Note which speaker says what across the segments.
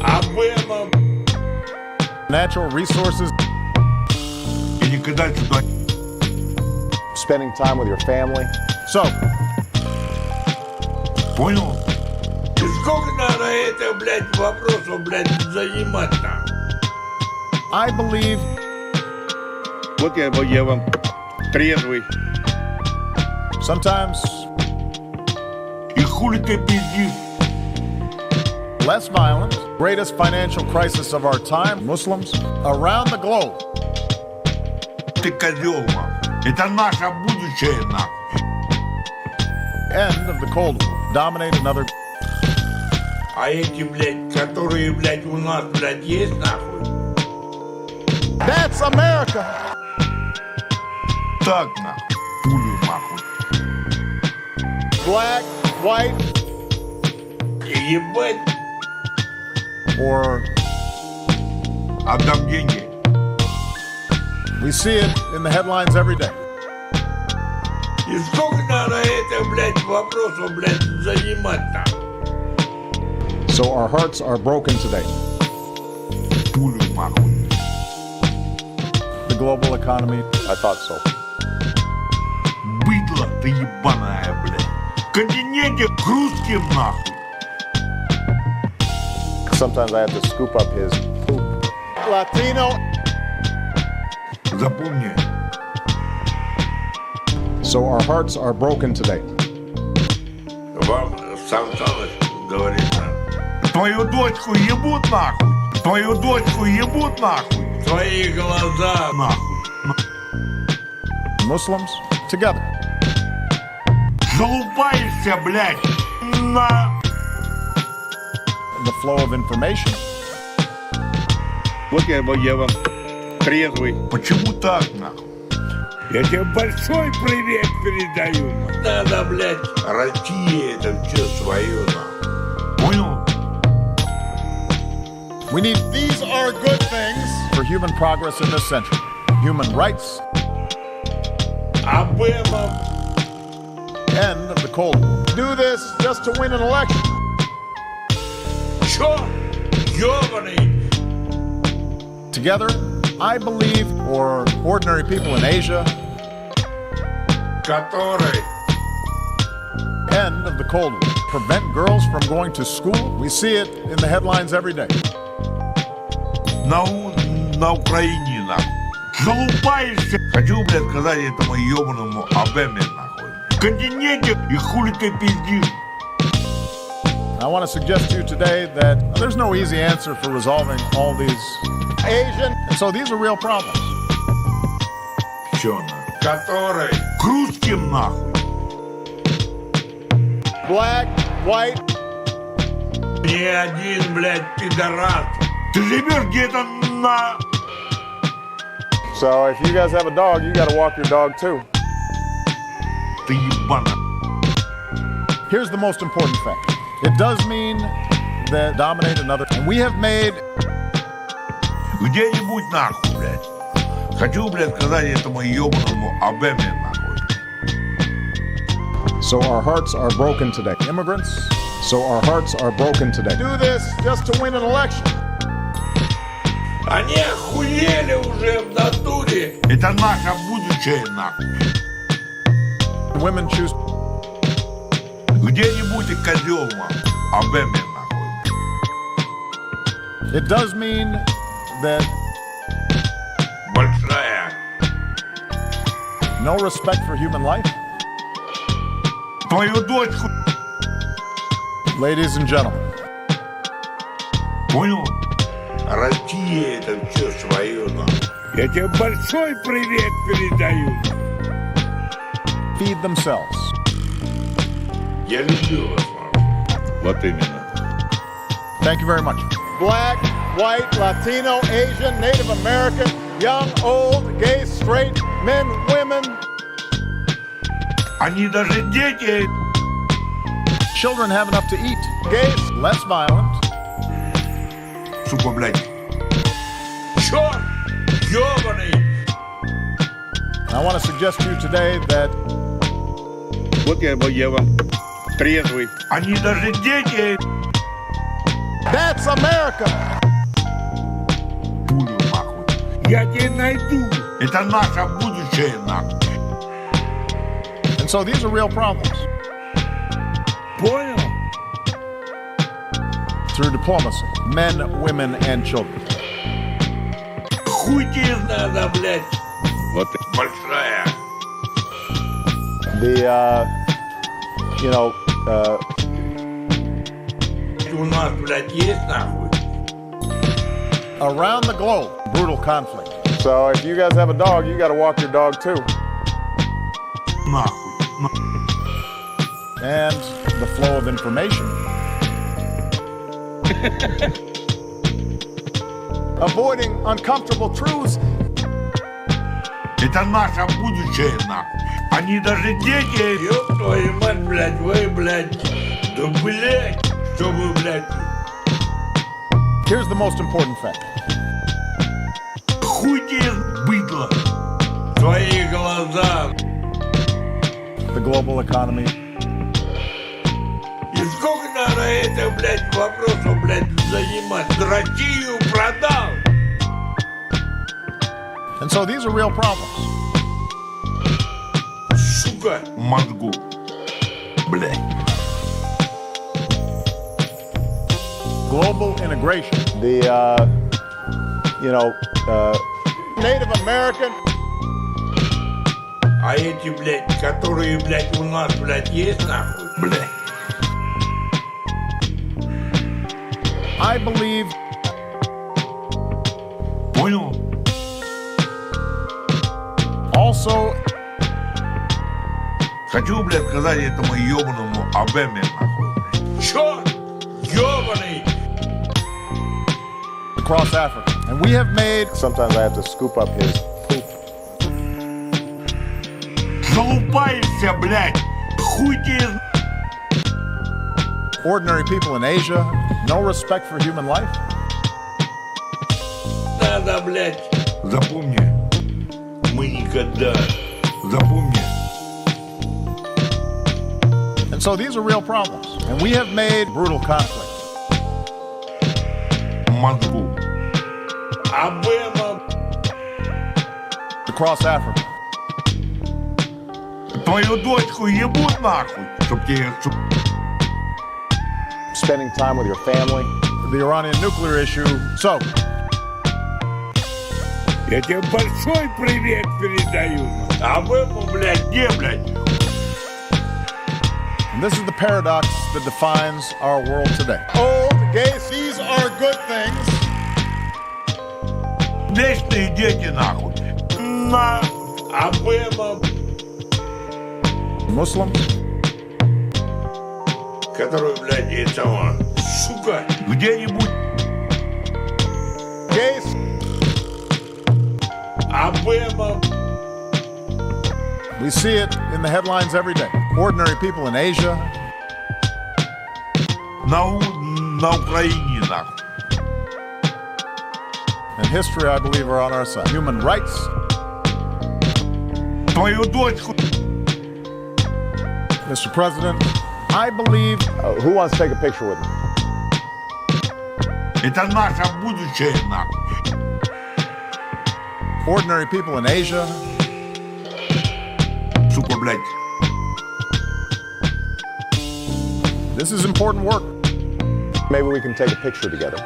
Speaker 1: Обэма.
Speaker 2: Natural resources.
Speaker 1: И никогда сюда.
Speaker 2: Spending time with your family. So.
Speaker 1: Понял? И сколько надо это, блядь, вопросов, блядь, заниматься?
Speaker 2: I believe.
Speaker 3: Вот я вам трезвый.
Speaker 2: Sometimes.
Speaker 1: И хули ты пиздишь?
Speaker 2: Less violent. Greatest financial crisis of our time. Muslims around the globe.
Speaker 1: Ты козел, нахуй. Это наше будущее, нахуй.
Speaker 2: End of the Cold War. Dominate another.
Speaker 1: А эти, блядь, которые, блядь, у нас, блядь, есть, нахуй?
Speaker 2: That's America.
Speaker 1: Так, нахуй. Пулю, нахуй.
Speaker 2: Black, white.
Speaker 1: И ебать.
Speaker 2: Or
Speaker 1: отдам деньги.
Speaker 2: We see it in the headlines every day.
Speaker 1: И сколько надо это, блядь, вопросов, блядь, заниматься?
Speaker 2: So our hearts are broken today.
Speaker 1: Пулю, нахуй.
Speaker 2: The global economy. I thought so.
Speaker 1: Быдло ты ебаная, блядь. В континенте к русским, нахуй.
Speaker 2: Sometimes I have to scoop up his poop. Latino.
Speaker 1: Запомни.
Speaker 2: So our hearts are broken today.
Speaker 1: Вам сам Саныч говорит, твою дочку ебут, нахуй. Твою дочку ебут, нахуй. Твои глаза, нахуй.
Speaker 2: Muslims together.
Speaker 1: Залупаешься, блядь, на...
Speaker 2: The flow of information.
Speaker 3: Вот я вам трезвый.
Speaker 1: Почему так, нахуй? Я тебе большой привет передаю. Надо, блядь, Россия это все свое, нахуй. Понял?
Speaker 2: We need these are good things for human progress in this century. Human rights.
Speaker 1: Обэма.
Speaker 2: End of the Cold War. Do this just to win an election.
Speaker 1: Чё? Ёбаный.
Speaker 2: Together, I believe, or ordinary people in Asia.
Speaker 1: Который.
Speaker 2: End of the Cold War. Prevent girls from going to school. We see it in the headlines every day.
Speaker 1: На Украине, нахуй. Залупаешься. Хочу, блядь, сказать этому ёбаному обэме, нахуй. В континенте и хули ты пиздишь.
Speaker 2: I want to suggest to you today that there's no easy answer for resolving all these Asian, and so these are real problems.
Speaker 1: Чё, нахуй? Который. К русским, нахуй.
Speaker 2: Black, white.
Speaker 1: Ни один, блядь, пидорас. Ты живешь где-то на...
Speaker 2: So if you guys have a dog, you got to walk your dog too.
Speaker 1: Ты ебана.
Speaker 2: Here's the most important fact. It does mean that dominate another, and we have made...
Speaker 1: Где-нибудь нахуй, блядь. Хочу, блядь, сказать этому ёбаному обэме, нахуй.
Speaker 2: So our hearts are broken today. Immigrants, so our hearts are broken today. Do this just to win an election.
Speaker 1: Они охуели уже в натуре. Это наше будущее, нахуй.
Speaker 2: Women choose.
Speaker 1: Где-нибудь и козел, обэме, нахуй.
Speaker 2: It does mean that
Speaker 1: Большая.
Speaker 2: no respect for human life.
Speaker 1: Твою дочку.
Speaker 2: Ladies and gentlemen,
Speaker 1: Понял? Россия это все свое, нахуй. Я тебе большой привет передаю.
Speaker 2: feed themselves.
Speaker 1: Я люблю вас, нахуй.
Speaker 3: Вот именно.
Speaker 2: Thank you very much.
Speaker 4: Black, white, Latino, Asian, Native American, young, old, gay, straight, men, women.
Speaker 1: Они даже дети.
Speaker 2: Children have enough to eat.
Speaker 4: Gays,
Speaker 2: Less violent.
Speaker 1: Сука, блядь. Черт! Ёбаный!
Speaker 2: I want to suggest to you today that
Speaker 3: Вот я вам трезвый.
Speaker 1: Они даже дети.
Speaker 4: that's America.
Speaker 1: Пулю, нахуй. Я тебя найду. Это наше будущее, нахуй.
Speaker 2: and so these are real problems.
Speaker 1: Понял?
Speaker 2: Through diplomacy, men, women, and children.
Speaker 1: Хуй тебе надо, блядь.
Speaker 3: Вот
Speaker 1: Большая. У нас, блядь, есть, нахуй.
Speaker 2: Around the globe, brutal conflict.
Speaker 4: So if you guys have a dog, you got to walk your dog too.
Speaker 1: Нахуй.
Speaker 2: And the flow of information.
Speaker 4: Avoiding uncomfortable truths.
Speaker 1: Это наше будущее, нахуй. Они даже дети. Ёб твою мать, блядь, вы, блядь. Да, блядь. Что вы, блядь.
Speaker 2: Here's the most important fact.
Speaker 1: Хуй тебе быдло. Твои глаза.
Speaker 2: The global economy.
Speaker 1: И сколько надо это, блядь, вопросов, блядь, занимать? Россию продал.
Speaker 2: And so these are real problems.
Speaker 1: Сука. Мозгу. Блядь.
Speaker 2: Global integration.
Speaker 4: Native American.
Speaker 1: А эти, блядь, которые, блядь, у нас, блядь, есть, нахуй? Блядь.
Speaker 2: I believe
Speaker 1: Понял?
Speaker 2: also
Speaker 1: Хочу, блядь, сказать этому ёбаному обэме, нахуй. Чёрт! Ёбаный!
Speaker 2: across Africa. And we have made
Speaker 4: Sometimes I have to scoop up his poop.
Speaker 1: Залупаешься, блядь! Хуй тебе...
Speaker 2: ordinary people in Asia no respect for human life.
Speaker 1: Надо, блядь. Запомни. Мы никогда. Запомни.
Speaker 2: And so these are real problems. And we have made brutal conflict.
Speaker 1: Мозгу. Обэма.
Speaker 2: Across Africa.
Speaker 1: Твою дочку ебут, нахуй. Чтоб тебе...
Speaker 4: Spending time with your family.
Speaker 2: The Iranian nuclear issue. So,
Speaker 1: Я тебе большой привет передаю. Обэма, блядь, где, блядь?
Speaker 2: and this is the paradox that defines our world today.
Speaker 4: Old, gay, these are good things.
Speaker 1: Вечные дети, нахуй. На. Обэма.
Speaker 2: Muslims,
Speaker 1: Который, блядь, этого... Сука. Где-нибудь...
Speaker 4: Gays,
Speaker 1: Обэма.
Speaker 2: we see it in the headlines every day. Ordinary people in Asia,
Speaker 1: На Украине, нахуй.
Speaker 2: and history, I believe, are on our side. Human rights,
Speaker 1: Твою дочку...
Speaker 2: Mr. President, I believe
Speaker 4: who wants to take a picture with me?
Speaker 1: Это наше будущее, нахуй.
Speaker 2: Ordinary people in Asia.
Speaker 1: Сука, блядь.
Speaker 2: This is important work.
Speaker 4: Maybe we can take a picture together.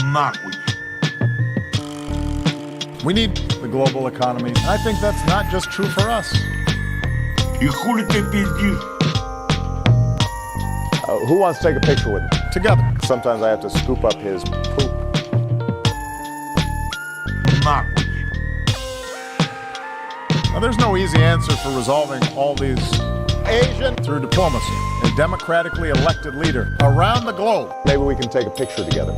Speaker 1: Нахуй.
Speaker 2: We need the global economy. I think that's not just true for us.
Speaker 1: И хули ты пиздишь?
Speaker 4: Who wants to take a picture with me?
Speaker 2: Together.
Speaker 4: Sometimes I have to scoop up his poop.
Speaker 1: Нахуй.
Speaker 2: Now, there's no easy answer for resolving all these
Speaker 4: Asian.
Speaker 2: through diplomacy. A democratically elected leader around the globe.
Speaker 4: Maybe we can take a picture together.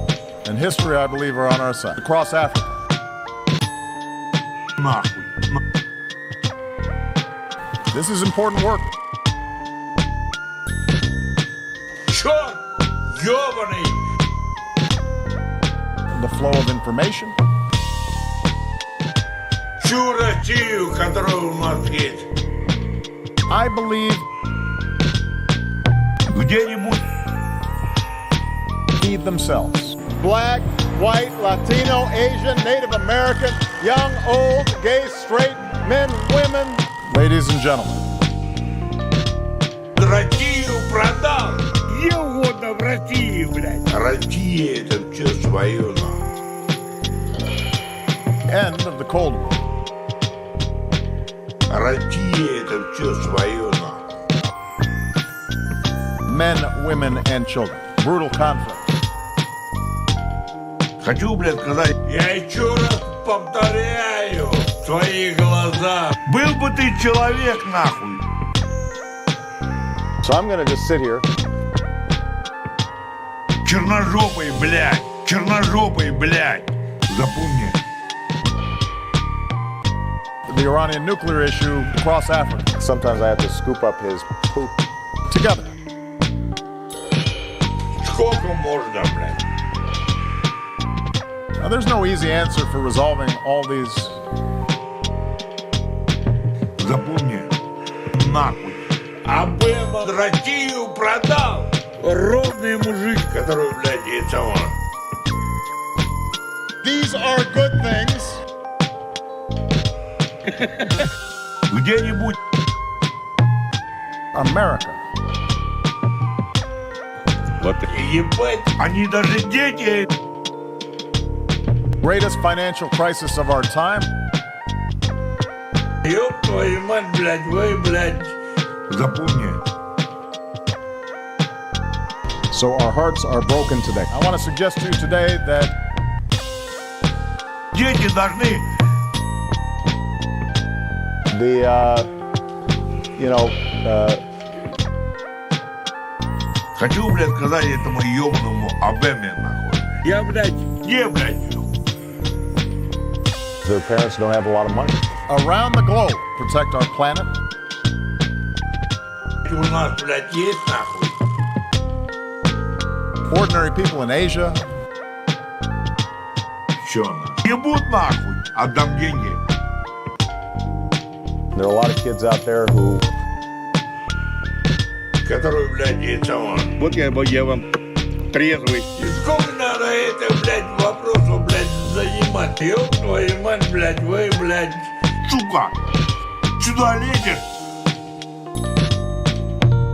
Speaker 2: And history, I believe, are on our side. Across Africa.
Speaker 1: Нахуй.
Speaker 2: This is important work.
Speaker 1: Черт! Ёбаный!
Speaker 2: The flow of information.
Speaker 1: Всю Россию, которую у нас есть.
Speaker 2: I believe
Speaker 1: Где-нибудь
Speaker 2: feed themselves.
Speaker 4: Black, white, Latino, Asian, Native American, young, old, gay, straight, men, women.
Speaker 2: Ladies and gentlemen,
Speaker 1: Россию продал. Я угодно в России, блядь. Россия это все свое,
Speaker 2: end of the Cold War.
Speaker 1: Россия это все свое,
Speaker 2: Men, women, and children. Brutal conflict.
Speaker 1: Хочу, блядь, сказать, я еще раз повторяю в твои глаза. Был бы ты человек, нахуй.
Speaker 4: So I'm gonna just sit here.
Speaker 1: Черножопый, блядь. Черножопый, блядь. Запомни.
Speaker 2: The Iranian nuclear issue across Africa.
Speaker 4: Sometimes I have to scoop up his poop.
Speaker 2: Together.
Speaker 1: Сколько можно, блядь?
Speaker 2: Now, there's no easy answer for resolving all these
Speaker 1: Запомни. Нахуй. Обэма Россию продал. Ровный мужик, который, блядь, это он.
Speaker 4: These are good things.
Speaker 1: Где-нибудь
Speaker 2: America.
Speaker 3: Вот
Speaker 1: ебать, они даже дети.
Speaker 2: Greatest financial crisis of our time.
Speaker 1: Ёб твою мать, блядь, вы, блядь. Запомни.
Speaker 2: So our hearts are broken today. I want to suggest to you today that
Speaker 1: Дети должны. Хочу, блядь, сказать этому ёбаному обэме, нахуй. Я, блядь, где, блядь?
Speaker 4: Their parents don't have a lot of money.
Speaker 2: around the globe protect our planet.
Speaker 1: У нас, блядь, есть, нахуй.
Speaker 2: Ordinary people in Asia.
Speaker 1: Чё, нахуй? Ебут, нахуй. Отдам деньги.
Speaker 4: There are a lot of kids out there who
Speaker 1: Который, блядь, это он.
Speaker 3: вот я вам трезвый.
Speaker 1: И сколько надо это, блядь, вопросу, блядь, занимать? Ёб твою мать, блядь, вы, блядь. Сука! Сюда лезешь?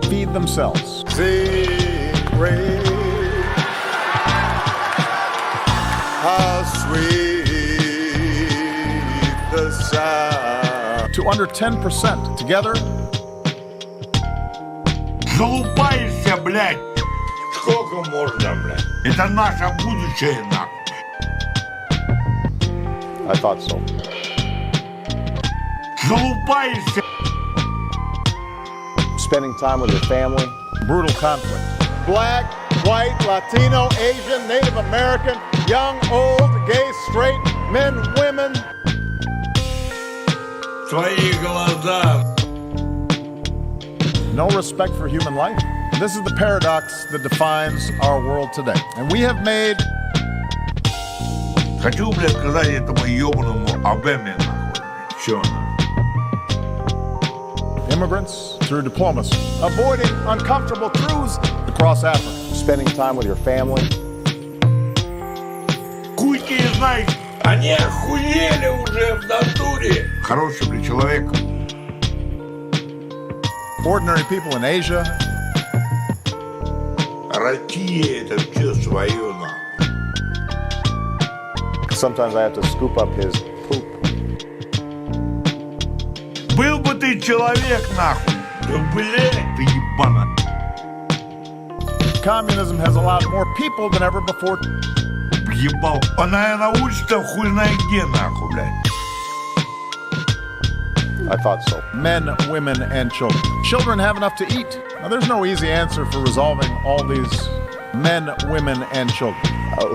Speaker 2: Feed themselves.
Speaker 4: secret. How sweet the sound.
Speaker 2: To under 10% together.
Speaker 1: Залупаешься, блядь. Сколько можно, блядь? Это наше будущее, нахуй.
Speaker 4: I thought so.
Speaker 1: Залупаешься.
Speaker 4: Spending time with your family.
Speaker 2: Brutal conflict.
Speaker 4: Black, white, Latino, Asian, Native American, young, old, gay, straight, men, women.
Speaker 1: Твои глаза.
Speaker 2: No respect for human life. This is the paradox that defines our world today. And we have made
Speaker 1: Хочу, блядь, сказать этому ебаному обэме, нахуй. Чё, нахуй?
Speaker 2: immigrants through diplomacy, avoiding uncomfortable truths across Africa.
Speaker 4: Spending time with your family.
Speaker 1: Хуй ты знаешь, Они охуели уже в натуре. Хороший, блин, человек.
Speaker 2: Ordinary people in Asia.
Speaker 1: Россия это все свое, нахуй.
Speaker 4: Sometimes I have to scoop up his poop.
Speaker 1: Был бы ты человек, нахуй. Да, блядь, ты ебана.
Speaker 2: Communism has allowed more people than ever before.
Speaker 1: Ебал. Она научится хуй знает где, нахуй, блядь.
Speaker 4: I thought so.
Speaker 2: Men, women, and children. Children have enough to eat. Now, there's no easy answer for resolving all these men, women, and children.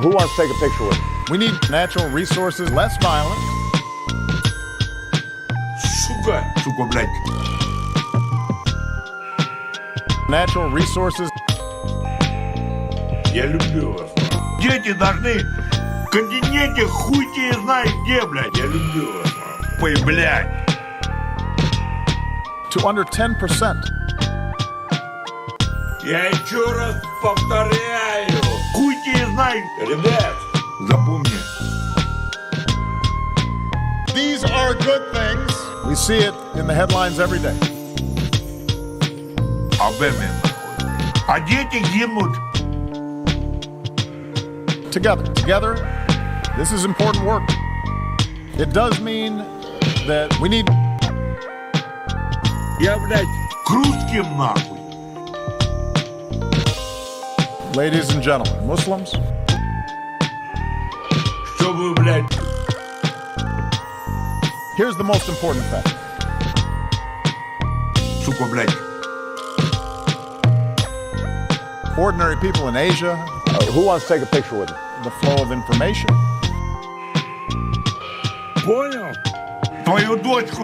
Speaker 4: Who wants to take a picture with me?
Speaker 2: We need natural resources, less violence.
Speaker 1: Сука, блядь.
Speaker 2: Natural resources.
Speaker 1: Я люблю вас. Дети должны в континенте хуй тебе знает где, блядь. Я люблю вас. Ой, блядь.
Speaker 2: To under 10%.
Speaker 1: Я еще раз повторяю. Хуй тебе знает. Ребят, запомни.
Speaker 2: These are good things. We see it in the headlines every day.
Speaker 1: Обэме. А дети гибнут.
Speaker 2: Together, this is important work. It does mean that we need...
Speaker 1: Я, блядь, к русским нахуй.
Speaker 2: Ladies and gentlemen, Muslims,
Speaker 1: Чтобы, блядь,
Speaker 2: here's the most important fact.
Speaker 1: сука, блядь.
Speaker 2: Ordinary people in Asia,
Speaker 4: Who wants to take a picture with me?
Speaker 2: the flow of information.
Speaker 1: Понял? Твою дочку.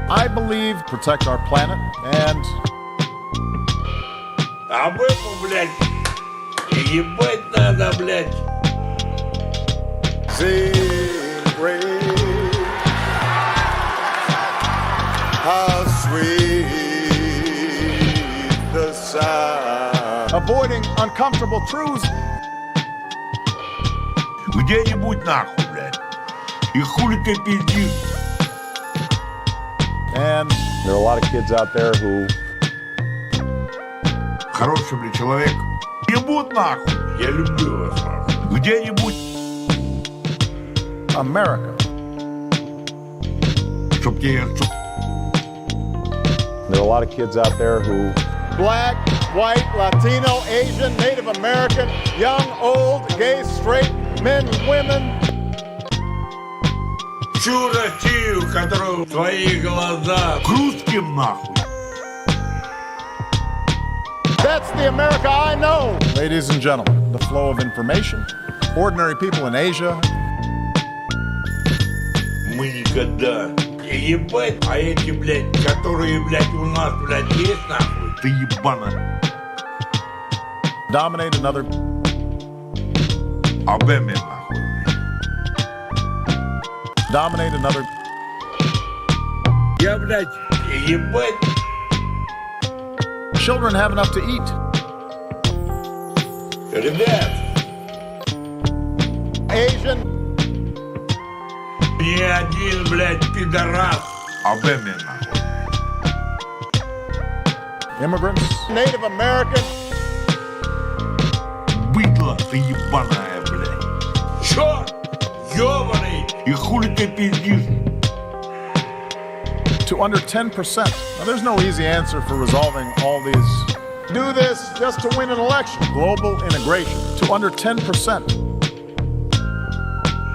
Speaker 2: I believe protect our planet and
Speaker 1: Обэма, блядь. Ебать надо, блядь.
Speaker 4: How sweet the sound.
Speaker 2: avoiding uncomfortable truths.
Speaker 1: Где-нибудь нахуй, блядь. И хули ты пиздишь?
Speaker 2: And
Speaker 4: There are a lot of kids out there who
Speaker 1: Хороший, блядь, человек. Ебут нахуй. Я люблю вас, нахуй. Где-нибудь,
Speaker 2: America.
Speaker 1: чтоб тебе...
Speaker 4: there are a lot of kids out there who
Speaker 2: Black, white, Latino, Asian, Native American, young, old, gay, straight, men, women.
Speaker 1: Всю Россию, которую в твои глаза к русским нахуй.
Speaker 2: That's the America I know. Ladies and gentlemen, the flow of information. Ordinary people in Asia.
Speaker 1: Мы никогда. Ебать, а эти, блядь, которые, блядь, у нас, блядь, есть нахуй. Ты ебана.
Speaker 2: Dominate another.
Speaker 1: Обэме нахуй.
Speaker 2: Dominate another.
Speaker 1: Я, блядь, ебать.
Speaker 2: Children have enough to eat.
Speaker 1: Ребят,
Speaker 2: Asian.
Speaker 1: ни один, блядь, пидорас. Обэме нахуй.
Speaker 2: Immigrants. Native American.
Speaker 1: Быдло ты ебаная, блядь. Чё? Ёбаный. И хули ты пиздишь?
Speaker 2: To under 10%. Now, there's no easy answer for resolving all these. Do this just to win an election. Global integration. To under 10%.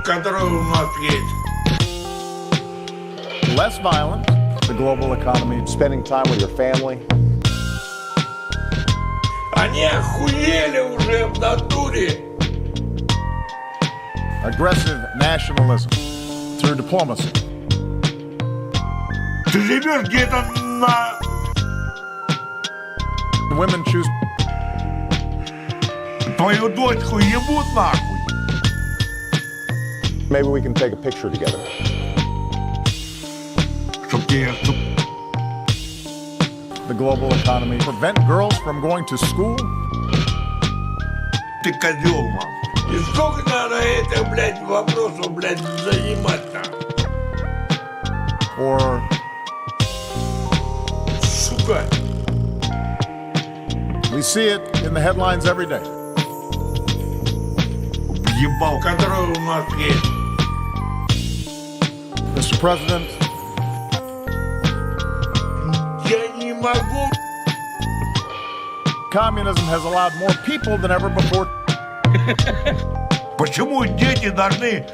Speaker 1: Который у нас есть.
Speaker 2: Less violent. The global economy.
Speaker 4: spending time with your family.
Speaker 1: Они охуели уже в натуре.
Speaker 2: Aggressive nationalism. Through diplomacy.
Speaker 1: Ты живешь где-то на...
Speaker 2: Women choose.
Speaker 1: Твою дочку ебут нахуй.
Speaker 4: Maybe we can take a picture together.
Speaker 1: Чтоб тебе...
Speaker 2: The global economy. Prevent girls from going to school.
Speaker 1: Ты козел, мам. И сколько надо это, блядь, вопросом, блядь, заниматься?
Speaker 2: Or
Speaker 1: Сука.
Speaker 2: we see it in the headlines every day.
Speaker 1: Ебал, который у нас есть.
Speaker 2: Mr. President,
Speaker 1: Я не могу.
Speaker 2: communism has allowed more people than ever before.
Speaker 1: Почему дети должны...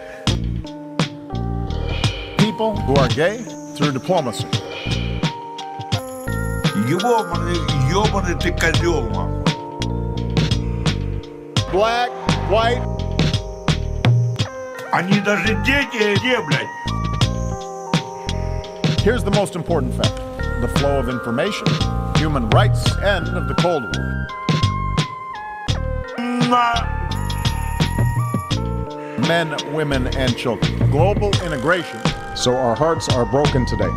Speaker 2: People who are gay through diplomacy.
Speaker 1: Ёбаный ты козёл, нахуй.
Speaker 4: Black, white,
Speaker 1: Они даже дети, где, блядь?
Speaker 2: Here's the most important fact. The flow of information, human rights, end of the Cold War.
Speaker 1: На...
Speaker 2: Men, women, and children. Global integration. So our hearts are broken today.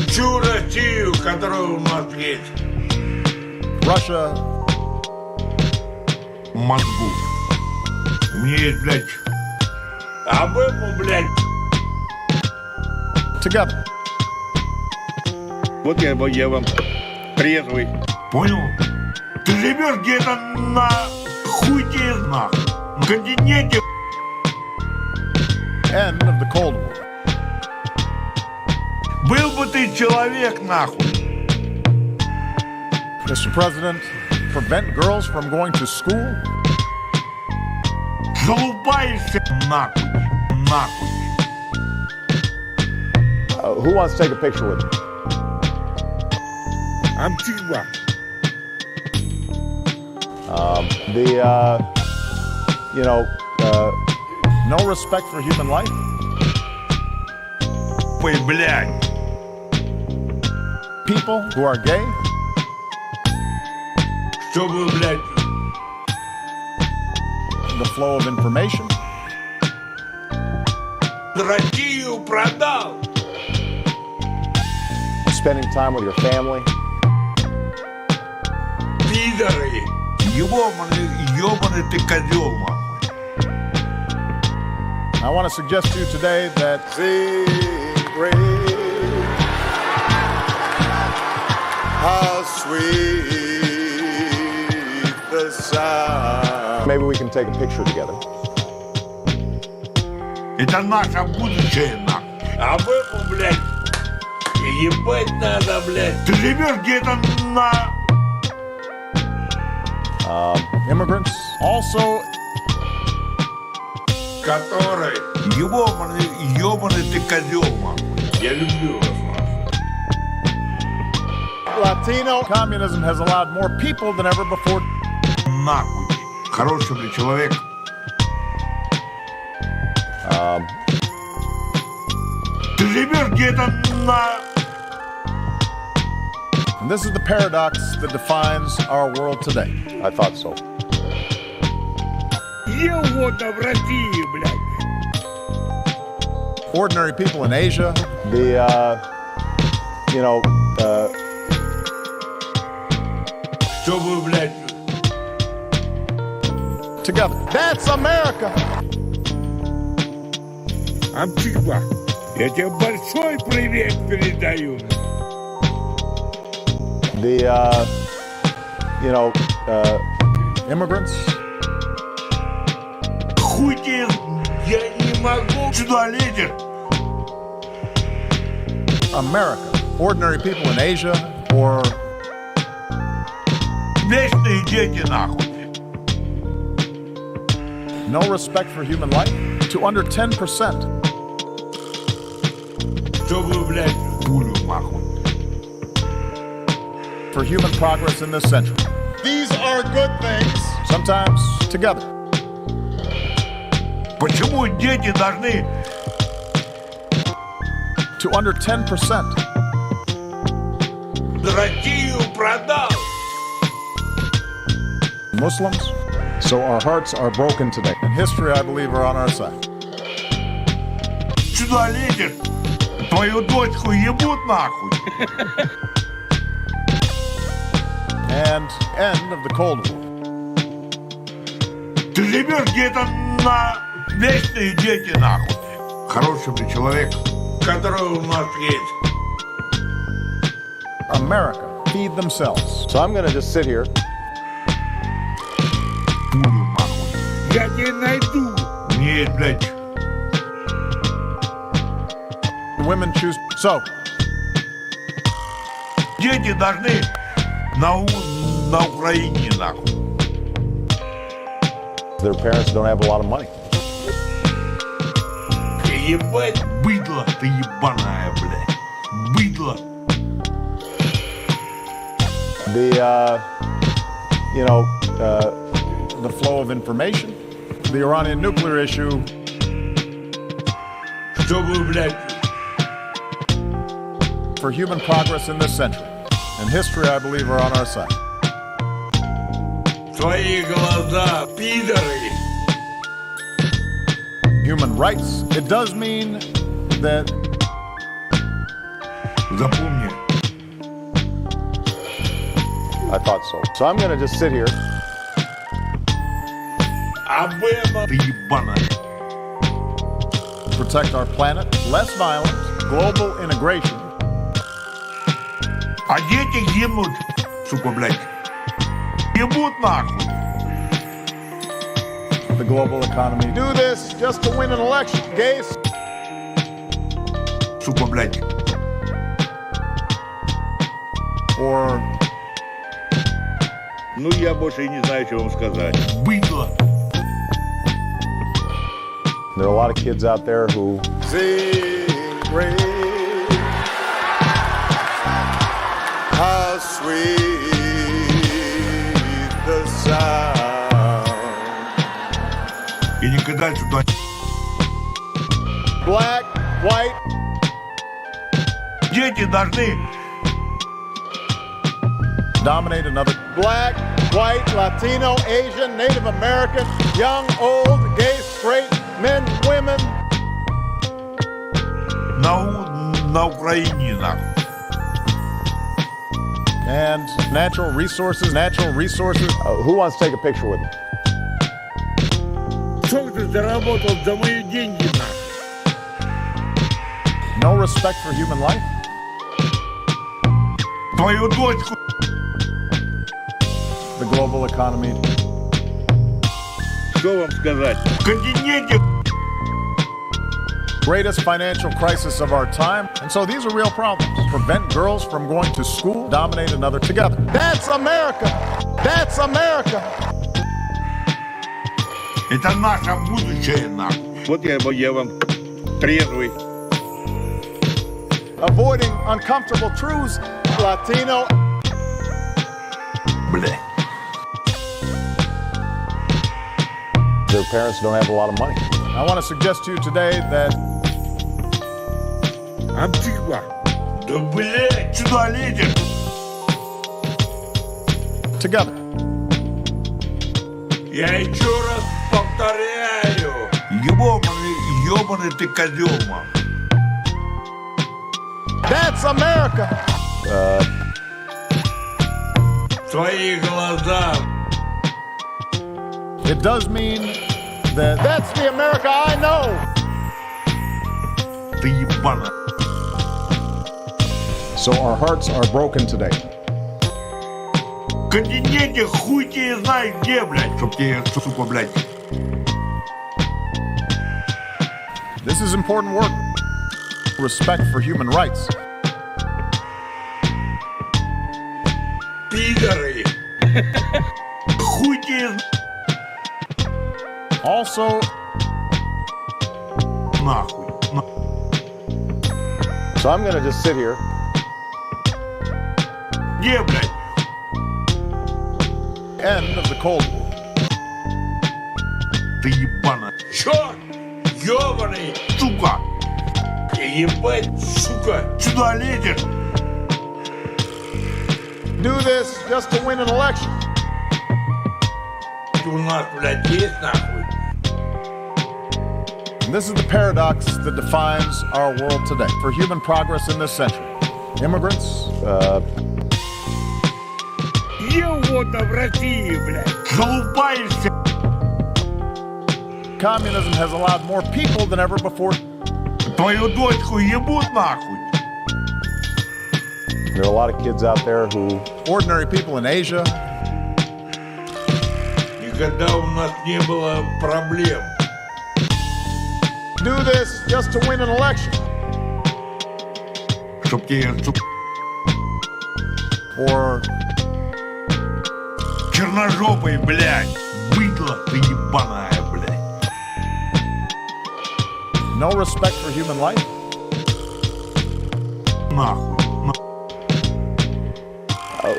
Speaker 1: Всю Россию, которая у нас есть.
Speaker 2: Russia,
Speaker 1: Мозгу. У меня есть, блядь... Обэма, блядь.
Speaker 2: together.
Speaker 3: Вот я вам трезвый.
Speaker 1: Понял? Ты живешь где-то на хуй тебе нахуй. На континенте.
Speaker 2: End of the Cold War.
Speaker 1: Был бы ты человек, нахуй.
Speaker 2: Mr. President, prevent girls from going to school.
Speaker 1: Залупаешься нахуй. Нахуй.
Speaker 4: who wants to take a picture with me?
Speaker 1: Амчигба.
Speaker 2: No respect for human life.
Speaker 1: Ой, блядь.
Speaker 2: People who are gay.
Speaker 1: Чтобы, блядь,
Speaker 2: The flow of information.
Speaker 1: Россию продал.
Speaker 4: Spending time with your family.
Speaker 1: Пидоры. Ёбаный ты козёл, нахуй.
Speaker 2: I want to suggest to you today that
Speaker 4: How sweet the sound. Maybe we can take a picture together.
Speaker 1: Это наше будущее, нахуй. Об этом, блядь, ебать надо, блядь. Ты живешь где-то на...
Speaker 2: immigrants also
Speaker 1: Который... Ёбаный ты козёл, нахуй. Я люблю вас, нахуй.
Speaker 4: Latino.
Speaker 2: communism has allowed more people than ever before.
Speaker 1: Нахуй. Хороший, блядь, человек. Ты живешь где-то на...
Speaker 2: And this is the paradox that defines our world today.
Speaker 4: I thought so.
Speaker 1: Его-то в России, блядь.
Speaker 2: Ordinary people in Asia,
Speaker 1: Чтобы, блядь...
Speaker 2: together. That's America.
Speaker 1: Амчигба. Я тебе большой привет передаю.
Speaker 2: Immigrants,
Speaker 1: Хуй тебе, я не могу. Сюда лезешь.
Speaker 2: America. Ordinary people in Asia or
Speaker 1: Вечные дети, нахуй.
Speaker 2: no respect for human life to under 10%.
Speaker 1: Чтобы, блядь, пулю, нахуй.
Speaker 2: For human progress in this century.
Speaker 4: These are good things.
Speaker 2: Sometimes together.
Speaker 1: Почему дети должны...
Speaker 2: To under 10%.
Speaker 1: Россию продал.
Speaker 2: Muslims. So our hearts are broken today. And history, I believe, are on our side.
Speaker 1: Сюда лезешь. Твою дочку ебут, нахуй.
Speaker 2: And end of the Cold War.
Speaker 1: Ты живешь где-то на вечные дети, нахуй. Хороший ты человек, который у нас есть.
Speaker 2: America, feed themselves.
Speaker 4: So I'm going to just sit here.
Speaker 1: Пулю, нахуй. Я тебя найду. Нет, блядь.
Speaker 2: Women choose. So,
Speaker 1: Дети должны на Украине, нахуй.
Speaker 4: Their parents don't have a lot of money.
Speaker 1: Ебать, быдло ты ебаная, блядь. Быдло.
Speaker 2: the flow of information, the Iranian nuclear issue.
Speaker 1: Чтобы, блядь,
Speaker 2: for human progress in this century. And history, I believe, are on our side.
Speaker 1: твои глаза, пидоры.
Speaker 2: Human rights, it does mean that
Speaker 1: Запомни.
Speaker 4: I thought so. So I'm going to just sit here.
Speaker 1: Обэма, ты ебаная.
Speaker 2: protect our planet, less violence, global integration.
Speaker 1: А дети гибнут, сука, блядь. Ебут нахуй.
Speaker 2: The global economy.
Speaker 4: Do this just to win an election. Gays.
Speaker 1: Сука, блядь.
Speaker 2: Or
Speaker 3: Ну, я больше и не знаю, что вам сказать.
Speaker 1: Быдло.
Speaker 4: There are a lot of kids out there who sing praise. How sweet the sound.
Speaker 1: И никогда сюда.
Speaker 4: Black, white.
Speaker 1: Дети должны
Speaker 2: dominate another.
Speaker 4: Black, white, Latino, Asian, Native American, young, old, gay, straight, men, women.
Speaker 1: на Украине, нахуй.
Speaker 2: And natural resources.
Speaker 4: Who wants to take a picture with me?
Speaker 1: Что ты заработал за мои деньги, нахуй?
Speaker 2: No respect for human life.
Speaker 1: Твою дочку.
Speaker 2: The global economy.
Speaker 3: Что вам сказать?
Speaker 1: В континенте.
Speaker 2: Greatest financial crisis of our time. And so these are real problems. Prevent girls from going to school, dominate another together.
Speaker 4: That's America. That's America.
Speaker 1: Это наше будущее, нахуй.
Speaker 3: Вот я вам трезвый.
Speaker 4: Avoiding uncomfortable truths. Latino.
Speaker 1: Блядь.
Speaker 4: Their parents don't have a lot of money.
Speaker 2: I want to suggest to you today that
Speaker 1: Обтекла. Да, блядь, сюда лезешь.
Speaker 2: together.
Speaker 1: Я еще раз повторяю. Ёбаный ты козел, мам.
Speaker 4: That's America.
Speaker 1: Твои глаза.
Speaker 2: It does mean that
Speaker 4: That's the America I know.
Speaker 1: Ты ебана.
Speaker 2: so our hearts are broken today.
Speaker 1: В континенте хуй тебе знает где, блядь. Чтоб тебе, сука, блядь.
Speaker 2: This is important work. Respect for human rights.
Speaker 1: Пидоры. Хуй тебе
Speaker 2: Also,
Speaker 1: нахуй.
Speaker 4: So I'm going to just sit here.
Speaker 1: Где, блядь?
Speaker 2: end of the Cold War.
Speaker 1: Ты ебана. Чё? Ёбаный, сука. Ебать, сука. Сюда лезешь.
Speaker 4: Do this just to win an election.
Speaker 1: У нас, блядь, есть нахуй.
Speaker 2: And this is the paradox that defines our world today. For human progress in this century, immigrants,
Speaker 1: Егода в России, блядь. Залупаешься.
Speaker 2: Communism has allowed more people than ever before.
Speaker 1: Твою дочку ебут нахуй.
Speaker 4: There are a lot of kids out there who...
Speaker 2: Ordinary people in Asia.
Speaker 1: Никогда у нас не было проблем.
Speaker 2: Do this just to win an election.
Speaker 1: Чтоб тебе...
Speaker 2: Or...
Speaker 1: Черножопый, блядь. Быдло ты ебаная, блядь.
Speaker 2: No respect for human life.
Speaker 1: Нахуй.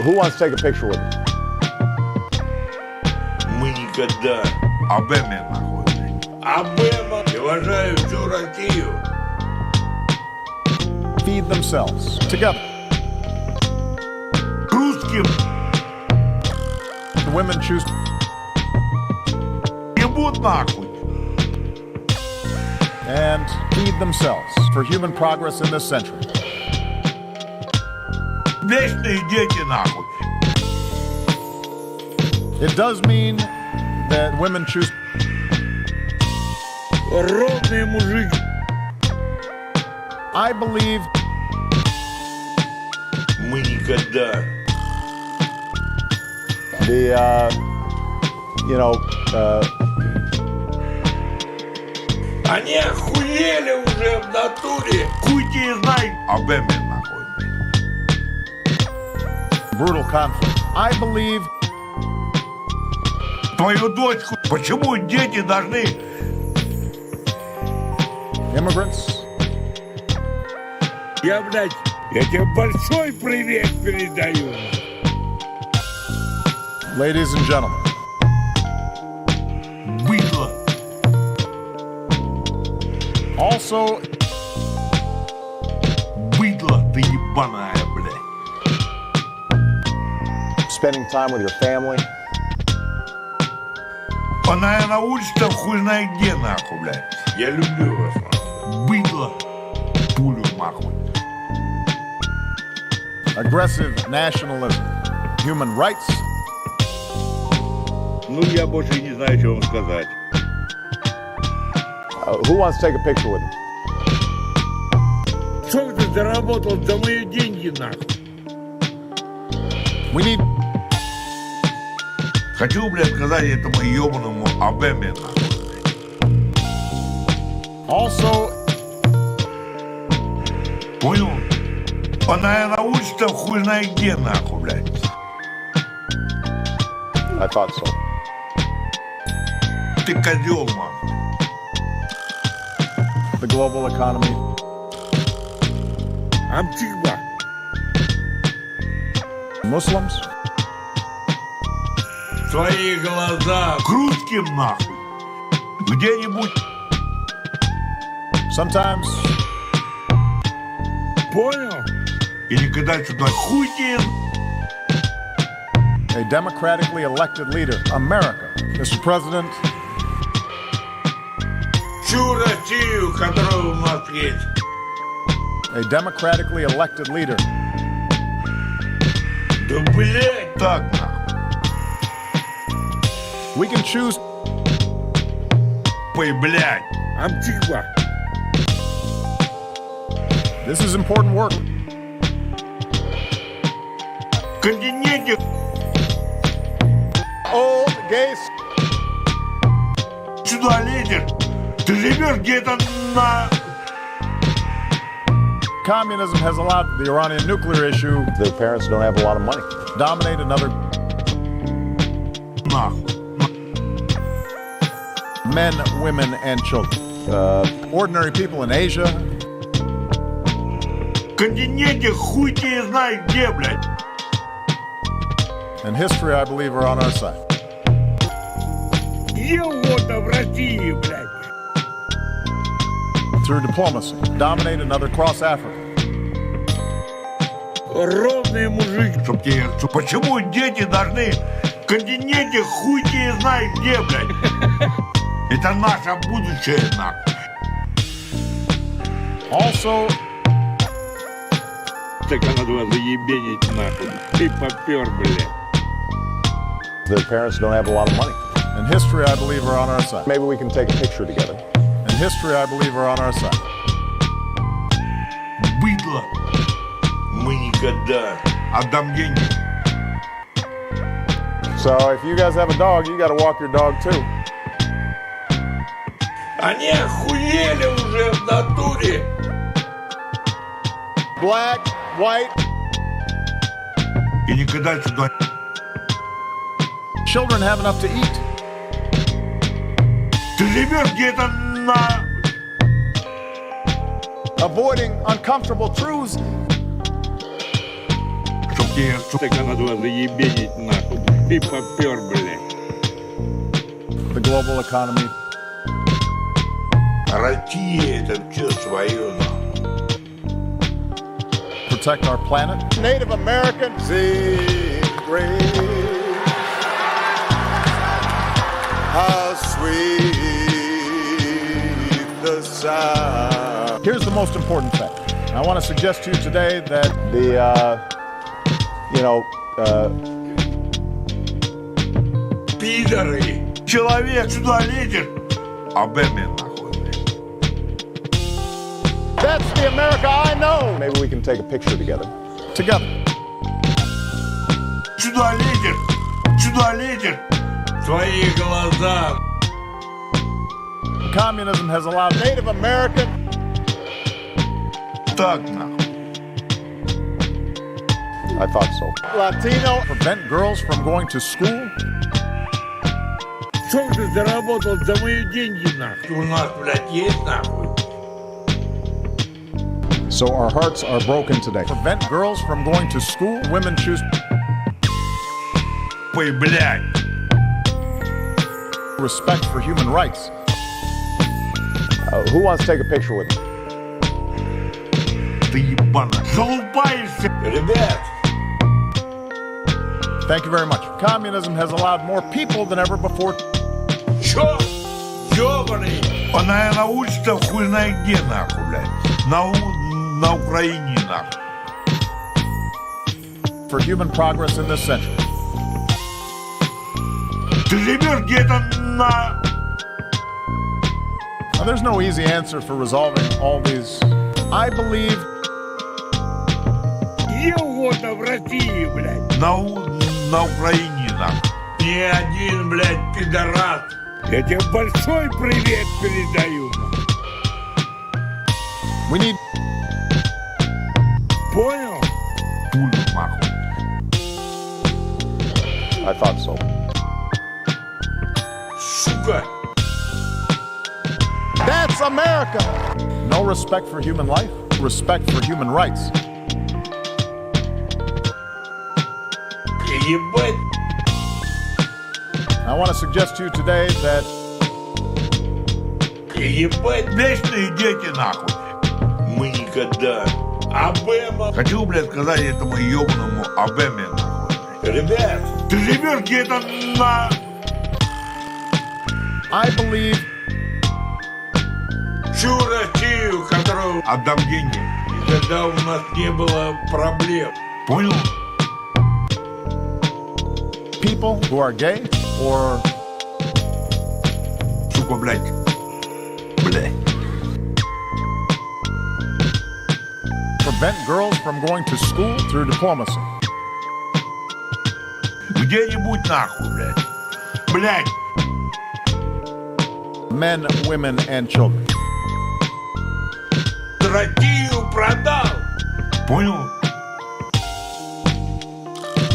Speaker 4: Who wants to take a picture with me?
Speaker 1: Мы никогда. Обэме нахуй. Обэма. Я уважаю всю Россию.
Speaker 2: Feed themselves together.
Speaker 1: Русским
Speaker 2: The women choose
Speaker 1: ебут нахуй.
Speaker 2: and feed themselves for human progress in this century.
Speaker 1: Вечные дети нахуй.
Speaker 2: It does mean that women choose.
Speaker 1: Ровные мужики.
Speaker 2: I believe
Speaker 1: Мы никогда. Они охуели уже в натуре. Хуй тебе знай. Обэме нахуй.
Speaker 2: brutal conflict. I believe
Speaker 1: Твою дочку. Почему дети должны...
Speaker 2: immigrants,
Speaker 1: Я тебе большой привет передаю.
Speaker 2: ladies and gentlemen,
Speaker 1: Быдло.
Speaker 2: also
Speaker 1: Быдло ты ебаная, блядь.
Speaker 4: Spending time with your family.
Speaker 1: Она научится хуй знает где нахуй, блядь. Я люблю вас, нахуй. Быдло. Пулю нахуй.
Speaker 2: aggressive nationalism, human rights,
Speaker 3: Ну, я больше и не знаю, что вам сказать.
Speaker 4: Who wants to take a picture with me?
Speaker 1: Что ты заработал за мои деньги, нахуй?
Speaker 2: we need
Speaker 1: Хочу, блядь, сказать этому ебаному обэме, нахуй.
Speaker 2: also
Speaker 1: Понял? Она научится хуй знает где, нахуй, блядь.
Speaker 4: I thought so.
Speaker 1: Ты козел, нахуй.
Speaker 2: the global economy,
Speaker 1: Амтигба.
Speaker 2: Muslims,
Speaker 1: Свои глаза к русским, нахуй. Где-нибудь.
Speaker 2: sometimes
Speaker 1: Понял? И никогда сюда хуй тебе.
Speaker 2: a democratically elected leader. America, Mr. President,
Speaker 1: Всю Россию, которая у нас есть.
Speaker 2: a democratically elected leader
Speaker 1: Да, блядь, так, нахуй.
Speaker 2: we can choose
Speaker 1: Ой, блядь. Амтигба.
Speaker 2: this is important work.
Speaker 1: В континенте
Speaker 4: Old gay...
Speaker 1: сюда лезешь. Ты живешь где-то на...
Speaker 2: Communism has allowed the Iranian nuclear issue
Speaker 4: Their parents don't have a lot of money.
Speaker 2: dominate another
Speaker 1: Нахуй.
Speaker 2: men, women, and children. Ordinary people in Asia,
Speaker 1: В континенте хуй тебе знает где, блядь.
Speaker 2: and history, I believe, are on our side.
Speaker 1: Где угодно в России, блядь.
Speaker 2: Through diplomacy, dominate another across Africa.
Speaker 1: Ровные мужики. Чтоб тебе... Почему дети должны в континенте хуй тебе знает где, блядь. Это наше будущее, нахуй.
Speaker 2: Also,
Speaker 3: Так она вас заебенить нахуй. Ты попер, блядь.
Speaker 4: Their parents don't have a lot of money.
Speaker 2: And history, I believe, are on our side.
Speaker 4: Maybe we can take a picture together.
Speaker 2: And history, I believe, are on our side.
Speaker 1: Быдло. Мы никогда. Отдам деньги.
Speaker 4: So if you guys have a dog, you got to walk your dog too.
Speaker 1: Они охуели уже в натуре.
Speaker 4: Black, white.
Speaker 1: И никогда сюда.
Speaker 2: Children have enough to eat.
Speaker 1: Ты живешь где-то на...
Speaker 4: Avoiding uncomfortable truths.
Speaker 1: Чтоб тебе...
Speaker 3: Так надо вас заебенить нахуй. И попер, блядь.
Speaker 2: The global economy.
Speaker 1: Россия это все свое, нахуй.
Speaker 2: Protect our planet.
Speaker 4: Native American. Sing great. How sweet the sound.
Speaker 2: Here's the most important fact. I want to suggest to you today that
Speaker 1: Пидоры. Человек сюда лезет. Обэме, нахуй.
Speaker 4: That's the America I know. Maybe we can take a picture together.
Speaker 2: together.
Speaker 1: Сюда лезет. Сюда лезет. Твои глаза.
Speaker 2: Communism has allowed
Speaker 4: Native American.
Speaker 1: Так, нахуй.
Speaker 4: I thought so. Latino.
Speaker 2: prevent girls from going to school.
Speaker 1: Что ты заработал за мои деньги, нахуй? У нас, блядь, есть, нахуй.
Speaker 2: So our hearts are broken today. Prevent girls from going to school. Women choose
Speaker 1: Ой, блядь.
Speaker 2: respect for human rights.
Speaker 4: Who wants to take a picture with me?
Speaker 1: Ты ебано. Залупаешься. Ребят.
Speaker 2: Thank you very much. Communism has allowed more people than ever before.
Speaker 1: Чё? Ёбаный. Он, наверное, учится хуй знает где, нахуй, блядь. На Украине, нахуй.
Speaker 2: For human progress in this century.
Speaker 1: Ты живешь где-то на...
Speaker 2: Now, there's no easy answer for resolving all these. I believe
Speaker 1: Где угодно в России, блядь. На Украине, нахуй. Ни один, блядь, пидорас. Я тебе большой привет передаю.
Speaker 2: we need
Speaker 1: Понял? Пулю, нахуй.
Speaker 4: I thought so.
Speaker 1: Сука.
Speaker 4: That's America.
Speaker 2: no respect for human life, respect for human rights.
Speaker 1: Ебать.
Speaker 2: I want to suggest to you today that
Speaker 1: Ебать, вечные дети, нахуй. Мы никогда. Обэма. Хочу, блядь, сказать этому ебаному обэме, нахуй. Ребят, ты живешь где-то на...
Speaker 2: I believe
Speaker 1: Всю Россию, которую отдам деньги. И тогда у нас не было проблем. Понял?
Speaker 2: people who are gay or
Speaker 1: Сука, блядь. Блядь.
Speaker 2: prevent girls from going to school through diplomacy.
Speaker 1: Где-нибудь нахуй, блядь. Блядь.
Speaker 2: Men, women, and children.
Speaker 1: Россию продал. Понял?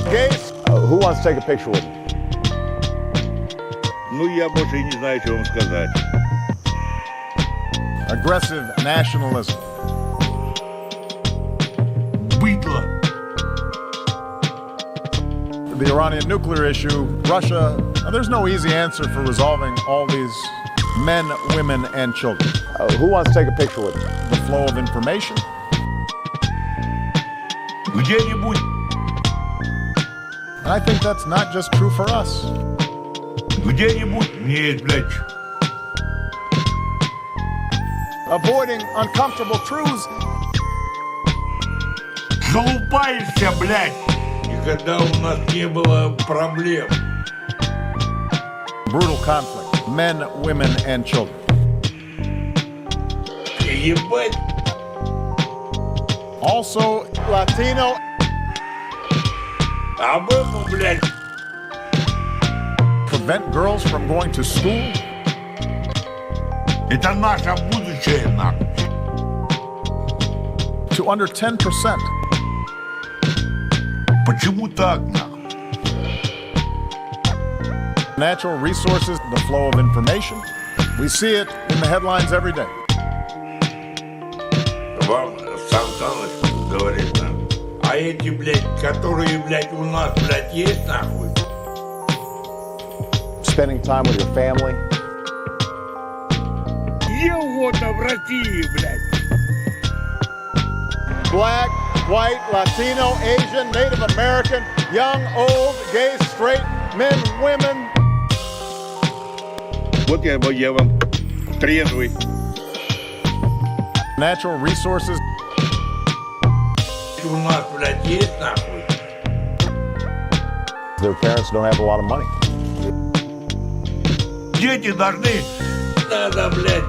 Speaker 4: Gays. Who wants to take a picture with me?
Speaker 3: Ну, я больше и не знаю, что вам сказать.
Speaker 2: Aggressive nationalism.
Speaker 1: Быдло.
Speaker 2: The Iranian nuclear issue, Russia. Now, there's no easy answer for resolving all these men, women, and children.
Speaker 4: Who wants to take a picture with me?
Speaker 2: The flow of information.
Speaker 1: Где-нибудь.
Speaker 2: And I think that's not just true for us.
Speaker 1: Где-нибудь. Нет, блядь.
Speaker 4: Avoiding uncomfortable truths.
Speaker 1: Залупаешься, блядь. Никогда у нас не было проблем.
Speaker 2: brutal conflict, men, women, and children.
Speaker 1: Ебать.
Speaker 2: Also,
Speaker 4: Latino,
Speaker 1: Обэма, блядь.
Speaker 2: prevent girls from going to school.
Speaker 1: Это наше будущее, нахуй.
Speaker 2: To under 10%.
Speaker 1: Почему так, нахуй?
Speaker 2: Natural resources, the flow of information. We see it in the headlines every day.
Speaker 1: Вам сам Саныч говорит нам. А эти, блядь, которые, блядь, у нас, блядь, есть, нахуй?
Speaker 4: spending time with your family.
Speaker 3: Его-то в России, блядь.
Speaker 4: Black, white, Latino, Asian, Native American, young, old, gay, straight, men, women.
Speaker 3: Вот я вам трезвый.
Speaker 2: Natural resources.
Speaker 1: У нас, блядь, есть, нахуй?
Speaker 4: Their parents don't have a lot of money.
Speaker 1: Дети должны... Надо, блядь.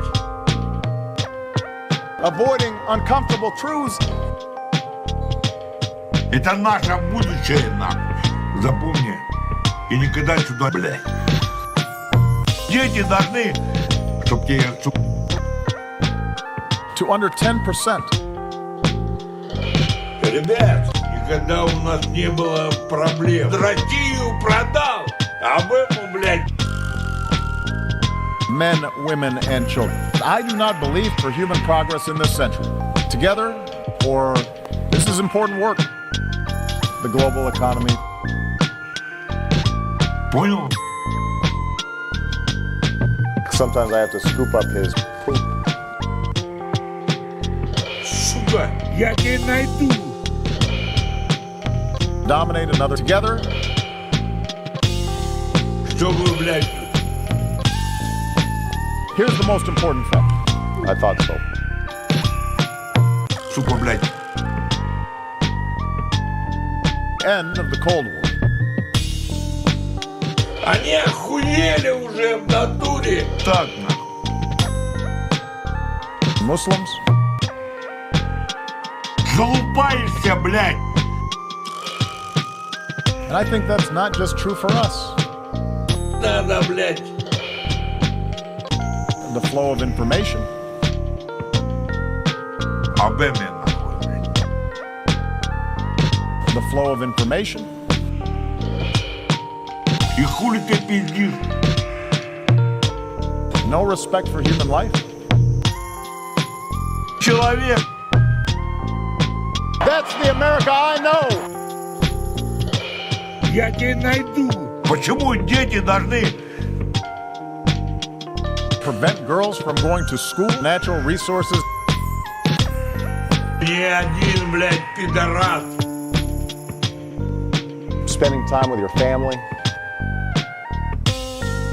Speaker 2: Avoiding uncomfortable truths.
Speaker 1: Это наше будущее, нахуй. Запомни. И никогда сюда, блядь. Дети должны... Чтоб тебе...
Speaker 2: To under 10%.
Speaker 1: Ребят, никогда у нас не было проблем. Россию продал. Обэма, блядь.
Speaker 2: Men, women, and children. I do not believe for human progress in this century. Together, or this is important work. The global economy.
Speaker 1: Понял?
Speaker 4: Sometimes I have to scoop up his poop.
Speaker 1: Сука.
Speaker 3: Я тебя найду.
Speaker 2: Dominate another together.
Speaker 1: Чтобы, блядь...
Speaker 2: Here's the most important fact.
Speaker 4: I thought so.
Speaker 1: Сука, блядь.
Speaker 2: End of the Cold War.
Speaker 1: Они охуели уже в натуре. Так, нахуй.
Speaker 2: Muslims.
Speaker 1: Залупаешься, блядь.
Speaker 2: And I think that's not just true for us.
Speaker 1: Надо, блядь.
Speaker 2: The flow of information.
Speaker 1: Обэме, нахуй, блядь.
Speaker 2: The flow of information.
Speaker 1: И хули ты пиздишь?
Speaker 2: No respect for human life.
Speaker 1: Человек.
Speaker 4: That's the America I know.
Speaker 3: Я тебя найду.
Speaker 1: Почему дети должны...
Speaker 2: Prevent girls from going to school. Natural resources.
Speaker 1: Ни один, блядь, пидорас.
Speaker 4: Spending time with your family.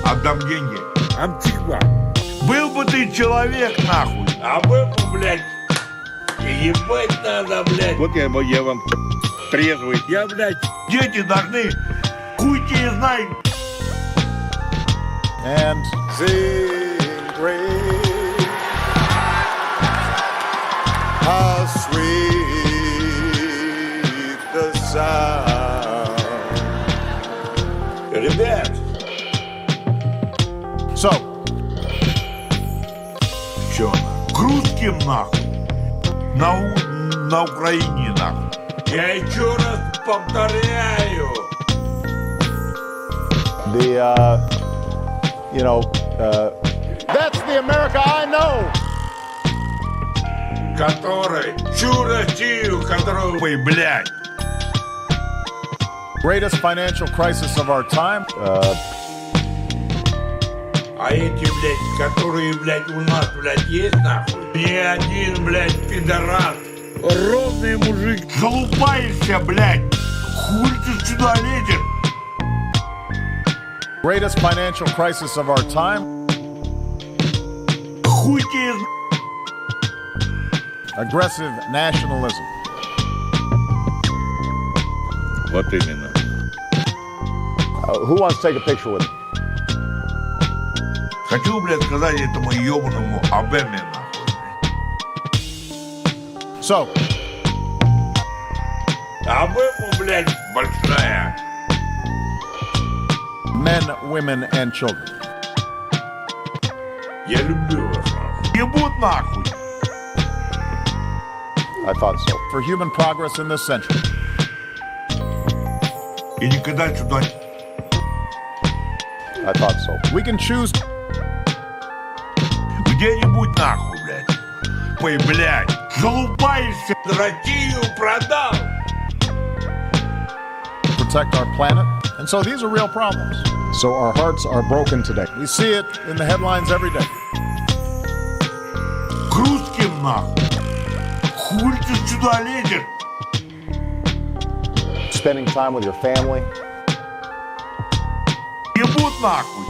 Speaker 1: Отдам деньги.
Speaker 3: Амчиква.
Speaker 1: Был бы ты человек, нахуй. Обэма, блядь. Ебать надо, блядь.
Speaker 3: Вот я вам трезвый. Я, блядь,
Speaker 1: Дети должны... Хуй тебе знай.
Speaker 2: And
Speaker 4: Sing praise. How sweet the sound.
Speaker 1: Ребят.
Speaker 2: so,
Speaker 1: Чё? К русским, нахуй. На Украине, нахуй. Я еще раз повторяю.
Speaker 4: That's the America I know.
Speaker 1: Который... Всю Россию, которую вы, блядь.
Speaker 2: greatest financial crisis of our time.
Speaker 1: А эти, блядь, которые, блядь, у нас, блядь, есть, нахуй. Ни один, блядь, пидорас.
Speaker 3: ровный мужик.
Speaker 1: Залупаешься, блядь. Хуй ты сюда лезешь.
Speaker 2: Greatest financial crisis of our time.
Speaker 1: Хуй тебе...
Speaker 2: Aggressive nationalism.
Speaker 3: Вот именно.
Speaker 4: Who wants to take a picture with him?
Speaker 1: Хочу, блядь, сказать этому ебаному обэме, нахуй.
Speaker 2: So,
Speaker 1: Обэма, блядь, большая.
Speaker 2: men, women, and children.
Speaker 1: Я люблю вас, нахуй. Ебут нахуй.
Speaker 2: I thought so. For human progress in this century.
Speaker 1: И никогда сюда...
Speaker 2: I thought so. We can choose.
Speaker 1: Где-нибудь нахуй, блядь. Ой, блядь. Залупаешься. Россию продал.
Speaker 2: Protect our planet. And so these are real problems. So our hearts are broken today. We see it in the headlines every day.
Speaker 1: К русским нахуй. Хуй ты сюда лезешь?
Speaker 2: Spending time with your family.
Speaker 1: Ебут нахуй.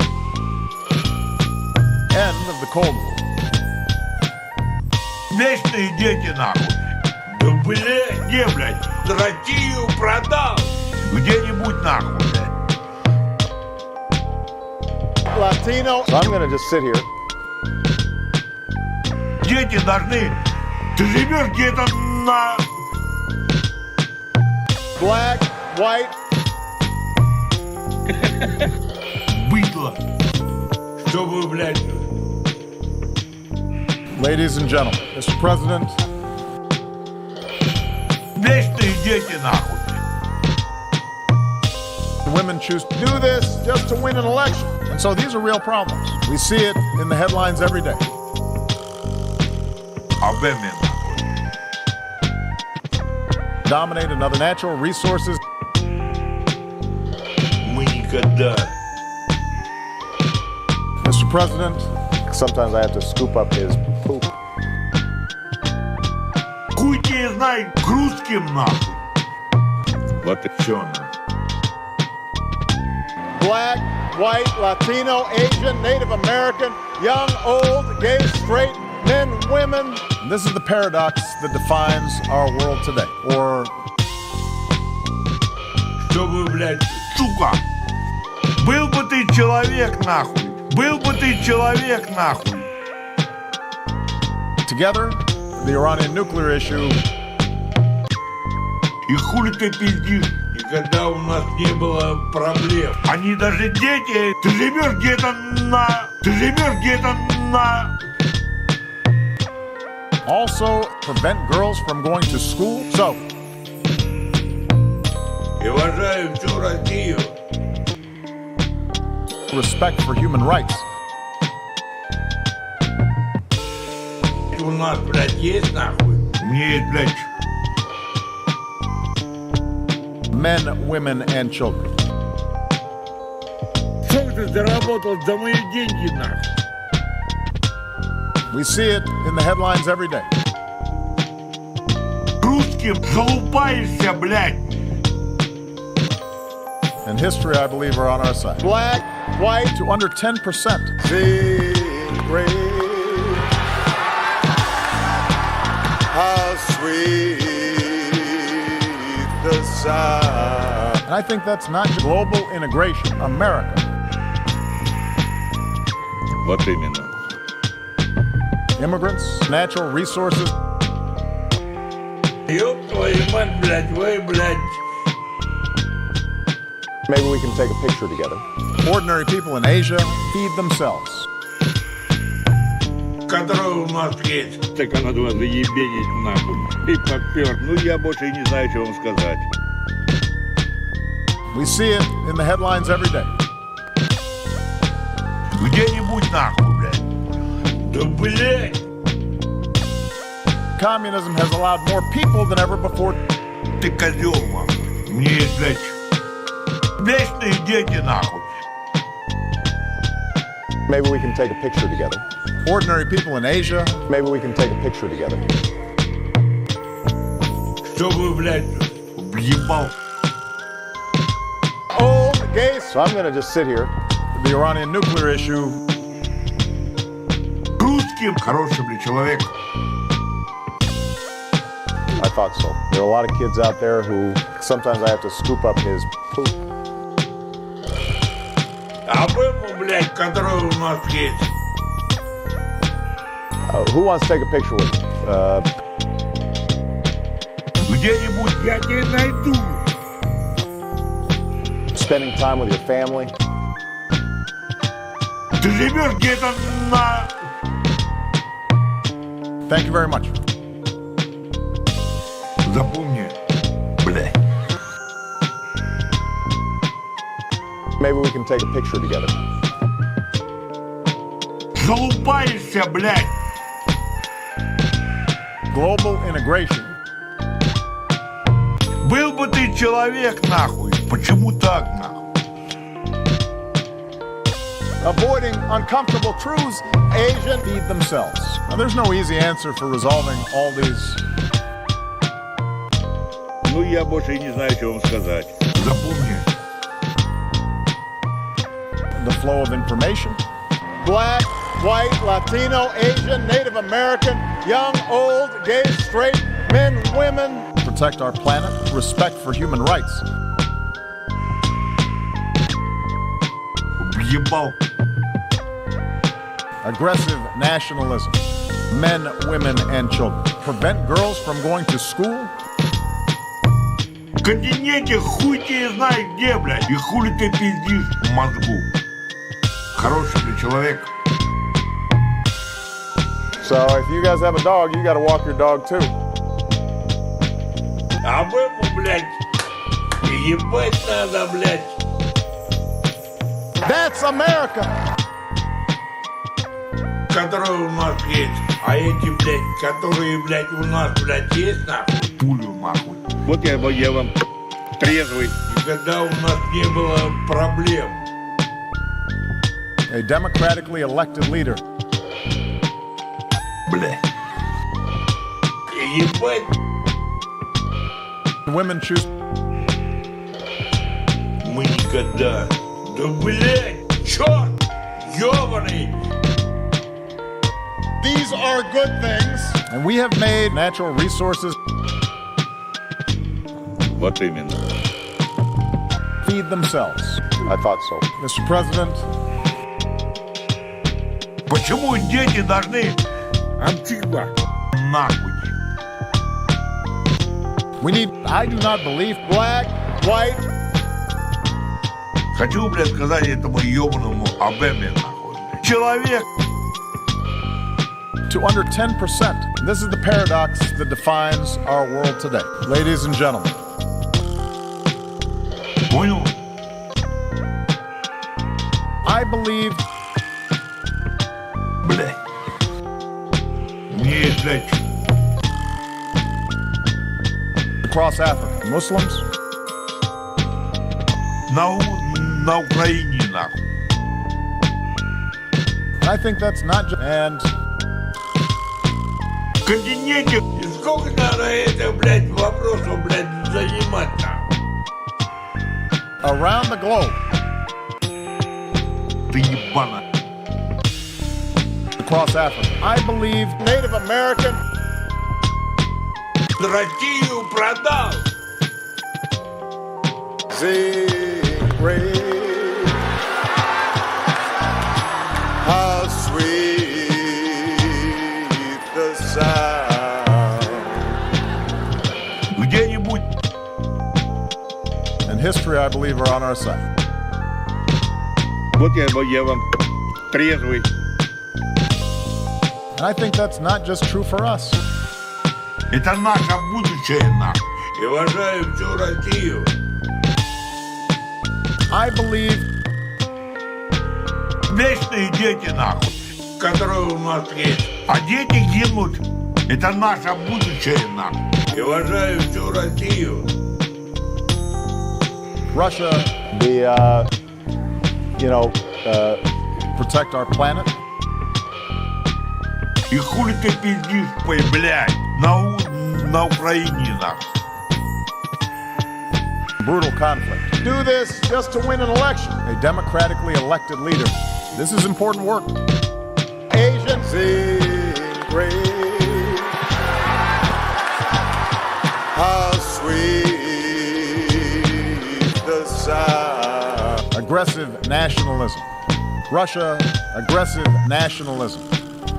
Speaker 2: End of the Cold War.
Speaker 1: Вечные дети нахуй. Да блядь, где, блядь? Россию продал. Где-нибудь нахуй, блядь.
Speaker 4: Latino.
Speaker 2: So I'm going to just sit here.
Speaker 1: Дети должны... Ты живешь где-то на...
Speaker 4: Black, white.
Speaker 1: Быдло. Чтобы, блядь...
Speaker 2: Ladies and gentlemen, Mr. President,
Speaker 1: Вечные дети нахуй.
Speaker 2: the women choose to do this just to win an election. And so these are real problems. We see it in the headlines every day.
Speaker 1: Обэме нахуй.
Speaker 2: Dominate another natural resources.
Speaker 1: Мы никогда...
Speaker 2: Mr. President, sometimes I have to scoop up his poop.
Speaker 1: Хуй тебе знает, к русским нахуй.
Speaker 3: Вот и
Speaker 1: Чё нахуй?
Speaker 4: Black, white, Latino, Asian, Native American, young, old, gay, straight, men, women.
Speaker 2: And this is the paradox that defines our world today. Or
Speaker 1: Чтобы, блядь, сука. Был бы ты человек нахуй. Был бы ты человек нахуй.
Speaker 2: together, the Iranian nuclear issue.
Speaker 1: И хули ты пиздишь? Никогда у нас не было проблем. Они даже дети. Ты живешь где-то на... Ты живешь где-то на...
Speaker 2: Also, prevent girls from going to school. So,
Speaker 1: И уважаю всю Россию.
Speaker 2: respect for human rights.
Speaker 1: У нас, блядь, есть нахуй. У меня есть, блядь,
Speaker 2: Men, women, and children.
Speaker 3: Что ты заработал за мои деньги, нахуй?
Speaker 2: We see it in the headlines every day.
Speaker 1: русским залупаешься, блядь.
Speaker 2: And history, I believe, are on our side.
Speaker 4: Black, white,
Speaker 2: To under 10%.
Speaker 4: secret. How sweet the sound.
Speaker 2: And I think that's not global integration. America.
Speaker 3: Вот именно.
Speaker 2: Immigrants, natural resources.
Speaker 1: Ёб твою мать, блядь, вы, блядь.
Speaker 2: Maybe we can take a picture together. Ordinary people in Asia feed themselves.
Speaker 1: Который у нас есть.
Speaker 3: Так она вас заебенить, нахуй. И попер. Ну, я больше и не знаю, что вам сказать.
Speaker 2: We see it in the headlines every day.
Speaker 1: Где-нибудь нахуй, блядь. Да, блядь.
Speaker 2: Communism has allowed more people than ever before.
Speaker 1: Ты козел, нахуй. Мне есть, блядь, вечные дети, нахуй.
Speaker 2: Maybe we can take a picture together. Ordinary people in Asia. Maybe we can take a picture together.
Speaker 1: Чтобы, блядь, въебал.
Speaker 4: Old, gay,
Speaker 2: So I'm going to just sit here. The Iranian nuclear issue.
Speaker 1: Русским хороший, блядь, человек.
Speaker 2: I thought so. There are a lot of kids out there who sometimes I have to scoop up his poop.
Speaker 1: Обэма, блядь. блядь, которая у нас есть.
Speaker 4: Who wants to take a picture with you?
Speaker 1: Где-нибудь я тебя найду.
Speaker 4: Spending time with your family.
Speaker 1: Ты живешь где-то на...
Speaker 2: Thank you very much.
Speaker 1: Запомни, блядь.
Speaker 4: Maybe we can take a picture together.
Speaker 1: Залупаешься, блядь.
Speaker 2: Global integration.
Speaker 1: Был бы ты человек, нахуй. Почему так, нахуй?
Speaker 4: Avoiding uncomfortable truths. Asian.
Speaker 2: Feed themselves. Now, there's no easy answer for resolving all these.
Speaker 3: Ну, я больше и не знаю, что вам сказать.
Speaker 1: Запомни.
Speaker 2: The flow of information.
Speaker 4: Black, white, Latino, Asian, Native American, young, old, gay, straight, men, women.
Speaker 2: Protect our planet. Respect for human rights.
Speaker 1: Въебал.
Speaker 2: Aggressive nationalism. Men, women, and children. Prevent girls from going to school.
Speaker 1: В континенте хуй тебе знает где, блядь. И хули ты пиздишь в мозгу. Хороший ты человек.
Speaker 4: So if you guys have a dog, you got to walk your dog too.
Speaker 1: Обэму, блядь. Ебать надо, блядь.
Speaker 4: That's America.
Speaker 1: Которая у нас есть. А эти, блядь, которые, блядь, у нас, блядь, есть, нахуй. Пулю, нахуй.
Speaker 3: Вот я вам трезвый.
Speaker 1: Никогда у нас не было проблем.
Speaker 2: A democratically elected leader.
Speaker 1: Бля. Ебать.
Speaker 2: Women choose.
Speaker 1: Мы никогда. Да, блядь, черт, ёбаный.
Speaker 4: These are good things.
Speaker 2: And we have made natural resources.
Speaker 3: Вот именно.
Speaker 2: Feed themselves.
Speaker 4: I thought so.
Speaker 2: Mr. President.
Speaker 1: Почему дети должны
Speaker 3: Амчигба.
Speaker 1: нахуй?
Speaker 2: I do not believe
Speaker 4: Black, white.
Speaker 1: Хочу, блядь, сказать этому ёбаному обэме, нахуй. Человек.
Speaker 2: to under 10%. This is the paradox that defines our world today. Ladies and gentlemen.
Speaker 1: Понял?
Speaker 2: I believe
Speaker 1: Блядь. Не, блядь.
Speaker 2: across Africa, Muslims,
Speaker 1: На Украине, нахуй.
Speaker 2: I think that's not just, and
Speaker 1: В континенте. И сколько надо это, блядь, вопросов, блядь, занимать-то?
Speaker 2: around the globe,
Speaker 1: Ты ебана.
Speaker 2: across Africa. I believe
Speaker 4: Native American.
Speaker 1: Россию продал.
Speaker 4: How sweet the sound.
Speaker 1: Где-нибудь.
Speaker 2: and history, I believe, are on our side.
Speaker 3: Вот я вам трезвый.
Speaker 2: And I think that's not just true for us.
Speaker 1: Это наше будущее, нахуй. И уважаю всю Россию.
Speaker 2: I believe
Speaker 1: Вечные дети, нахуй, которые у нас есть. А дети гибнут. Это наше будущее, нахуй. И уважаю всю Россию.
Speaker 2: Russia, protect our planet.
Speaker 1: И хули ты пиздишь, блядь, на Украине, нахуй.
Speaker 2: Brutal conflict.
Speaker 4: Do this just to win an election.
Speaker 2: A democratically elected leader. This is important work.
Speaker 4: Asian. Sing great. How sweet the sound.
Speaker 2: Aggressive nationalism. Russia, aggressive nationalism.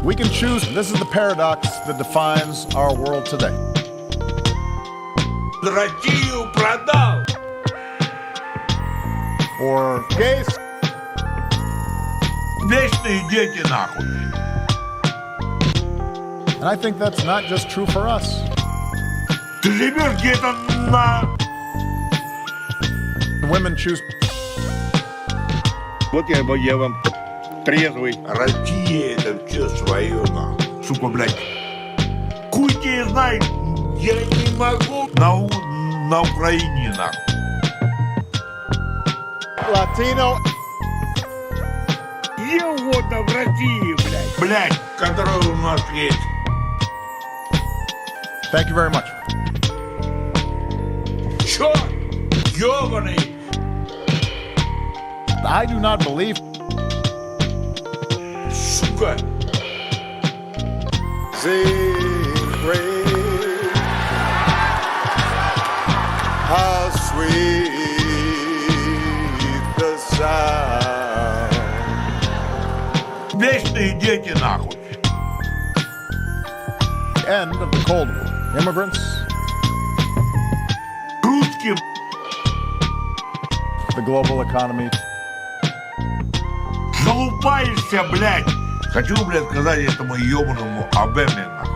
Speaker 2: We can choose. This is the paradox that defines our world today.
Speaker 1: Россию продал.
Speaker 2: Or
Speaker 4: Gays.
Speaker 1: Вечные дети нахуй.
Speaker 2: and I think that's not just true for us.
Speaker 1: Ты живешь где-то на...
Speaker 2: Women choose.
Speaker 3: Вот я вам трезвый.
Speaker 1: Россия это все свое нахуй. Сука, блядь. Хуй тебе знает, я не могу на Украине нахуй.
Speaker 4: Latino.
Speaker 3: Егодно в России, блядь.
Speaker 1: Блядь, которая у нас есть.
Speaker 2: Thank you very much.
Speaker 1: Чё? Ёбаный.
Speaker 2: I do not believe.
Speaker 1: Сука.
Speaker 4: How sweet the sound.
Speaker 1: Вечные дети нахуй.
Speaker 2: End of the Cold War. Immigrants,
Speaker 1: Русским.
Speaker 2: the global economy.
Speaker 1: Залупаешься, блядь. Хочу, блядь, сказать этому ёбаному обэме нахуй.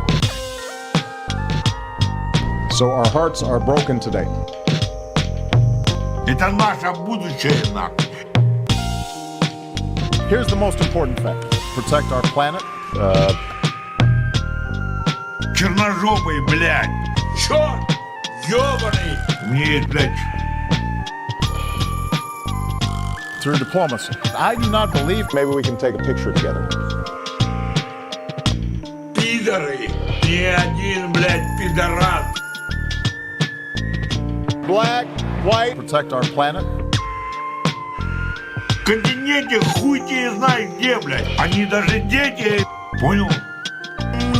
Speaker 2: So our hearts are broken today.
Speaker 1: Это наше будущее нахуй.
Speaker 2: Here's the most important fact. Protect our planet.
Speaker 1: Черножопый, блядь. Чё? Ёбаный. Мне, блядь.
Speaker 2: Through diplomacy. I do not believe. Maybe we can take a picture together.
Speaker 1: Пидоры. Ни один, блядь, пидорас.
Speaker 4: Black, white.
Speaker 2: Protect our planet.
Speaker 1: В континенте хуй тебе знает где, блядь. Они даже дети. Понял?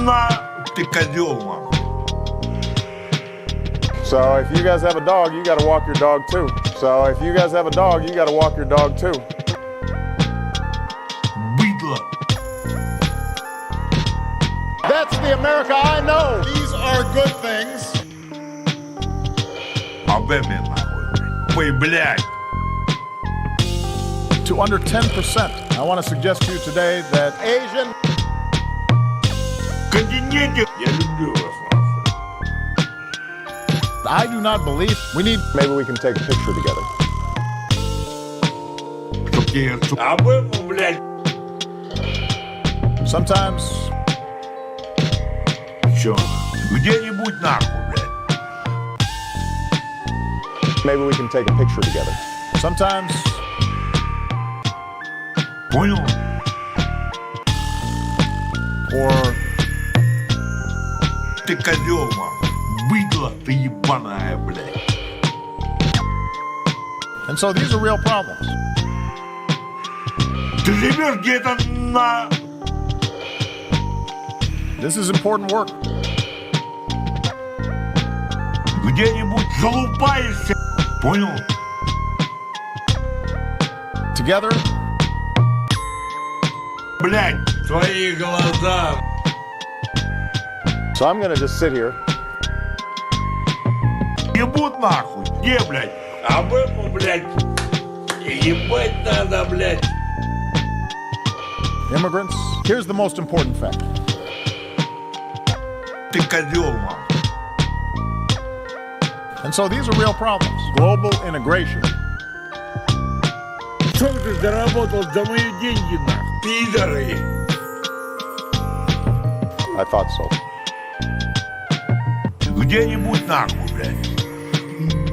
Speaker 1: На, ты козел, нахуй.
Speaker 2: So if you guys have a dog, you gotta walk your dog too. So if you guys have a dog, you gotta walk your dog too.
Speaker 1: Быдло.
Speaker 4: That's the America I know. These are good things.
Speaker 1: Обэме, нахуй. Ой, блядь.
Speaker 2: To under 10%. I want to suggest to you today that
Speaker 4: Asian.
Speaker 1: В континенте. Я люблю вас, нахуй.
Speaker 2: I do not believe we need. Maybe we can take a picture together.
Speaker 1: Чтоб тебе... Обэму, блядь.
Speaker 2: Sometimes
Speaker 1: Чё? Где-нибудь нахуй, блядь.
Speaker 2: maybe we can take a picture together. Sometimes
Speaker 1: Понял?
Speaker 2: or
Speaker 1: Ты козел, нахуй. Быдло ты ебаная, блядь.
Speaker 2: and so these are real problems.
Speaker 1: Ты живешь где-то на...
Speaker 2: This is important work.
Speaker 1: Где-нибудь залупаешься. Понял?
Speaker 2: Together,
Speaker 1: Блядь, твои глаза.
Speaker 2: so I'm gonna just sit here.
Speaker 1: Ебут нахуй. Где, блядь? Обэму, блядь. Ебать надо, блядь.
Speaker 2: Immigrants. Here's the most important fact.
Speaker 1: Ты козел, нахуй.
Speaker 2: And so these are real problems. Global integration.
Speaker 3: Что ты заработал за мои деньги, нахуй?
Speaker 1: Пидоры.
Speaker 2: I thought so.
Speaker 1: Где-нибудь нахуй, блядь.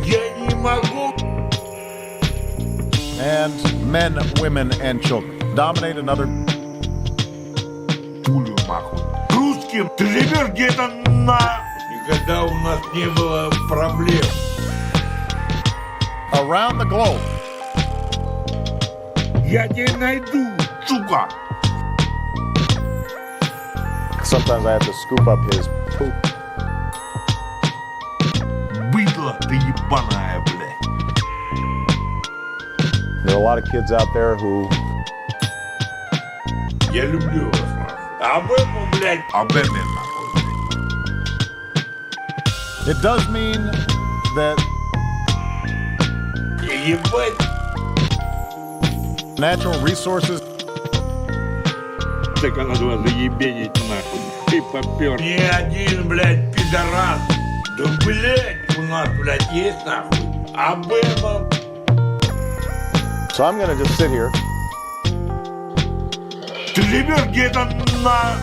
Speaker 1: Я не могу.
Speaker 2: And men, women, and children dominate another.
Speaker 1: Пулю нахуй. Русским. Ты живешь где-то на... Никогда у нас не было проблем.
Speaker 2: Around the globe.
Speaker 3: Я тебя найду.
Speaker 1: Сука.
Speaker 2: Sometimes I have to scoop up his poop.
Speaker 1: Быдло ты ебаная, блядь.
Speaker 2: There are a lot of kids out there who
Speaker 1: Я люблю вас, нахуй. Обэма, блядь. Обэме, нахуй.
Speaker 2: It does mean that
Speaker 1: Ебать.
Speaker 2: natural resources
Speaker 3: Так она два заебенить нахуй. И попер.
Speaker 1: Ни один, блядь, пидорас. Да, блядь, у нас, блядь, есть, нахуй. Обэма.
Speaker 4: So I'm going to just sit here.
Speaker 1: Ты живешь где-то на...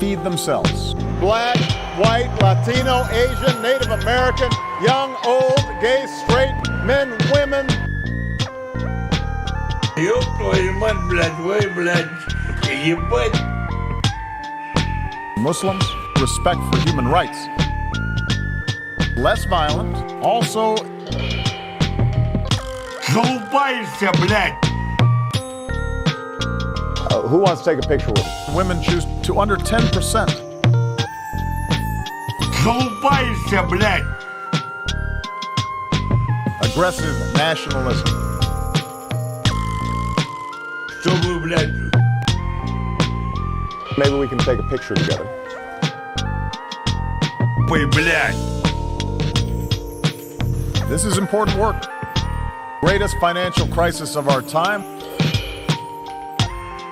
Speaker 2: feed themselves.
Speaker 4: Black, white, Latino, Asian, Native American, young, old, gay, straight, men, women.
Speaker 1: Ёб твою мать, блядь, вы, блядь, ебать.
Speaker 2: Muslims, respect for human rights. Less violent, also
Speaker 1: Залупаешься, блядь.
Speaker 4: Who wants to take a picture with me?
Speaker 2: women choose to under 10%.
Speaker 1: Залупаешься, блядь.
Speaker 2: Aggressive nationalism.
Speaker 1: Что вы, блядь,
Speaker 4: Maybe we can take a picture together.
Speaker 1: вы, блядь.
Speaker 2: This is important work. Greatest financial crisis of our time.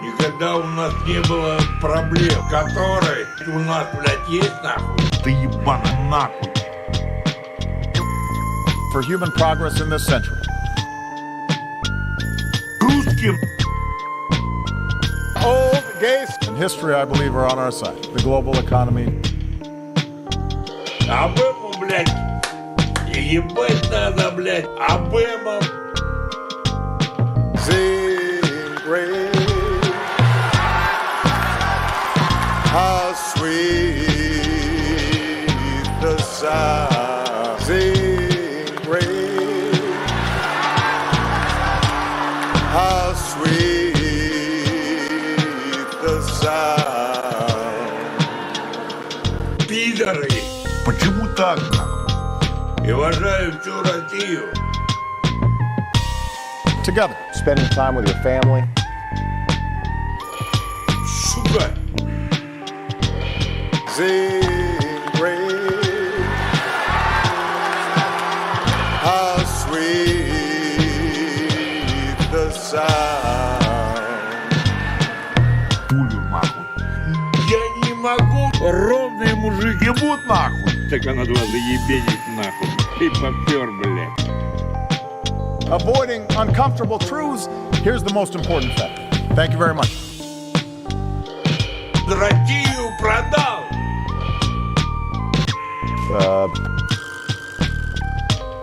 Speaker 1: Никогда у нас не было проблем, которые у нас, блядь, есть, нахуй. Ты ебана, нахуй.
Speaker 2: For human progress in this century.
Speaker 1: Русским.
Speaker 4: Old, gay,
Speaker 2: And history, I believe, are on our side. The global economy.
Speaker 1: Обэму, блядь. Ебать надо, блядь. Обэма.
Speaker 4: sing praise. How sweet the sound. Sing praise. How sweet the sound.
Speaker 1: Пидоры. Почему так, нахуй? И уважаю всю Россию.
Speaker 2: Together.
Speaker 4: Spending time with your family.
Speaker 1: Сука.
Speaker 4: Sing praise. How sweet the sound.
Speaker 1: Пулю, нахуй. Я не могу. Ровные мужики ебут, нахуй.
Speaker 3: Так она два заебенить нахуй. И попер, блядь.
Speaker 2: Avoiding uncomfortable truths. Here's the most important fact. Thank you very much.
Speaker 1: Россию продал.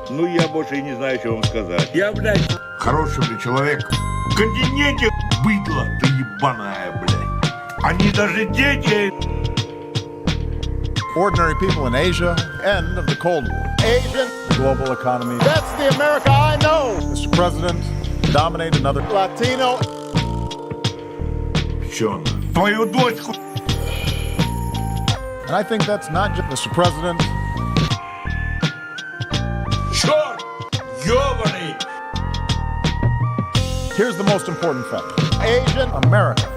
Speaker 3: Ну я больше и не знаю, что вам сказать.
Speaker 1: Я, блядь, хороший, блядь, человек. В континенте быдло, ты ебаная, блядь. Они даже дети.
Speaker 2: Ordinary people in Asia. End of the Cold War.
Speaker 4: Asian.
Speaker 2: The global economy.
Speaker 4: That's the America I know.
Speaker 2: Mr. President, dominate another.
Speaker 4: Latino.
Speaker 1: Чё, твою дочку.
Speaker 2: And I think that's not just Mr. President.
Speaker 1: Черт, ёбаный.
Speaker 2: Here's the most important fact.
Speaker 4: Asian.
Speaker 2: America.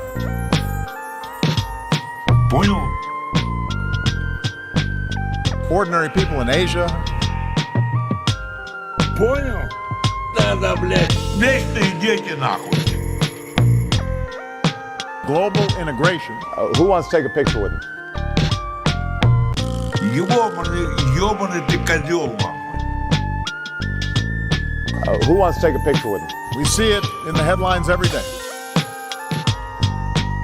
Speaker 1: Понял?
Speaker 2: Ordinary people in Asia.
Speaker 3: Понял?
Speaker 1: Надо, блядь, вечные дети, нахуй.
Speaker 2: Global integration.
Speaker 4: Who wants to take a picture with me?
Speaker 1: Ёбаный ты козел, нахуй.
Speaker 4: Who wants to take a picture with me?
Speaker 2: We see it in the headlines every day.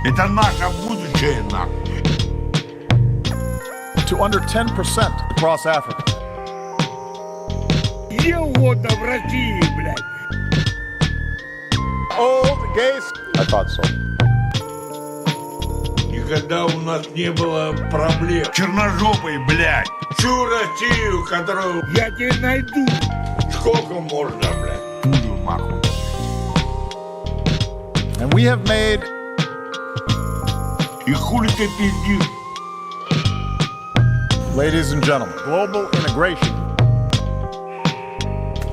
Speaker 1: Это наше будущее, нахуй.
Speaker 2: To under 10% across Africa.
Speaker 3: Где угодно в России, блядь.
Speaker 4: Old, gay. I thought so.
Speaker 1: Никогда у нас не было проблем. Черножопый, блядь. Всю Россию, которую...
Speaker 3: Я тебя найду.
Speaker 1: Сколько можно, блядь? Пулю, нахуй.
Speaker 2: And we have made
Speaker 1: И хули ты пиздишь?
Speaker 2: Ladies and gentlemen, global integration.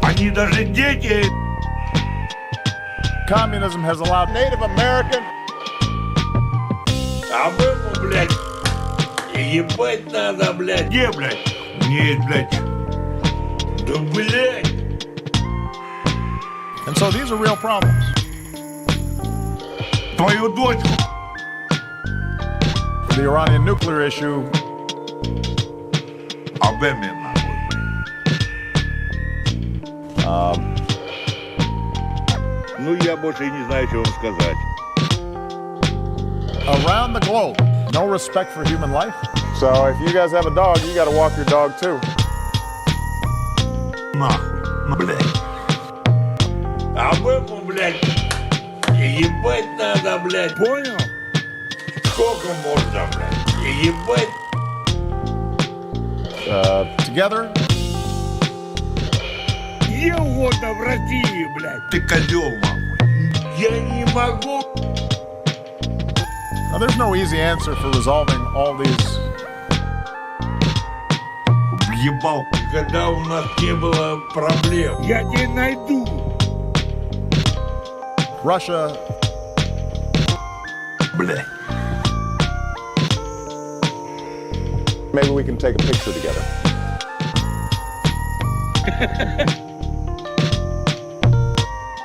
Speaker 1: Они даже дети.
Speaker 2: Communism has allowed
Speaker 4: Native American.
Speaker 1: Обэма, блядь. Ебать надо, блядь. Где, блядь? Нет, блядь. Да, блядь.
Speaker 2: And so these are real problems.
Speaker 1: Твою дочку.
Speaker 2: The Iranian nuclear issue.
Speaker 1: Обэме, нахуй.
Speaker 3: Ну, я больше и не знаю, что вам сказать.
Speaker 2: Around the globe, no respect for human life.
Speaker 4: So if you guys have a dog, you got to walk your dog too.
Speaker 1: Нахуй. Блядь. Обэма, блядь. Ебать надо, блядь.
Speaker 3: Понял?
Speaker 1: Сколько можно, блядь? Ебать.
Speaker 2: Together,
Speaker 3: Где угодно в России, блядь.
Speaker 1: Ты козел, нахуй. Я не могу.
Speaker 2: now there's no easy answer for resolving all these
Speaker 1: Въебал. Когда у нас не было проблем.
Speaker 3: Я тебя найду.
Speaker 2: Russia,
Speaker 1: Блядь.
Speaker 4: Maybe we can take a picture together.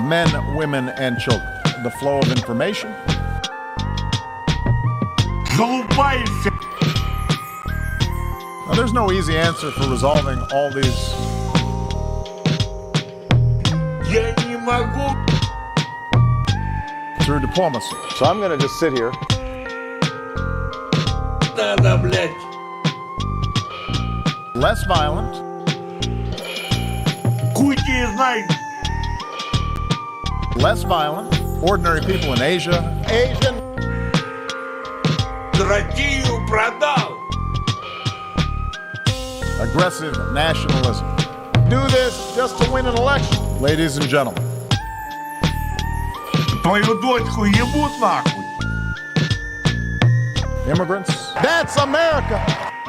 Speaker 2: men, women, and children. The flow of information,
Speaker 1: Залупаешься.
Speaker 2: now there's no easy answer for resolving all these
Speaker 1: Я не могу.
Speaker 2: through diplomacy.
Speaker 4: So I'm going to just sit here.
Speaker 1: Надо, блядь.
Speaker 2: Less violent,
Speaker 1: Хуй тебе знает.
Speaker 2: less violent, ordinary people in Asia,
Speaker 4: Asian.
Speaker 1: Россию продал.
Speaker 2: aggressive nationalism.
Speaker 4: Do this just to win an election.
Speaker 2: Ladies and gentlemen,
Speaker 1: Твою дочку ебут нахуй.
Speaker 2: immigrants,
Speaker 4: That's America.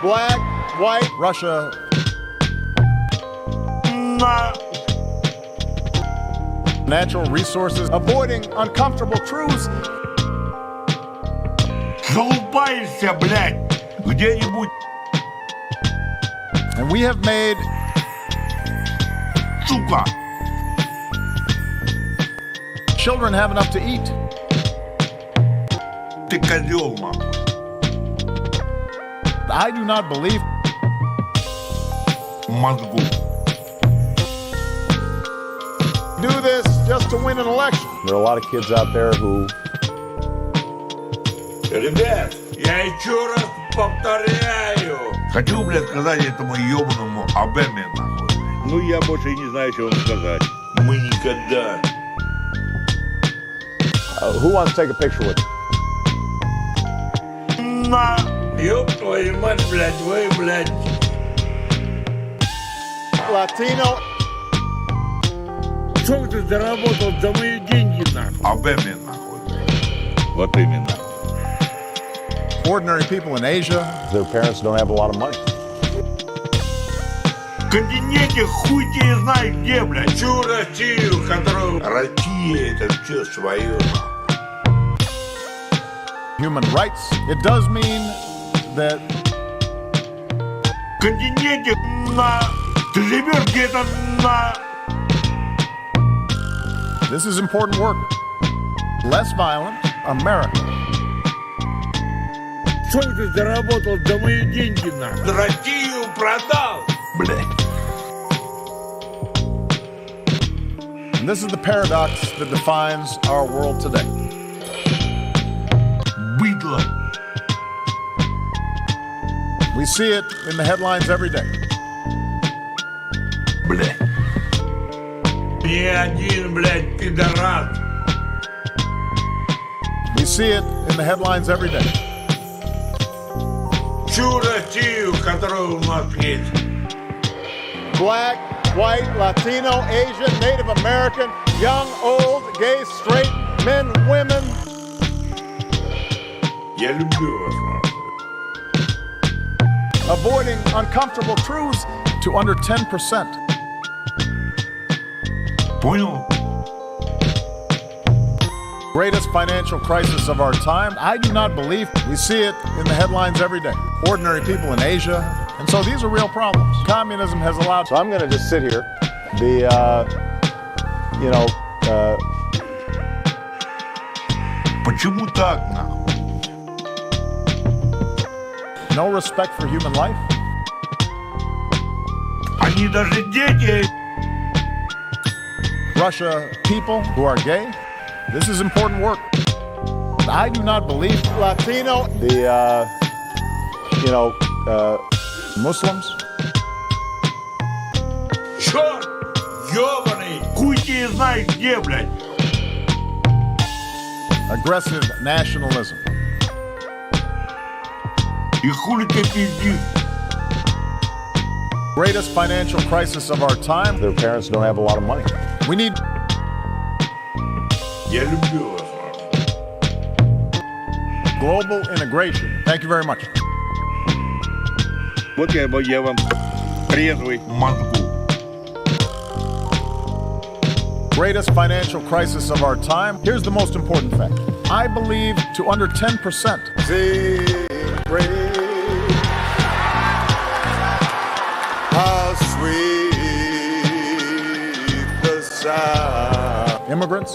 Speaker 4: Black, white.
Speaker 2: Russia,
Speaker 1: На.
Speaker 2: natural resources,
Speaker 4: Avoiding uncomfortable truths.
Speaker 1: Залупаешься, блядь. Где-нибудь.
Speaker 2: and we have made
Speaker 1: Сука.
Speaker 2: children have enough to eat.
Speaker 1: Ты козел, нахуй.
Speaker 2: I do not believe
Speaker 1: Мозгу.
Speaker 4: Do this just to win an election. There are a lot of kids out there who
Speaker 1: Ребят, я еще раз повторяю. Хочу, блядь, сказать этому ебаному обэме, нахуй.
Speaker 3: Ну, я больше и не знаю, что вам сказать.
Speaker 1: Мы никогда.
Speaker 4: who wants to take a picture with you?
Speaker 1: На. Ёб твою мать, блядь, вы, блядь.
Speaker 4: Latino.
Speaker 3: Что ты заработал за мои деньги, нахуй?
Speaker 1: Обэме, нахуй.
Speaker 3: Вот именно.
Speaker 2: ordinary people in Asia,
Speaker 4: Their parents don't have a lot of money.
Speaker 1: В континенте хуй тебе знает где, блядь. Всю Россию, которую... Россия, это все свое, нахуй.
Speaker 2: human rights. It does mean that
Speaker 1: В континенте на... Ты живешь где-то на...
Speaker 2: this is important work. Less violent, America.
Speaker 3: Что ты заработал за мои деньги, нахуй?
Speaker 1: Россию продал. Блядь.
Speaker 2: And this is the paradox that defines our world today.
Speaker 1: Быдло.
Speaker 2: We see it in the headlines every day.
Speaker 1: Блядь. Не один, блядь, пидорас.
Speaker 2: We see it in the headlines every day.
Speaker 1: Всю Россию, которая у нас есть.
Speaker 4: Black, white, Latino, Asian, Native American, young, old, gay, straight, men, women.
Speaker 1: Я люблю вас, нахуй.
Speaker 4: Avoiding uncomfortable truths.
Speaker 2: To under 10%.
Speaker 1: Понял?
Speaker 2: Greatest financial crisis of our time? I do not believe. We see it in the headlines every day. Ordinary people in Asia. And so these are real problems. Communism has allowed...
Speaker 4: So I'm going to just sit here,
Speaker 1: Почему так, нахуй?
Speaker 2: No respect for human life?
Speaker 1: Они даже дети.
Speaker 2: Russia people who are gay? This is important work. I do not believe
Speaker 4: Latino,
Speaker 2: Muslims.
Speaker 1: Черт, ёбаный, хуй тебе знаешь где, блядь.
Speaker 2: Aggressive nationalism.
Speaker 1: И хули ты пиздишь?
Speaker 2: Greatest financial crisis of our time.
Speaker 4: their parents don't have a lot of money.
Speaker 2: We need
Speaker 1: Я люблю вас, нахуй.
Speaker 2: global integration. Thank you very much.
Speaker 3: Вот я вам трезвый.
Speaker 1: Мозгу.
Speaker 2: Greatest financial crisis of our time. Here's the most important fact. I believe to under 10%.
Speaker 4: How sweet the sound.
Speaker 2: Immigrants,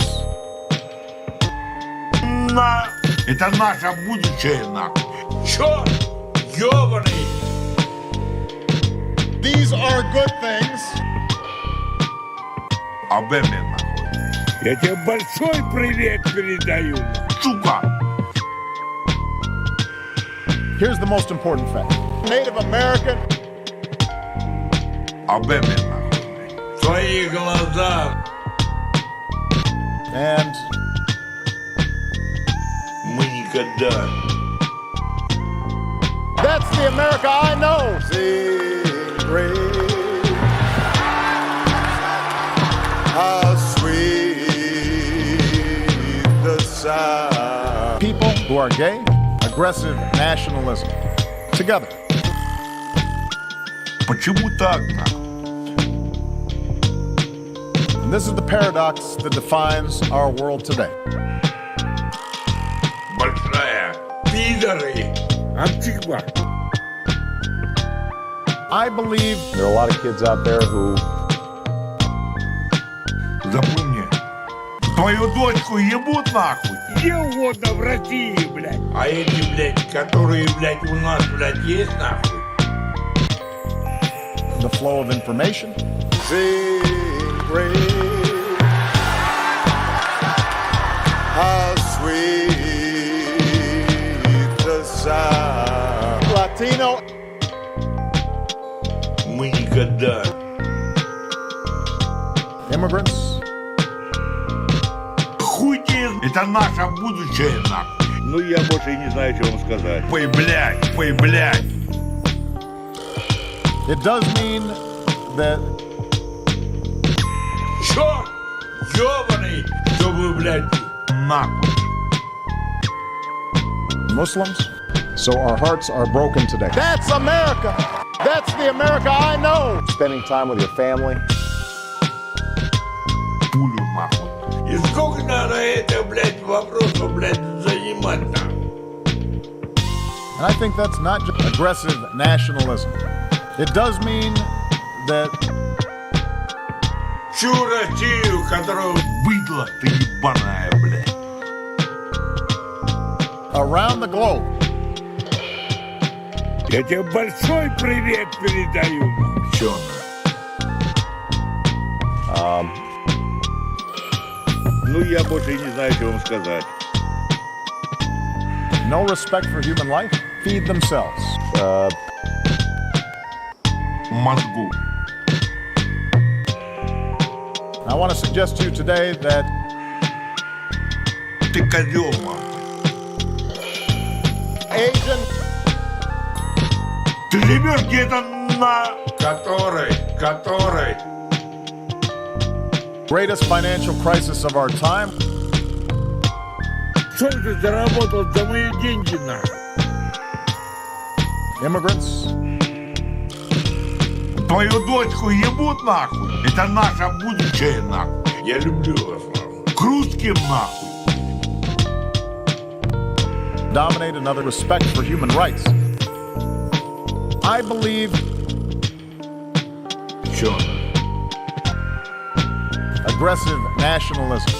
Speaker 1: Это наше будущее, нахуй. Черт, ёбаный.
Speaker 4: These are good things.
Speaker 1: Обэме, нахуй.
Speaker 3: Я тебе большой привет передаю.
Speaker 1: Сука.
Speaker 2: here's the most important fact.
Speaker 4: Native American.
Speaker 1: Обэме, нахуй. Твои глаза.
Speaker 2: And
Speaker 1: Мы никогда.
Speaker 4: That's the America I know. How sweet the sound.
Speaker 2: people who are gay, aggressive nationalism. Together.
Speaker 1: Почему так, нахуй?
Speaker 2: And this is the paradox that defines our world today.
Speaker 1: Большая. Пидоры.
Speaker 3: Антиква.
Speaker 2: I believe
Speaker 4: There are a lot of kids out there who
Speaker 1: Запомни. Твою дочку ебут, нахуй.
Speaker 3: Где угодно в России, блядь.
Speaker 1: А эти, блядь, которые, блядь, у нас, блядь, есть, нахуй.
Speaker 2: the flow of information,
Speaker 4: sing praise. How sweet the sound. Latino.
Speaker 1: Мы никогда.
Speaker 2: immigrants,
Speaker 1: Хуй тебе. Это наше будущее, нахуй.
Speaker 3: Ну, я больше и не знаю, что вам сказать.
Speaker 1: Пой, блядь, пой, блядь.
Speaker 2: it does mean that
Speaker 1: Черт, ёбаный, чтобы, блядь, нахуй.
Speaker 2: Muslims, so our hearts are broken today.
Speaker 4: That's America. That's the America I know. Spending time with your family.
Speaker 1: Пулю, нахуй. И сколько надо это, блядь, вопросов, блядь, занимать, нахуй?
Speaker 2: And I think that's not just aggressive nationalism. It does mean that
Speaker 1: Всю Россию, которую быдло ты ебаная, блядь.
Speaker 2: around the globe,
Speaker 3: Я тебе большой привет передаю.
Speaker 1: Всё, нахуй.
Speaker 3: Ну, я больше и не знаю, что вам сказать.
Speaker 2: no respect for human life, feed themselves.
Speaker 1: Мозгу.
Speaker 2: I want to suggest to you today that
Speaker 1: Ты козёл, нахуй.
Speaker 4: Asian.
Speaker 1: Ты живешь где-то на... Который.
Speaker 2: greatest financial crisis of our time,
Speaker 3: Что ты заработал за мои деньги, нахуй?
Speaker 2: immigrants,
Speaker 1: Твою дочку ебут, нахуй. Это наше будущее, нахуй. Я люблю вас, нахуй. К русским, нахуй.
Speaker 2: dominate another respect for human rights. I believe
Speaker 1: Чё?
Speaker 2: aggressive nationalism.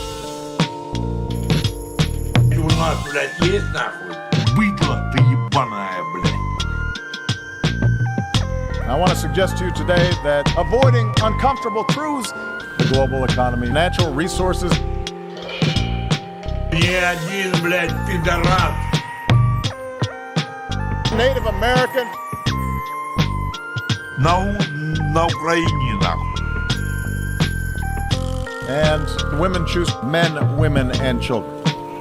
Speaker 1: У нас, блядь, есть нахуй? Быдло ты ебаная, блядь.
Speaker 2: I want to suggest to you today that avoiding uncomfortable truths, the global economy, natural resources,
Speaker 1: Ни один, блядь, пидорас.
Speaker 4: Native American,
Speaker 1: На Украине, нахуй.
Speaker 2: and women choose men, women, and children.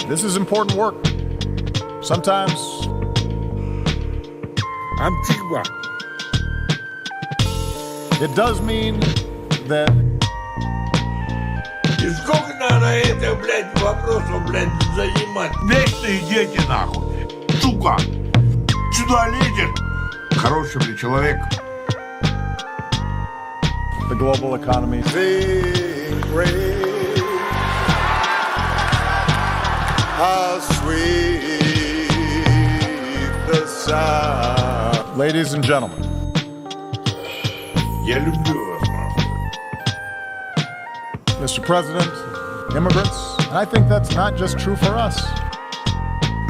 Speaker 2: This is important work. Sometimes
Speaker 3: Антигва.
Speaker 2: it does mean that
Speaker 1: И сколько надо это, блядь, вопросов, блядь, занимать? Вечные дети, нахуй. Сука. Сюда лезет. Хороший, блядь, человек.
Speaker 2: the global economy
Speaker 4: sing praise. How sweet the sound.
Speaker 2: Ladies and gentlemen,
Speaker 1: Я люблю вас, нахуй.
Speaker 2: Mr. President, immigrants, and I think that's not just true for us.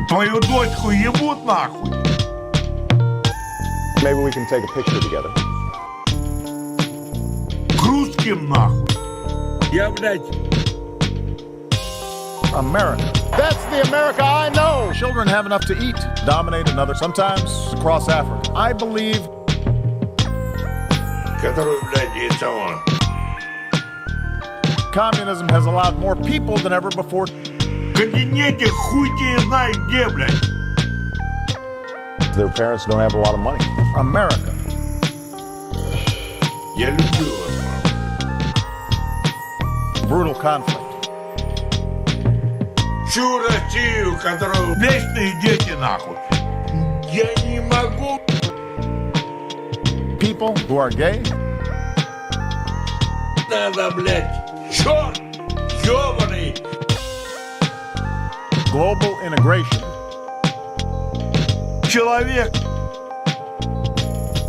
Speaker 1: Твою дочку ебут, нахуй.
Speaker 4: Maybe we can take a picture together.
Speaker 1: К русским, нахуй.
Speaker 3: Я, блядь,
Speaker 2: America.
Speaker 4: That's the America I know.
Speaker 2: Children have enough to eat, dominate another, sometimes across Africa. I believe
Speaker 1: Который, блядь, и того.
Speaker 2: communism has allowed more people than ever before.
Speaker 1: В континенте хуй тебе знает где, блядь.
Speaker 4: Their parents don't have a lot of money.
Speaker 2: America.
Speaker 1: Я люблю вас, нахуй.
Speaker 2: Brutal conflict.
Speaker 1: Всю Россию, которую вечные дети, нахуй. Я не могу.
Speaker 2: People who are gay,
Speaker 1: Надо, блядь. Черт. Ёбаный.
Speaker 2: global integration.
Speaker 1: Человек.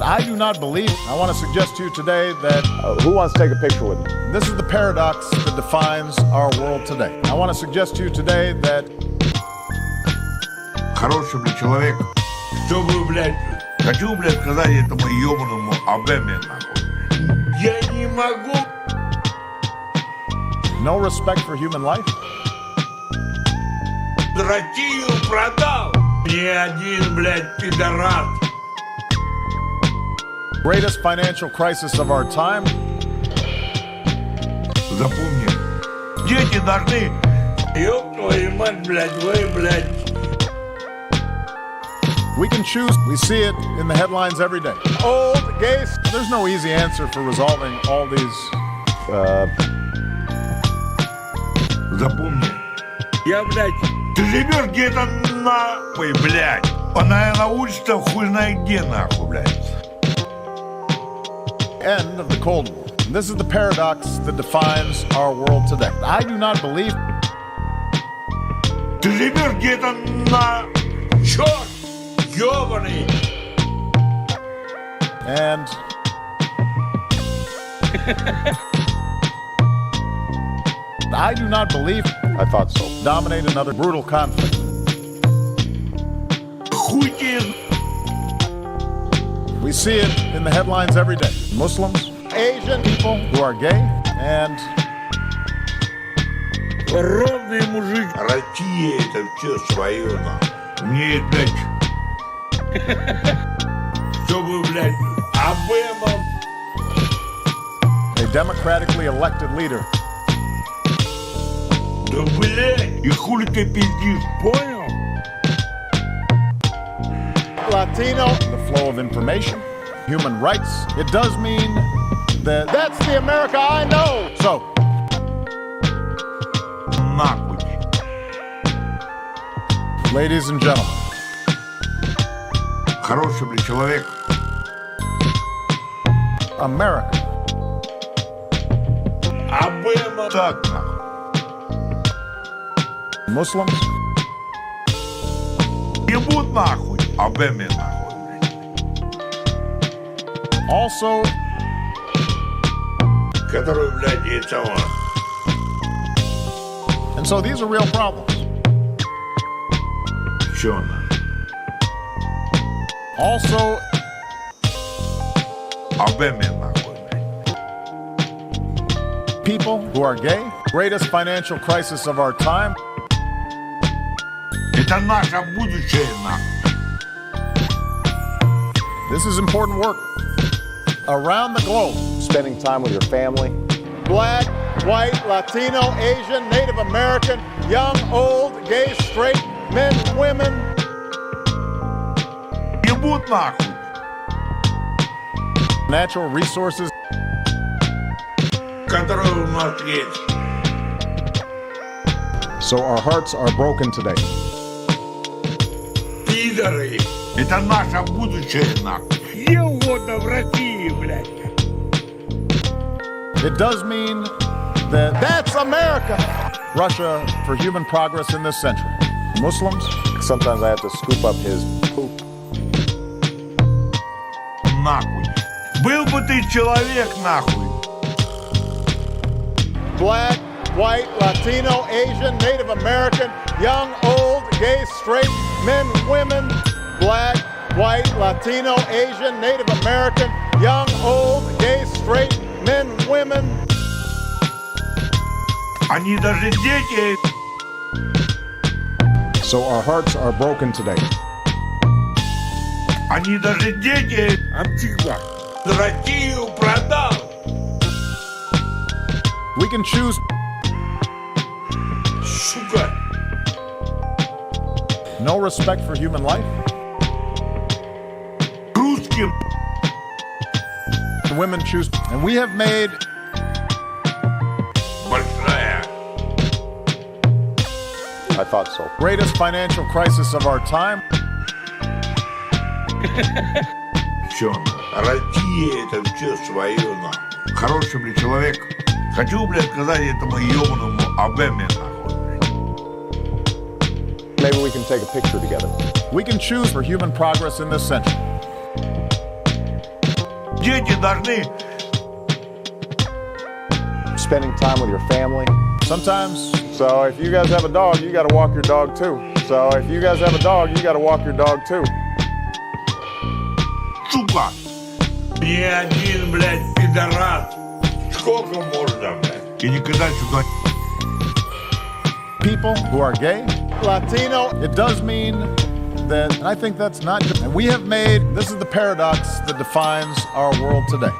Speaker 2: I do not believe. I want to suggest to you today that
Speaker 4: Who wants to take a picture with me?
Speaker 2: this is the paradox that defines our world today. I want to suggest to you today that
Speaker 1: Хороший, блядь, человек. Чтобы, блядь, хочу, блядь, сказать этому ебаному обэме, нахуй. Я не могу.
Speaker 2: no respect for human life,
Speaker 1: Россию продал. Ни один, блядь, пидорас.
Speaker 2: greatest financial crisis of our time,
Speaker 1: Запомни. Дети должны... Ёб твою мать, блядь, вы, блядь.
Speaker 2: we can choose. We see it in the headlines every day.
Speaker 4: Old, gay,
Speaker 2: There's no easy answer for resolving all these.
Speaker 1: Запомни.
Speaker 3: я, блядь,
Speaker 1: Ты живешь где-то нахуй, блядь. Он, наверное, учится хуй знает где, нахуй, блядь.
Speaker 2: End of the Cold War. And this is the paradox that defines our world today. I do not believe
Speaker 1: Ты живешь где-то на... Черт! Ёбаный!
Speaker 2: and I do not believe
Speaker 4: I thought so.
Speaker 2: dominate another brutal conflict.
Speaker 1: Хуй тебе...
Speaker 2: We see it in the headlines every day. Muslims,
Speaker 4: Asian,
Speaker 2: people who are gay, and
Speaker 3: ровный мужик.
Speaker 1: Россия это все свое, нахуй. Мне, блядь... Чтобы, блядь, Обэма...
Speaker 2: a democratically elected leader
Speaker 1: Да, блядь! И хули ты пиздишь?
Speaker 3: Понял?
Speaker 4: Latino.
Speaker 2: the flow of information, human rights. It does mean that.
Speaker 4: That's the America I know.
Speaker 2: So,
Speaker 1: Нахуй.
Speaker 2: ladies and gentlemen,
Speaker 1: Хороший, блядь, человек.
Speaker 2: America.
Speaker 1: Обэма так, нахуй.
Speaker 2: Muslims,
Speaker 1: Ебут нахуй, обэме нахуй, блядь.
Speaker 2: Also,
Speaker 1: Который, блядь, и того.
Speaker 2: and so these are real problems.
Speaker 1: Чё нахуй?
Speaker 2: Also,
Speaker 1: Обэме нахуй, блядь.
Speaker 2: people who are gay, greatest financial crisis of our time.
Speaker 1: Это наше будущее нахуй.
Speaker 2: This is important work. Around the globe,
Speaker 4: Spending time with your family. Black, white, Latino, Asian, Native American, young, old, gay, straight, men, women.
Speaker 1: Ебут нахуй.
Speaker 2: natural resources.
Speaker 1: Которые у нас есть.
Speaker 2: So our hearts are broken today.
Speaker 1: Пидоры. Это наше будущее нахуй.
Speaker 3: Где угодно в России, блядь.
Speaker 2: It does mean that
Speaker 4: That's America.
Speaker 2: Russia for human progress in this century. Muslims,
Speaker 4: Sometimes I have to scoop up his poop.
Speaker 1: Нахуй. Был бы ты человек нахуй.
Speaker 4: Black, white, Latino, Asian, Native American, young, old, gay, straight, men, women. Black, white, Latino, Asian, Native American, young, old, gay, straight, men, women.
Speaker 1: Они даже дети.
Speaker 2: so our hearts are broken today.
Speaker 1: Они даже дети.
Speaker 3: Амтигла.
Speaker 1: Россию продал.
Speaker 2: We can choose
Speaker 1: Сука.
Speaker 2: no respect for human life.
Speaker 1: Русским.
Speaker 2: Women choose, and we have made
Speaker 1: Большая.
Speaker 4: I thought so.
Speaker 2: greatest financial crisis of our time.
Speaker 1: Чё? Россия это все свое нахуй. Хороший, блядь, человек. Хочу, блядь, сказать этому ебаному обэме нахуй.
Speaker 4: Maybe we can take a picture together.
Speaker 2: We can choose for human progress in this century.
Speaker 1: Дети должны.
Speaker 4: Spending time with your family.
Speaker 2: Sometimes
Speaker 4: So if you guys have a dog, you gotta walk your dog too. So if you guys have a dog, you gotta walk your dog too.
Speaker 1: Сука. Ни один, блядь, пидорас. Сколько можно, блядь? И никогда сюда.
Speaker 2: people who are gay,
Speaker 4: Latino.
Speaker 2: it does mean that, and I think that's not, and we have made, this is the paradox that defines our world today.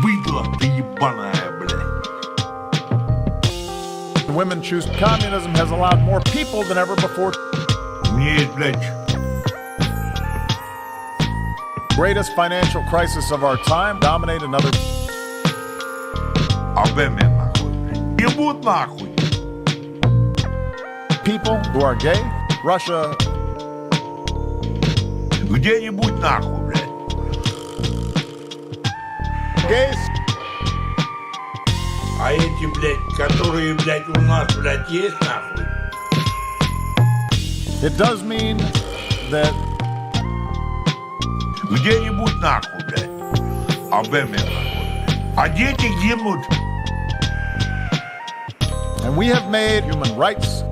Speaker 1: Быдло ты ебаная, блядь.
Speaker 2: Women choose, communism has allowed more people than ever before.
Speaker 1: Мне есть, блядь,
Speaker 2: Greatest financial crisis of our time, dominate another.
Speaker 1: обэме нахуй, блядь. Ебут нахуй.
Speaker 2: People who are gay, Russia,
Speaker 1: Где-нибудь нахуй, блядь.
Speaker 4: Gays.
Speaker 1: А эти, блядь, которые, блядь, у нас, блядь, есть нахуй.
Speaker 2: it does mean that
Speaker 1: Где-нибудь нахуй, блядь. Обэме нахуй. А дети гибнут.
Speaker 2: and we have made human rights,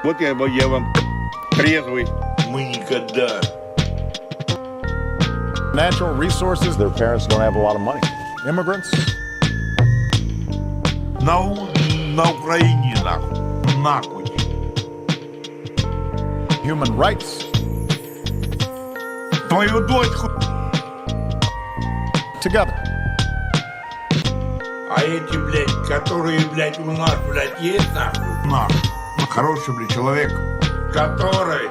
Speaker 3: Вот я вам трезвый.
Speaker 1: Мы никогда.
Speaker 2: natural resources,
Speaker 4: Their parents don't have a lot of money.
Speaker 2: immigrants,
Speaker 1: На Украине нахуй. Нахуй.
Speaker 2: human rights,
Speaker 1: Твою дочку.
Speaker 2: together.
Speaker 1: А эти, блядь, которые, блядь, у нас, блядь, есть нахуй. Нахуй. Хороший, блядь, человек. Который.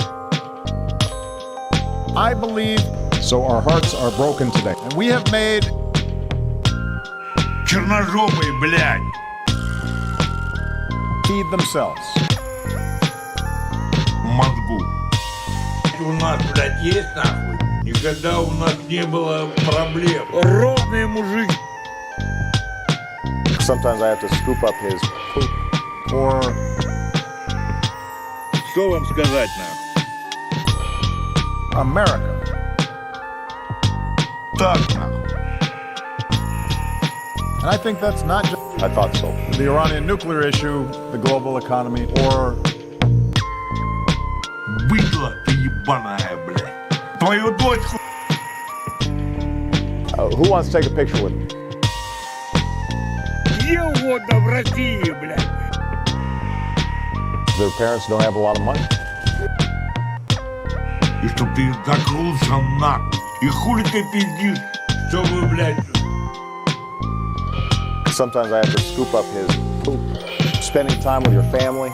Speaker 2: I believe, so our hearts are broken today. And we have made
Speaker 1: Черножопый, блядь.
Speaker 2: feed themselves.
Speaker 1: Мозгу. У нас, блядь, есть нахуй. Никогда у нас не было проблем.
Speaker 3: Ровный мужик.
Speaker 4: Sometimes I have to scoop up his poop.
Speaker 2: Or
Speaker 3: Что вам сказать нам?
Speaker 2: America.
Speaker 1: Так нахуй.
Speaker 2: And I think that's not just
Speaker 4: I thought so.
Speaker 2: the Iranian nuclear issue, the global economy, or
Speaker 1: Быдло ты ебаная, блядь. Твою дочку.
Speaker 4: Who wants to take a picture with me?
Speaker 3: Где угодно в России, блядь.
Speaker 4: Their parents don't have a lot of money.
Speaker 1: И чтоб ты закрылся нахуй. И хули ты пиздишь, чтобы, блядь,
Speaker 4: Sometimes I have to scoop up his poop. Spending time with your family.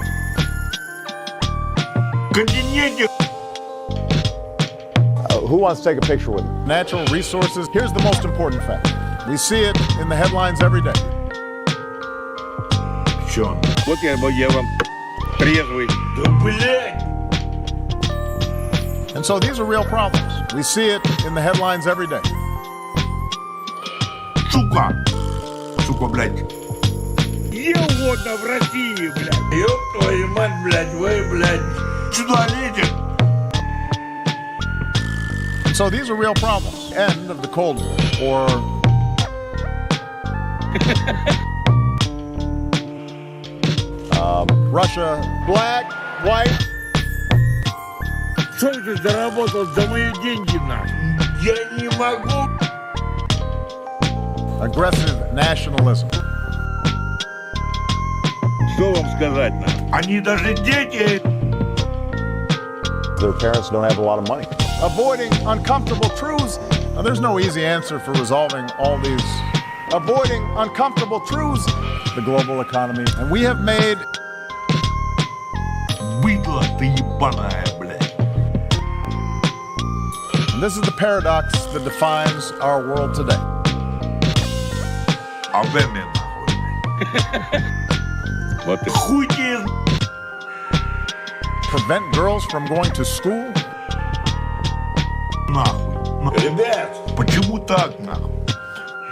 Speaker 1: в континенте.
Speaker 4: Who wants to take a picture with me?
Speaker 2: natural resources. Here's the most important fact. We see it in the headlines every day.
Speaker 1: Чё?
Speaker 3: Вот я вам трезвый.
Speaker 1: Да, блядь.
Speaker 2: And so these are real problems. We see it in the headlines every day.
Speaker 1: Сука. Сука, блядь.
Speaker 3: Где угодно в России, блядь.
Speaker 1: Ёб твою мать, блядь, вы, блядь. Сюда летит.
Speaker 2: And so these are real problems. End of the Cold War, or Russia,
Speaker 4: Black, white.
Speaker 3: Что ты заработал за мои деньги, нахуй?
Speaker 1: Я не могу.
Speaker 2: aggressive nationalism.
Speaker 3: Что вам сказать нам?
Speaker 1: Они даже дети.
Speaker 4: Their parents don't have a lot of money.
Speaker 2: Avoiding uncomfortable truths. Now, there's no easy answer for resolving all these. Avoiding uncomfortable truths. The global economy. And we have made
Speaker 1: Быдло ты ебаная, блядь.
Speaker 2: and this is the paradox that defines our world today.
Speaker 1: Обэме, нахуй.
Speaker 3: Вот и
Speaker 1: Хуй тебе.
Speaker 2: Prevent girls from going to school.
Speaker 1: Нахуй. Ребят, почему так, нахуй?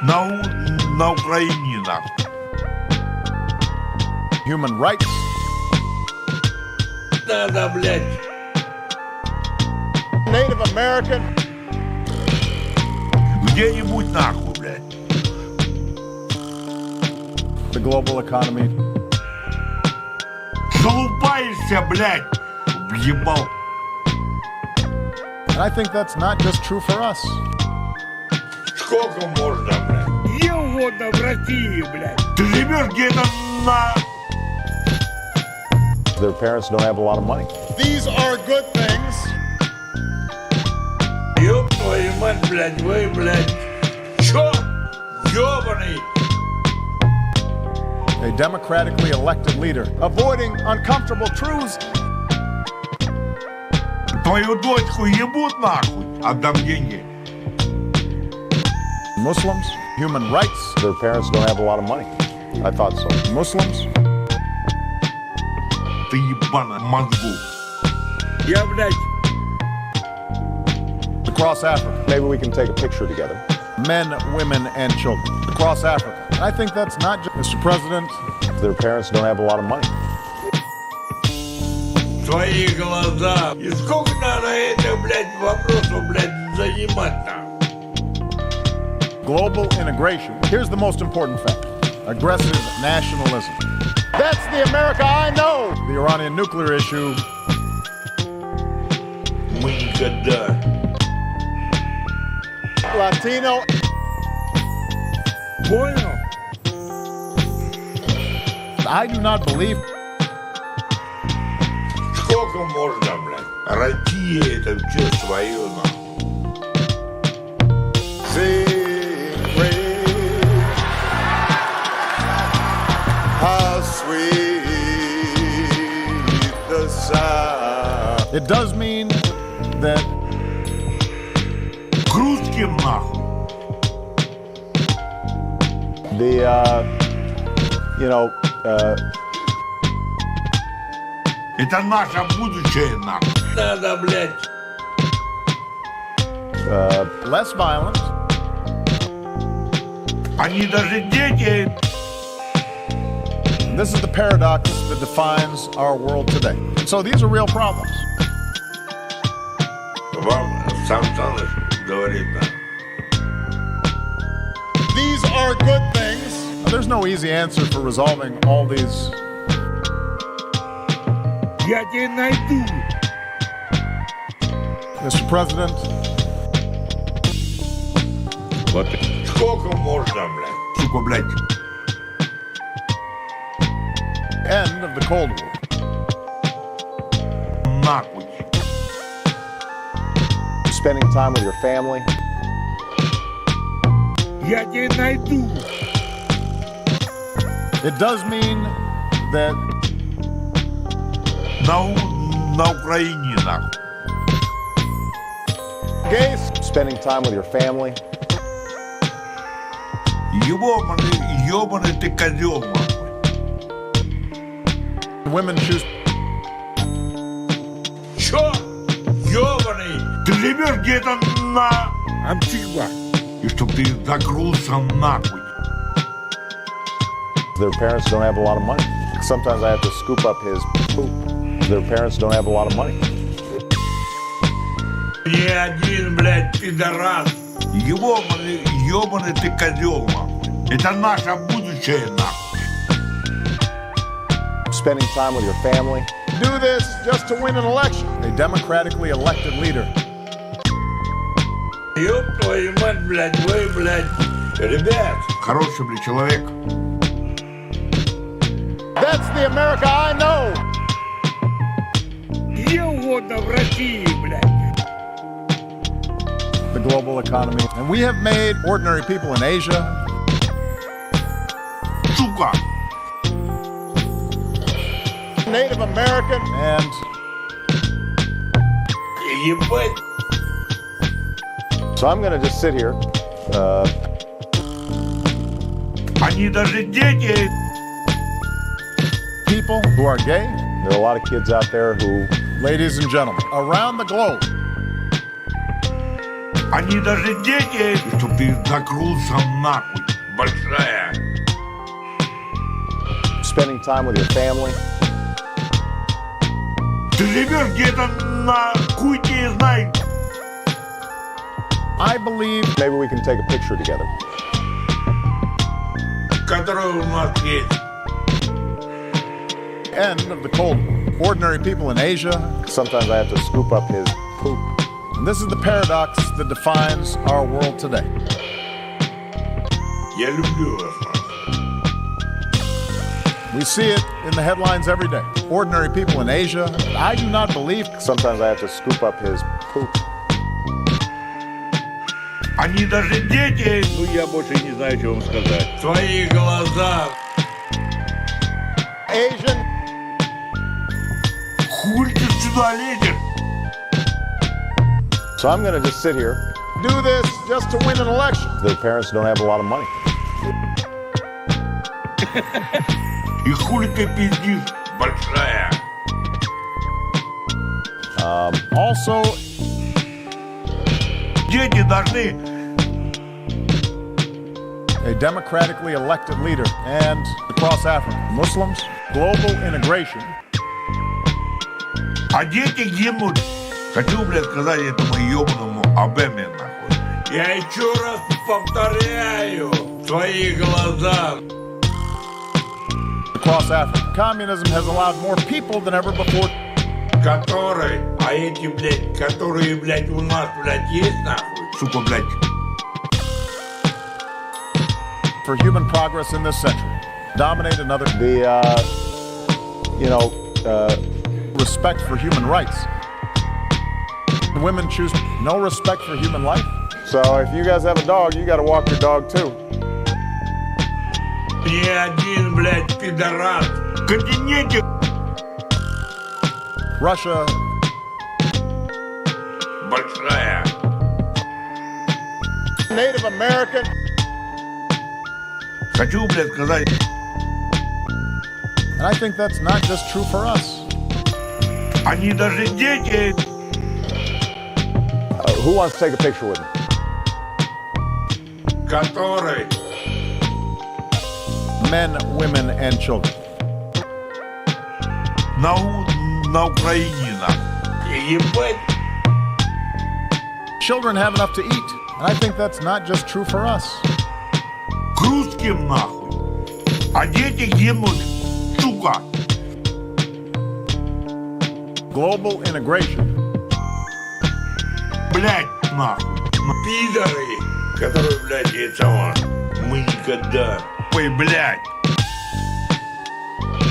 Speaker 1: На Украине, нахуй.
Speaker 2: Human rights.
Speaker 1: Надо, блядь.
Speaker 4: Native American.
Speaker 1: Где-нибудь нахуй, блядь.
Speaker 2: The global economy.
Speaker 1: Залупаешься, блядь. Въебал.
Speaker 2: And I think that's not just true for us.
Speaker 1: Сколько можно, блядь?
Speaker 3: где угодно в России, блядь.
Speaker 1: Ты живешь где-то на...
Speaker 4: Their parents don't have a lot of money.
Speaker 2: These are good things.
Speaker 1: Ёб твою мать, блядь, вы, блядь. Чё? Ёбаный.
Speaker 2: A democratically elected leader. Avoiding uncomfortable truths.
Speaker 1: Твою дочку ебут нахуй. Отдам деньги.
Speaker 2: Muslims. Human rights.
Speaker 4: Their parents don't have a lot of money. I thought so.
Speaker 2: Muslims.
Speaker 1: Ты ебаная мозгу.
Speaker 3: Я, блядь,
Speaker 2: Across Africa.
Speaker 4: Maybe we can take a picture together.
Speaker 2: Men, women, and children. Across Africa. And I think that's not just, Mr. President,
Speaker 4: Their parents don't have a lot of money.
Speaker 1: Твои глаза. И сколько надо это, блядь, вопросу, блядь, занимать-то?
Speaker 2: global integration. Here's the most important fact. Aggressive nationalism.
Speaker 4: That's the America I know.
Speaker 2: The Iranian nuclear issue.
Speaker 1: Мы никогда.
Speaker 4: Latino.
Speaker 3: понял?
Speaker 2: I do not believe
Speaker 1: Сколько можно, блядь? Россия это все свое, нахуй.
Speaker 4: How sweet the sound.
Speaker 2: it does mean that
Speaker 1: К русским, нахуй. Это наше будущее, нахуй. Надо, блядь.
Speaker 2: less violent,
Speaker 1: Они даже дети.
Speaker 2: This is the paradox that defines our world today. So these are real problems.
Speaker 1: Вам сам Саныч говорит, да.
Speaker 4: These are good things.
Speaker 2: Now, there's no easy answer for resolving all these.
Speaker 3: Я тебя найду.
Speaker 2: Mr. President,
Speaker 3: Вот.
Speaker 1: Сколько можно, блядь? Сука, блядь.
Speaker 2: end of the Cold War.
Speaker 1: Нахуй.
Speaker 4: Spending time with your family.
Speaker 3: Я тебя найду.
Speaker 2: It does mean that
Speaker 1: На Украине, нахуй.
Speaker 4: Gays. Spending time with your family.
Speaker 1: Ёбаный ты козел, нахуй.
Speaker 2: women choose.
Speaker 1: Чё? Ёбаный! Ты живешь где-то на...
Speaker 3: Амчигба.
Speaker 1: И чтоб ты закрылся нахуй.
Speaker 4: Their parents don't have a lot of money. Sometimes I have to scoop up his poop. Their parents don't have a lot of money.
Speaker 1: Ни один, блядь, пидорас. Ёбаный ты козел, нахуй. Это наше будущее, нахуй.
Speaker 4: Spending time with your family. Do this just to win an election.
Speaker 2: A democratically elected leader.
Speaker 1: Ёб твою мать, блядь, вы, блядь. Ребят. Хороший, блядь, человек.
Speaker 4: That's the America I know.
Speaker 3: Где угодно в России, блядь.
Speaker 2: The global economy. And we have made ordinary people in Asia,
Speaker 1: Сука.
Speaker 4: Native American.
Speaker 2: and
Speaker 1: Ебать.
Speaker 4: So I'm going to just sit here.
Speaker 1: Они даже дети.
Speaker 2: people who are gay.
Speaker 4: There are a lot of kids out there who,
Speaker 2: Ladies and gentlemen, around the globe,
Speaker 1: Они даже дети. И чтоб ты закрылся нахуй. Большая.
Speaker 4: spending time with your family.
Speaker 1: Ты живешь где-то на хуй не знает.
Speaker 2: I believe
Speaker 4: Maybe we can take a picture together.
Speaker 1: Которая у нас есть.
Speaker 2: end of the Cold War. Ordinary people in Asia,
Speaker 4: Sometimes I have to scoop up his poop.
Speaker 2: and this is the paradox that defines our world today.
Speaker 1: Я люблю вас.
Speaker 2: We see it in the headlines every day. Ordinary people in Asia. I do not believe
Speaker 4: Sometimes I have to scoop up his poop.
Speaker 1: Они даже дети.
Speaker 3: Ну, я больше не знаю, что вам сказать.
Speaker 1: Твои глаза.
Speaker 4: Asian.
Speaker 1: Хуй ты сюда лезешь?
Speaker 4: So I'm going to just sit here. Do this just to win an election. Their parents don't have a lot of money.
Speaker 1: И хули ты пиздишь? Большая.
Speaker 2: also
Speaker 1: Дети должны.
Speaker 2: a democratically elected leader and across Africa. Muslims, global integration.
Speaker 1: А дети гибнут. Хочу, блядь, сказать этому ебаному обэме, нахуй. Я еще раз повторяю. Твои глаза.
Speaker 2: Across Africa. Communism has allowed more people than ever before.
Speaker 1: Которые, а эти, блядь, которые, блядь, у нас, блядь, есть, нахуй. Сука, блядь.
Speaker 2: For human progress in this century. Dominate another. Respect for human rights. Women choose no respect for human life.
Speaker 4: So if you guys have a dog, you got to walk your dog too.
Speaker 1: Ни один, блядь, пидорас. В континенте.
Speaker 2: Russia,
Speaker 1: Большая.
Speaker 4: Native American.
Speaker 1: Хочу, блядь, сказать.
Speaker 2: and I think that's not just true for us.
Speaker 1: Они даже дети.
Speaker 4: Who wants to take a picture with me?
Speaker 1: Которые.
Speaker 2: Men, women, and children.
Speaker 1: на Украине, нахуй. Ебать.
Speaker 2: Children have enough to eat. And I think that's not just true for us.
Speaker 1: К русским, нахуй. А дети гибнут, сука.
Speaker 2: Global integration.
Speaker 1: Блядь, нахуй. Пидоры, которые, блядь, этого. Мы никогда. Ой, блядь.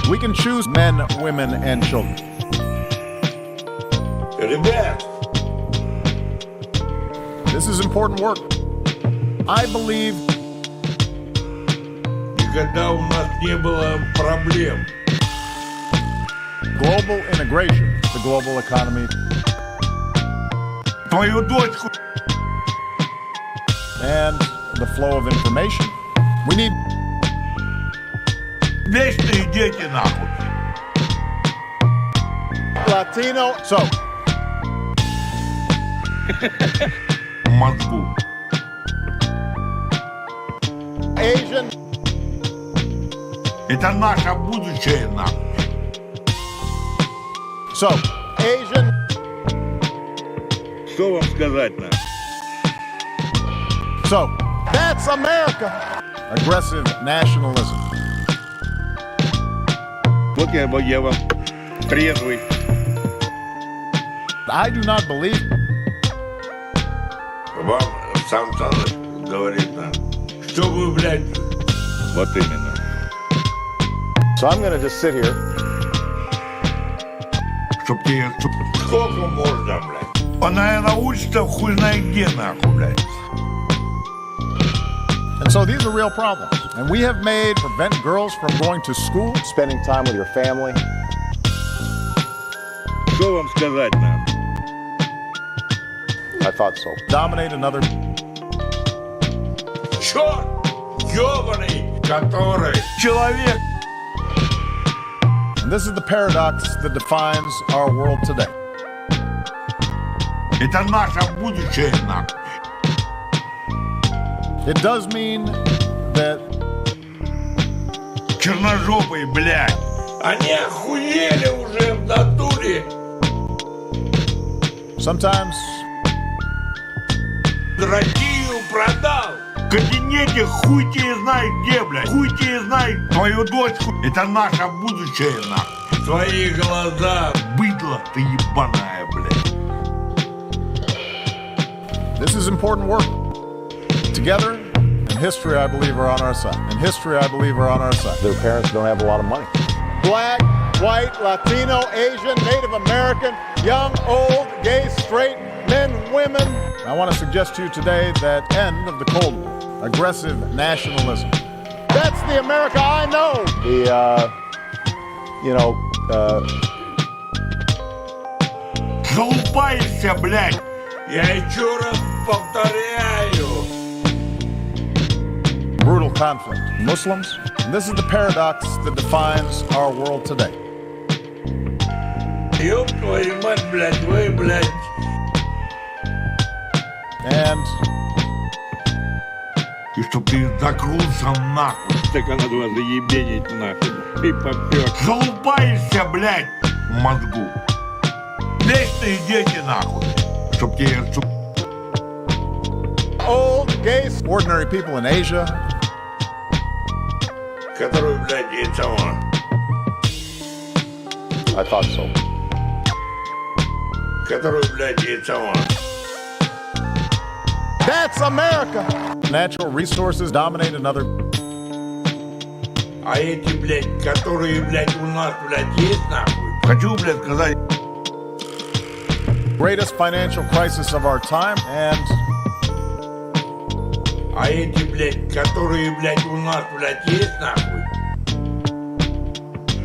Speaker 2: We can choose men, women, and children.
Speaker 1: Ребят.
Speaker 2: This is important work. I believe
Speaker 1: Никогда у нас не было проблем.
Speaker 2: global integration, the global economy,
Speaker 1: Твою дочку.
Speaker 2: and the flow of information. We need
Speaker 1: Вечные дети, нахуй.
Speaker 4: Latino.
Speaker 2: so
Speaker 1: Мозгу.
Speaker 4: Asian.
Speaker 1: Это наше будущее, нахуй.
Speaker 2: so
Speaker 4: Asian.
Speaker 3: Что вам сказать нам?
Speaker 2: so
Speaker 4: That's America.
Speaker 2: aggressive nationalism.
Speaker 3: Вот я вам трезвый.
Speaker 2: I do not believe
Speaker 1: Вам сам Саныч говорит нам, что вы, блядь,
Speaker 3: Вот именно.
Speaker 4: So I'm going to just sit here.
Speaker 1: чтоб тебе... Сколько можно, блядь? Он, наверное, учится хуй знает где, нахуй, блядь.
Speaker 2: And so these are real problems. And we have made prevent girls from going to school,
Speaker 4: Spending time with your family.
Speaker 3: Что вам сказать нам?
Speaker 4: I thought so.
Speaker 2: dominate another.
Speaker 1: Черт! Ёбаный! Который... Человек!
Speaker 2: And this is the paradox that defines our world today.
Speaker 1: Это наше будущее, нахуй.
Speaker 2: It does mean that
Speaker 1: Черножопый, блядь. Они охуели уже в натуре.
Speaker 2: sometimes
Speaker 1: Россию продал. В континенте хуй тебе знает где, блядь. Хуй тебе знает твою дочку. Это наше будущее, нахуй. Твои глаза, быдло ты ебаная, блядь.
Speaker 2: this is important work. Together, and history, I believe, are on our side. And history, I believe, are on our side.
Speaker 4: Their parents don't have a lot of money. Black, white, Latino, Asian, Native American, young, old, gay, straight, men, women.
Speaker 2: I want to suggest to you today that end of the Cold War, aggressive nationalism.
Speaker 4: That's the America I know.
Speaker 1: Залупаешься, блядь. Я еще раз повторяю.
Speaker 2: Brutal conflict. Muslims. And this is the paradox that defines our world today.
Speaker 1: Ёб твою мать, блядь, вы, блядь.
Speaker 2: And
Speaker 1: И чтоб ты закрылся нахуй.
Speaker 3: Так надо вас заебенить нахуй. И попёр.
Speaker 1: Залупаешься, блядь, в мозгу. Вечные дети, нахуй. Чтоб тебе...
Speaker 4: Old, gay,
Speaker 2: ordinary people in Asia,
Speaker 1: Который, блядь, этого...
Speaker 4: I thought so.
Speaker 1: Который, блядь, этого...
Speaker 4: That's America.
Speaker 2: natural resources dominate another.
Speaker 1: А эти, блядь, которые, блядь, у нас, блядь, есть, нахуй. Хочу, блядь, сказать...
Speaker 2: Greatest financial crisis of our time, and
Speaker 1: А эти, блядь, которые, блядь, у нас, блядь, есть, нахуй.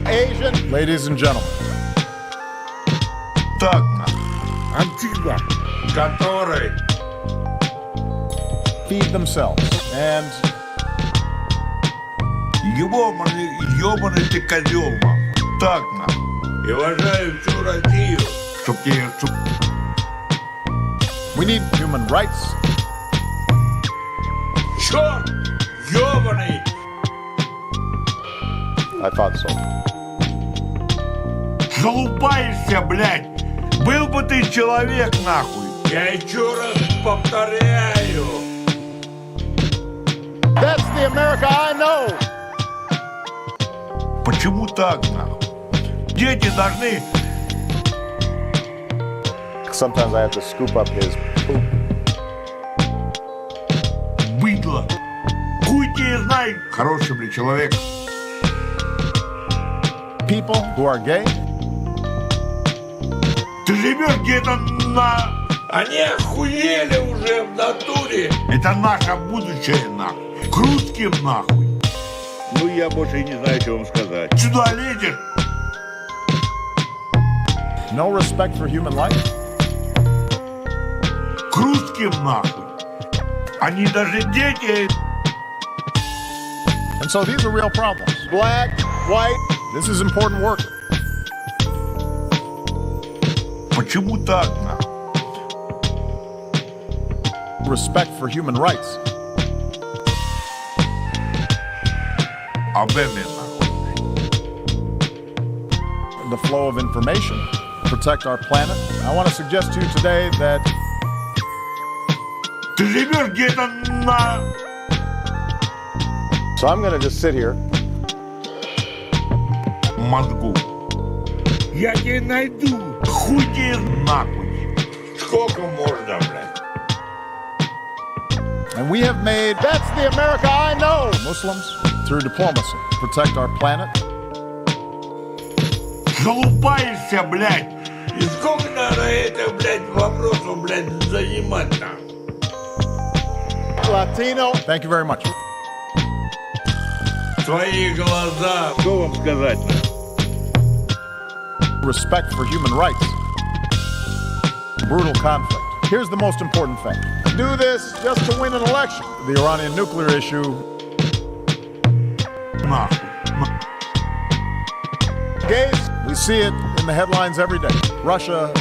Speaker 4: Asian.
Speaker 2: ladies and gentlemen,
Speaker 1: Так, нахуй.
Speaker 3: Антига.
Speaker 1: Который...
Speaker 2: feed themselves. And
Speaker 1: Ёбаный ты козел, нахуй. Так, нахуй. И уважаю всю Россию. Чтоб тебе...
Speaker 2: we need human rights.
Speaker 1: Черт! Ёбаный!
Speaker 4: I thought so.
Speaker 1: Залупаешься, блядь. Был бы ты человек, нахуй.
Speaker 3: Я еще раз повторяю.
Speaker 4: That's the America I know.
Speaker 1: Почему так, нахуй? Дети должны...
Speaker 4: Sometimes I have to scoop up his poop.
Speaker 1: Быдло. Хуй тебе знай, хороший, блядь, человек.
Speaker 2: People who are gay,
Speaker 1: Ты живешь где-то на...
Speaker 3: Они охуели уже в натуре.
Speaker 1: Это наше будущее, нахуй. К русским, нахуй.
Speaker 3: Ну, я больше и не знаю, что вам сказать.
Speaker 1: Сюда лезешь.
Speaker 2: no respect for human life,
Speaker 1: К русским, нахуй. Они даже дети.
Speaker 2: and so these are real problems.
Speaker 4: Black, white.
Speaker 2: This is important work.
Speaker 1: Почему так, нахуй?
Speaker 2: Respect for human rights.
Speaker 1: Обэме, нахуй.
Speaker 2: The flow of information, protect our planet. I want to suggest to you today that
Speaker 1: Ты живешь где-то на...
Speaker 4: So I'm going to just sit here.
Speaker 1: мозгу.
Speaker 3: Я тебя найду.
Speaker 1: Хуй тебе нахуй.
Speaker 3: Сколько можно, блядь?
Speaker 2: and we have made
Speaker 4: That's the America I know.
Speaker 2: Muslims through diplomacy protect our planet.
Speaker 1: Залупаешься, блядь.
Speaker 3: И сколько надо это, блядь, вопросу, блядь, занимать там?
Speaker 4: Latino.
Speaker 2: Thank you very much.
Speaker 3: Твои глаза. Что вам сказать-то?
Speaker 2: Respect for human rights. Brutal conflict. Here's the most important thing.
Speaker 4: Do this just to win an election.
Speaker 2: The Iranian nuclear issue,
Speaker 1: Нахуй.
Speaker 4: Gays.
Speaker 2: we see it in the headlines every day. Russia,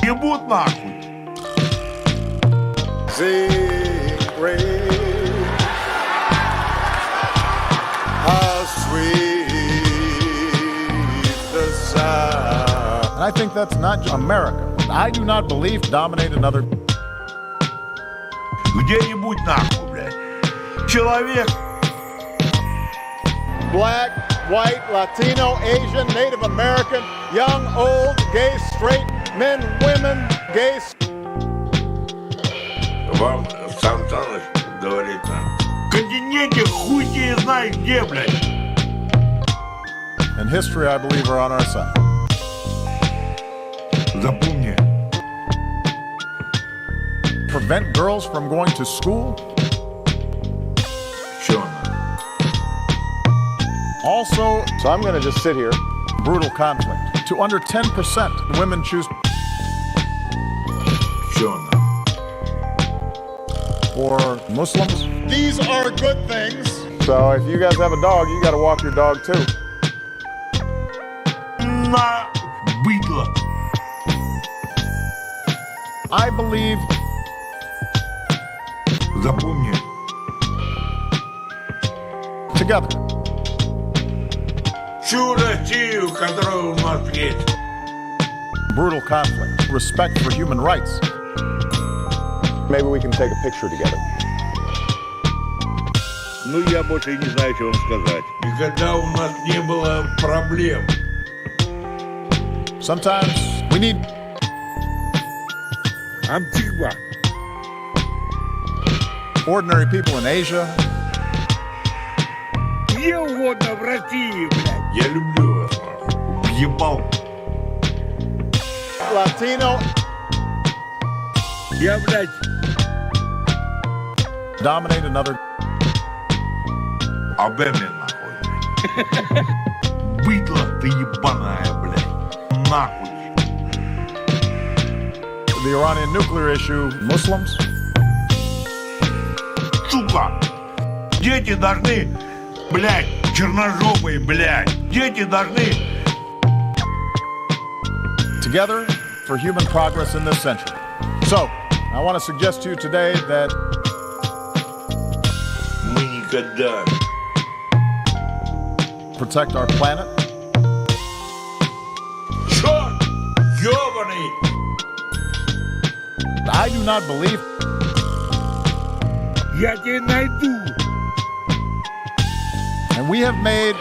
Speaker 1: Ебут нахуй.
Speaker 4: Sing, praise. How sweet the sound.
Speaker 2: and I think that's not just America. I do not believe dominate another.
Speaker 1: Где-нибудь нахуй, блядь. Человек.
Speaker 4: Black, white, Latino, Asian, Native American, young, old, gay, straight, men, women, gay.
Speaker 3: Вам сам Саныч говорит нам.
Speaker 1: В континенте хуй тебе знает где, блядь.
Speaker 2: And history, I believe, are on our side.
Speaker 1: Запомни.
Speaker 2: Prevent girls from going to school.
Speaker 1: Чё нахуй?
Speaker 2: Also,
Speaker 4: So I'm going to just sit here.
Speaker 2: brutal conflict. To under 10%, women choose
Speaker 1: Чё нахуй?
Speaker 2: for Muslims.
Speaker 4: These are good things. So if you guys have a dog, you got to walk your dog too.
Speaker 1: На быдло.
Speaker 2: I believe
Speaker 1: Запомни.
Speaker 2: together.
Speaker 3: Всю Россию, которая у нас есть.
Speaker 2: Brutal conflict. Respect for human rights.
Speaker 4: Maybe we can take a picture together.
Speaker 3: Ну, я больше и не знаю, что вам сказать. Никогда у нас не было проблем.
Speaker 2: Sometimes we need
Speaker 3: Антигва.
Speaker 2: ordinary people in Asia,
Speaker 3: Где угодно в России, блядь. Я люблю вас, нахуй.
Speaker 1: Ебал.
Speaker 4: Latino.
Speaker 3: Я, блядь,
Speaker 2: dominate another.
Speaker 1: Обэме, нахуй. Быдло ты ебаная, блядь. Нахуй.
Speaker 2: The Iranian nuclear issue, Muslims.
Speaker 1: Сука. Дети должны, блядь, черножопые, блядь. Дети должны...
Speaker 2: Together for human progress in this century. So, I want to suggest to you today that
Speaker 3: мы никогда.
Speaker 2: protect our planet.
Speaker 1: ёбаный.
Speaker 2: I do not believe.
Speaker 3: Я тебя найду.
Speaker 2: And we have made.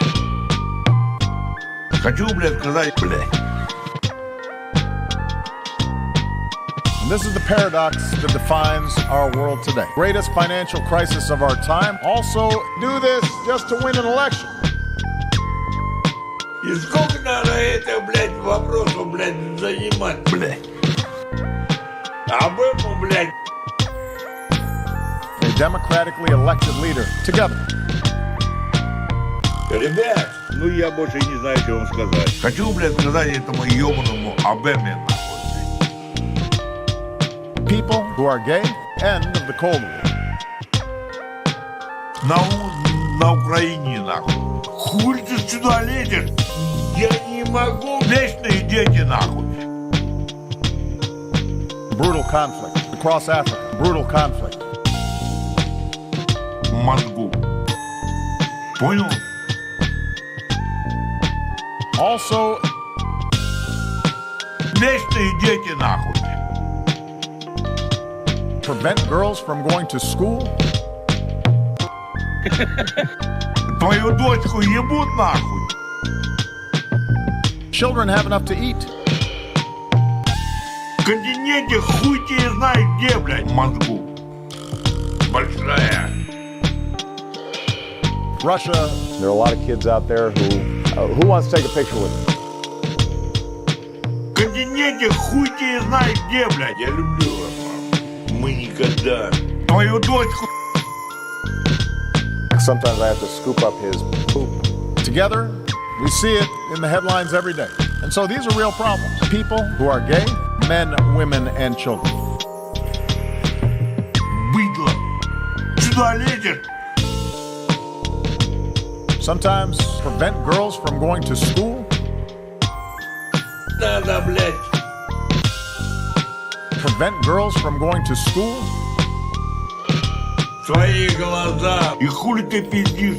Speaker 1: Хочу, блядь, сказать, блядь.
Speaker 2: And this is the paradox that defines our world today. Greatest financial crisis of our time. Also, do this just to win an election.
Speaker 1: И сколько надо это, блядь, вопросу, блядь, занимать, блядь. Обэма, блядь.
Speaker 2: A democratically elected leader. Together.
Speaker 1: Ребят,
Speaker 3: Ну, я больше не знаю, что вам сказать.
Speaker 1: хочу, блядь, сказать этому ёбаному обэме, нахуй.
Speaker 2: People who are gay. End of the Cold War.
Speaker 1: На Украине, нахуй. Хуй ты сюда лезешь? Я не могу. Вечные дети, нахуй.
Speaker 2: Brutal conflict. Across Africa. Brutal conflict.
Speaker 1: Мозгу. Понял?
Speaker 2: Also,
Speaker 1: Вечные дети, нахуй.
Speaker 2: prevent girls from going to school.
Speaker 1: Твою дочку ебут, нахуй.
Speaker 2: Children have enough to eat.
Speaker 1: В континенте хуй тебе знает где, блядь, мозгу. Большая.
Speaker 2: Russia.
Speaker 4: There are a lot of kids out there who wants to take a picture with them.
Speaker 1: В континенте хуй тебе знает где, блядь. Я люблю вас, мам. Мы никогда. Твою дочку.
Speaker 4: Sometimes I have to scoop up his poop.
Speaker 2: Together, we see it in the headlines every day. And so these are real problems. People who are gay, men, women, and children.
Speaker 1: Быдло. Сюда лезешь.
Speaker 2: Sometimes prevent girls from going to school.
Speaker 1: Надо, блядь.
Speaker 2: Prevent girls from going to school.
Speaker 1: Свои глаза. И хули ты пиздишь?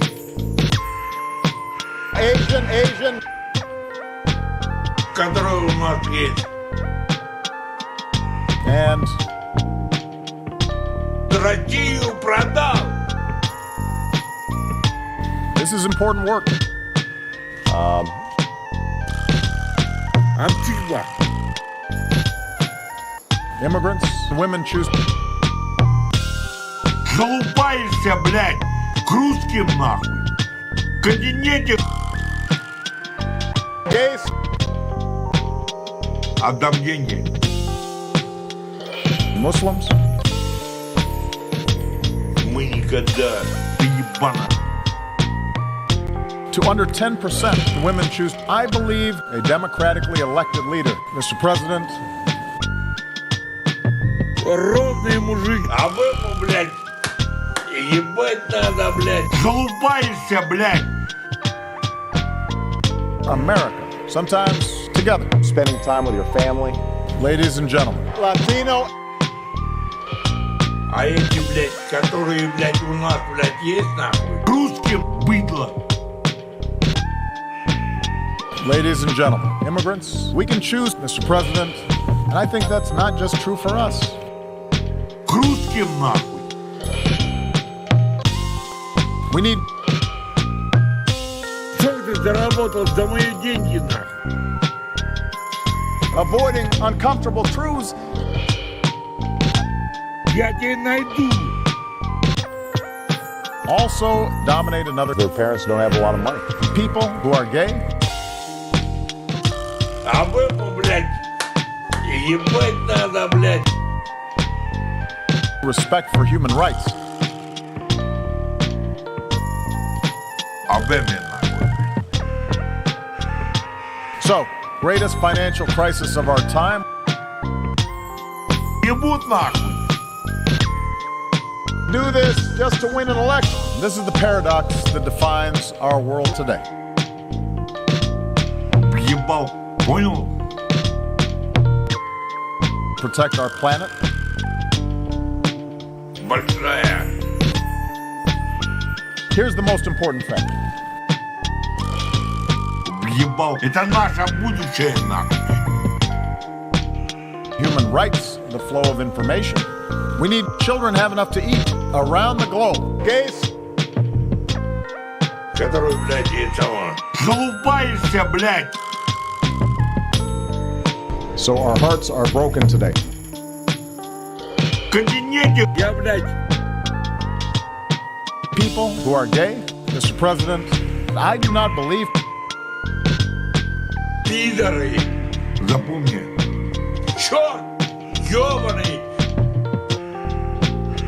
Speaker 4: Asian.
Speaker 1: Который у нас есть.
Speaker 2: And
Speaker 1: Россию продал.
Speaker 2: this is important work.
Speaker 3: Антигва.
Speaker 2: Immigrants, women choose.
Speaker 1: Залупаешься, блядь, к русским, нахуй. В континенте
Speaker 4: Gays.
Speaker 1: отдам деньги.
Speaker 2: Muslims.
Speaker 1: Мы никогда. Ты ебана.
Speaker 2: To under 10%, women choose. I believe a democratically elected leader. Mr. President,
Speaker 3: Ровный мужик.
Speaker 1: Обэма, блядь. Ебать надо, блядь. Залупаешься, блядь.
Speaker 2: America. Sometimes together.
Speaker 4: Spending time with your family.
Speaker 2: Ladies and gentlemen,
Speaker 4: Latino.
Speaker 1: А эти, блядь, которые, блядь, у нас, блядь, есть, нахуй. Русским быдло.
Speaker 2: ladies and gentlemen, immigrants, we can choose, Mr. President, and I think that's not just true for us.
Speaker 1: К русским, нахуй.
Speaker 2: We need
Speaker 3: Что ты заработал за мои деньги, нахуй?
Speaker 2: avoiding uncomfortable truths.
Speaker 3: Я тебя найду.
Speaker 2: Also dominate another.
Speaker 4: Their parents don't have a lot of money.
Speaker 2: People who are gay,
Speaker 1: Обэма, блядь. Ебать надо, блядь.
Speaker 2: respect for human rights.
Speaker 1: Обэме, нахуй.
Speaker 2: So, greatest financial crisis of our time.
Speaker 1: Ебут, нахуй.
Speaker 2: Do this just to win an election. This is the paradox that defines our world today.
Speaker 1: Ебал. Понял?
Speaker 2: Protect our planet.
Speaker 1: Большая.
Speaker 2: Here's the most important fact.
Speaker 1: Ебал. Это наше будущее, нахуй.
Speaker 2: human rights, the flow of information. We need children have enough to eat around the globe.
Speaker 4: Gays.
Speaker 1: Который, блядь, этого. Залупаешься, блядь.
Speaker 2: So our hearts are broken today.
Speaker 1: В континенте.
Speaker 3: Я, блядь,
Speaker 2: People who are gay, Mr. President, I do not believe
Speaker 1: Пидоры. Запомни. Черт! Ёбаный!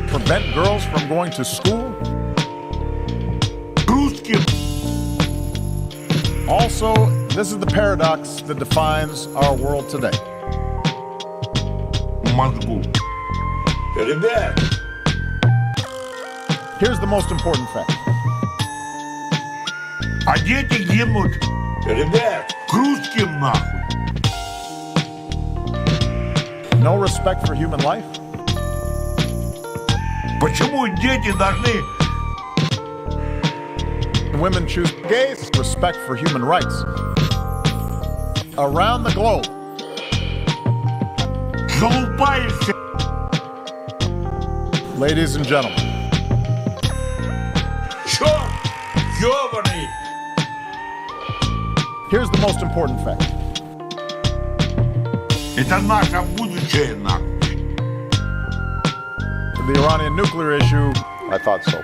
Speaker 2: prevent girls from going to school.
Speaker 1: Русским.
Speaker 2: Also, this is the paradox that defines our world today.
Speaker 1: Мозгу. Ребят,
Speaker 2: Here's the most important fact.
Speaker 1: а дети гибнут. Ребят, к русским нахуй.
Speaker 2: No respect for human life.
Speaker 1: Почему дети должны...
Speaker 2: Women choose
Speaker 4: Gays.
Speaker 2: respect for human rights. Around the globe,
Speaker 1: Залупаешься.
Speaker 2: ladies and gentlemen,
Speaker 1: Черт! Ёбаный!
Speaker 2: here's the most important fact.
Speaker 1: Это наше будущее нахуй.
Speaker 2: The Iranian nuclear issue, I thought so.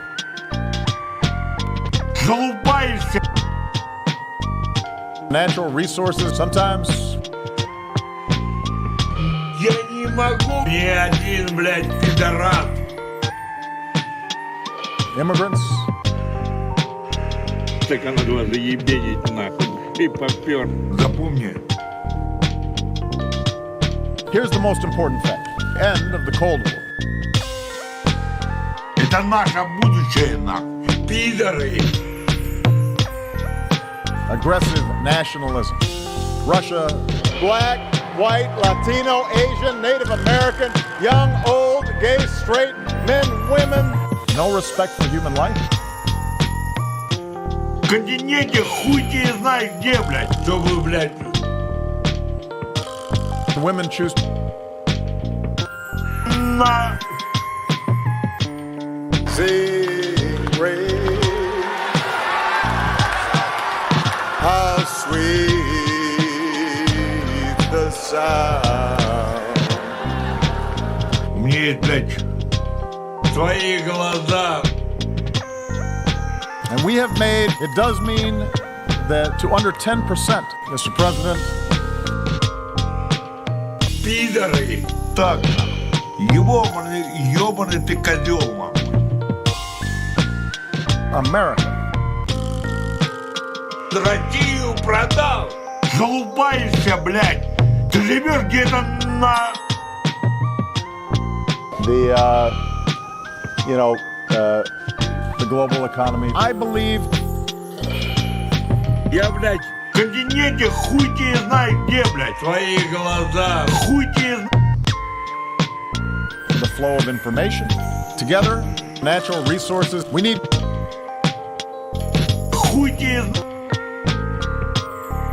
Speaker 1: Залупаешься.
Speaker 2: Natural resources, sometimes
Speaker 1: Я не могу. Ни один, блядь, пидорас.
Speaker 2: immigrants,
Speaker 3: так она глаза ебенить нахуй. И попер.
Speaker 1: Запомни.
Speaker 2: here's the most important fact. End of the Cold War.
Speaker 1: Это наше будущее нахуй. Пидоры.
Speaker 2: Aggressive nationalism. Russia,
Speaker 4: Black, white, Latino, Asian, Native American, young, old, gay, straight, men, women.
Speaker 2: no respect for human life.
Speaker 1: В континенте хуй тебе знаешь где, блядь. Чтобы, блядь,
Speaker 2: Women choose
Speaker 1: на...
Speaker 4: Secret. How sweet the sound.
Speaker 1: У меня есть, блядь, твои глаза.
Speaker 2: And we have made, it does mean that to under 10%, Mr. President,
Speaker 1: Пидоры. Так, ёбаный ты козел, нахуй.
Speaker 2: America
Speaker 1: Россию продал. Залупаешься, блядь. Ты живешь где-то на...
Speaker 2: the global economy. I believe
Speaker 3: Я, блядь,
Speaker 1: В континенте хуй тебе знает где, блядь. Твои глаза. Хуй тебе знает.
Speaker 2: the flow of information. Together, natural resources, we need
Speaker 1: Хуй тебе знает.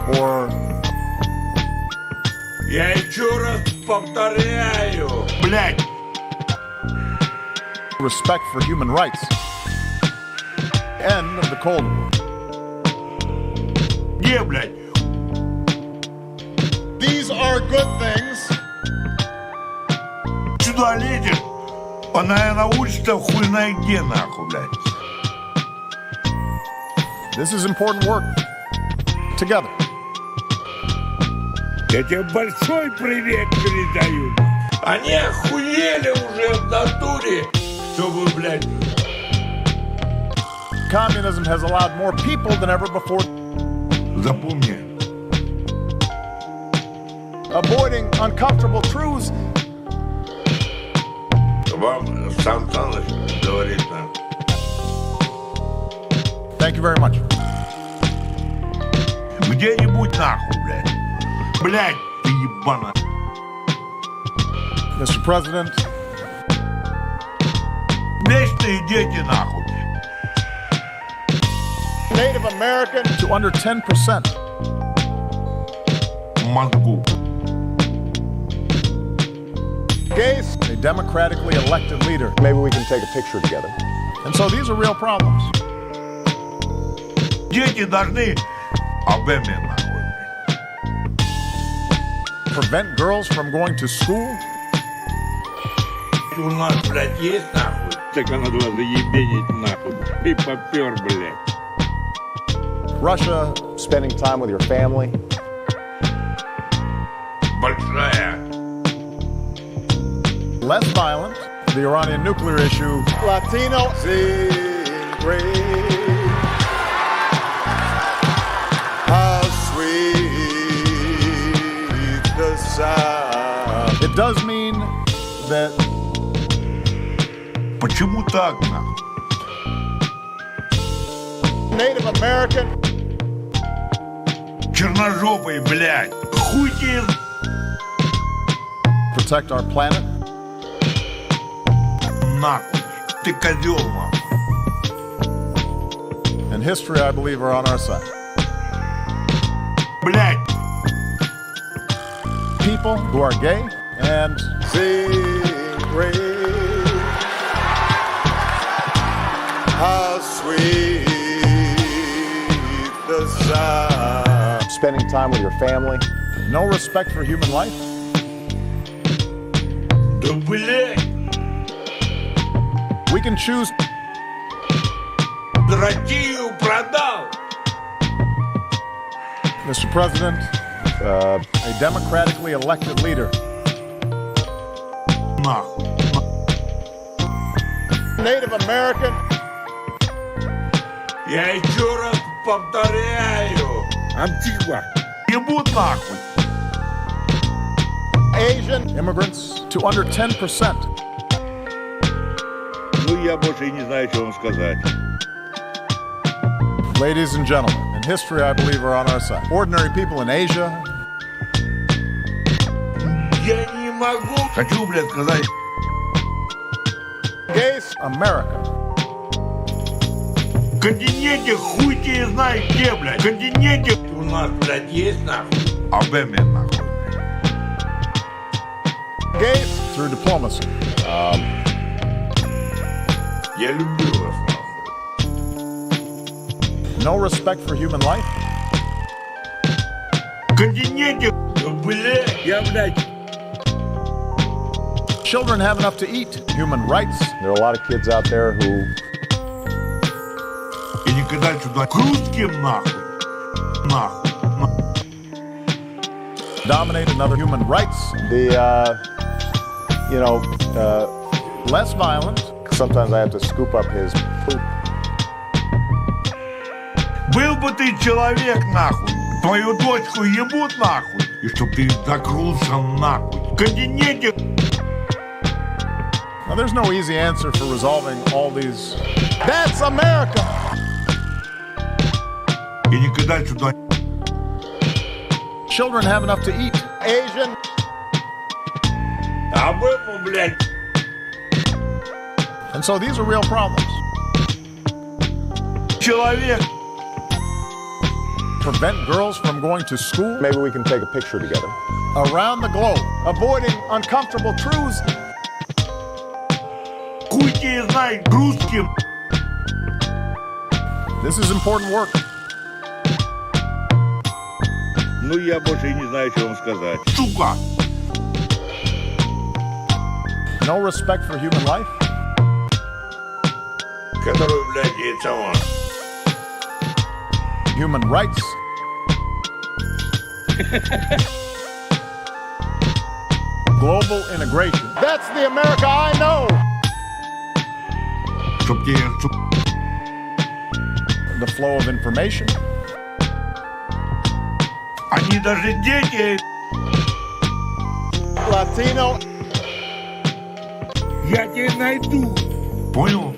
Speaker 2: for
Speaker 1: Я еще раз повторяю. Блядь.
Speaker 2: respect for human rights. End of the Cold War.
Speaker 1: Где, блядь?
Speaker 4: These are good things.
Speaker 1: Сюда лезешь. Она научится хуй знает где, нахуй, блядь.
Speaker 2: This is important work. Together.
Speaker 3: я тебе большой привет передаю.
Speaker 1: Они охуели уже в натуре. Чтобы, блядь,
Speaker 2: Communism has allowed more people than ever before.
Speaker 1: запомни.
Speaker 4: Avoiding uncomfortable truths.
Speaker 1: Вам сам Саныч говорит нам.
Speaker 2: Thank you very much.
Speaker 1: Где-нибудь нахуй, блядь. Блядь, ты ебана.
Speaker 2: Mr. President,
Speaker 1: Вечные дети, нахуй.
Speaker 4: Native American.
Speaker 2: to under 10%.
Speaker 1: В мозгу.
Speaker 4: Gays.
Speaker 2: a democratically elected leader.
Speaker 4: Maybe we can take a picture together.
Speaker 2: And so these are real problems.
Speaker 1: Дети должны обэме нахуй.
Speaker 2: Prevent girls from going to school.
Speaker 1: У нас, блядь, есть нахуй.
Speaker 3: Так она два заебенить нахуй. И попер, блядь.
Speaker 2: Russia
Speaker 4: Spending time with your family.
Speaker 1: Большая.
Speaker 2: less violent. The Iranian nuclear issue.
Speaker 4: Latino. How sweet the sound.
Speaker 2: It does mean that
Speaker 1: Почему так нахуй?
Speaker 4: Native American.
Speaker 1: Черножопый, блядь. Хуй тебе.
Speaker 2: protect our planet.
Speaker 1: Нахуй. Ты козел, нахуй.
Speaker 2: And history, I believe, are on our side.
Speaker 1: Блядь.
Speaker 2: People who are gay and
Speaker 4: How sweet the sound. Spending time with your family.
Speaker 2: no respect for human life.
Speaker 1: Да, блядь.
Speaker 2: We can choose
Speaker 1: Россию продал.
Speaker 2: Mr. President, a democratically elected leader.
Speaker 1: Нахуй.
Speaker 4: Native American.
Speaker 1: Я еще раз повторяю.
Speaker 3: Антигва.
Speaker 1: Ебут нахуй.
Speaker 4: Asian.
Speaker 2: Immigrants to under 10%.
Speaker 3: Ну, я больше и не знаю, что вам сказать.
Speaker 2: Ladies and gentlemen, in history, I believe, are on our side. Ordinary people in Asia,
Speaker 1: Я не могу. Хочу, блядь, сказать.
Speaker 4: Gays.
Speaker 2: America.
Speaker 1: В континенте хуй тебе знает где, блядь. В континенте у нас, блядь, есть нахуй. Обэме нахуй.
Speaker 4: Gays.
Speaker 2: Through diplomacy.
Speaker 1: Я люблю вас нахуй.
Speaker 2: No respect for human life.
Speaker 1: В континенте, да, блядь.
Speaker 3: Я, блядь,
Speaker 2: Children have enough to eat. Human rights.
Speaker 4: There are a lot of kids out there who
Speaker 1: И никогда сюда к русским нахуй. Нахуй.
Speaker 2: Dominate another human rights. Less violent.
Speaker 4: sometimes I have to scoop up his poop.
Speaker 1: Был бы ты человек нахуй. Твою дочку ебут нахуй. И чтоб ты закрылся нахуй. В континенте.
Speaker 2: Now, there's no easy answer for resolving all these.
Speaker 4: That's America.
Speaker 1: И никогда сюда.
Speaker 2: Children have enough to eat.
Speaker 4: Asian.
Speaker 1: Обэма, блядь.
Speaker 2: And so these are real problems.
Speaker 1: Человек.
Speaker 2: Prevent girls from going to school
Speaker 4: Maybe we can take a picture together.
Speaker 2: around the globe.
Speaker 4: Avoiding uncomfortable truths.
Speaker 1: Хуй тебе знает русским.
Speaker 2: This is important work.
Speaker 3: ну я больше и не знаю, что вам сказать.
Speaker 1: Сука.
Speaker 2: No respect for human life.
Speaker 1: Который, блядь, и сама.
Speaker 2: Human rights. Global integration.
Speaker 4: That's the America I know.
Speaker 1: Чтоб тебе,
Speaker 2: The flow of information.
Speaker 1: они даже дети.
Speaker 4: Latino.
Speaker 3: Я тебя найду.
Speaker 1: Понял?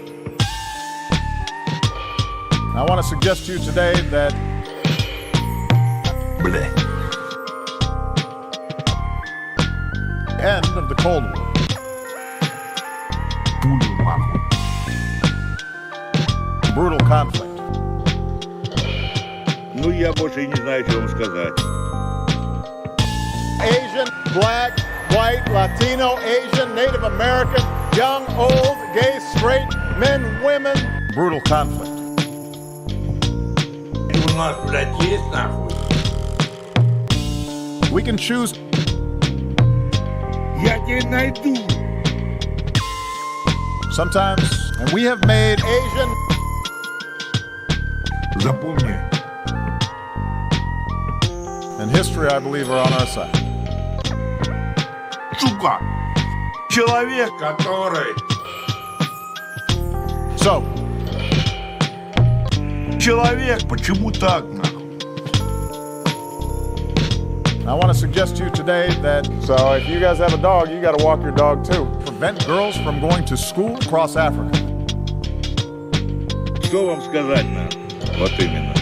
Speaker 2: I want to suggest to you today that
Speaker 1: Блядь.
Speaker 2: end of the Cold War,
Speaker 1: Пулю нахуй.
Speaker 2: brutal conflict,
Speaker 3: Ну я больше и не знаю, что вам сказать.
Speaker 4: Asian. Black. white, Latino, Asian, Native American, young, old, gay, straight, men, women.
Speaker 2: Brutal conflict.
Speaker 1: У нас, блядь, есть нахуй.
Speaker 2: We can choose.
Speaker 3: Я тебя найду.
Speaker 2: Sometimes, and we have made
Speaker 4: Asian.
Speaker 1: Запомни,
Speaker 2: and history, I believe, are on our side.
Speaker 1: сука, человек, который...
Speaker 2: So,
Speaker 1: Человек, почему так, нахуй?
Speaker 2: I want to suggest to you today that
Speaker 4: So if you guys have a dog, you got to walk your dog too.
Speaker 2: prevent girls from going to school across Africa.
Speaker 3: Что вам сказать надо? Вот именно.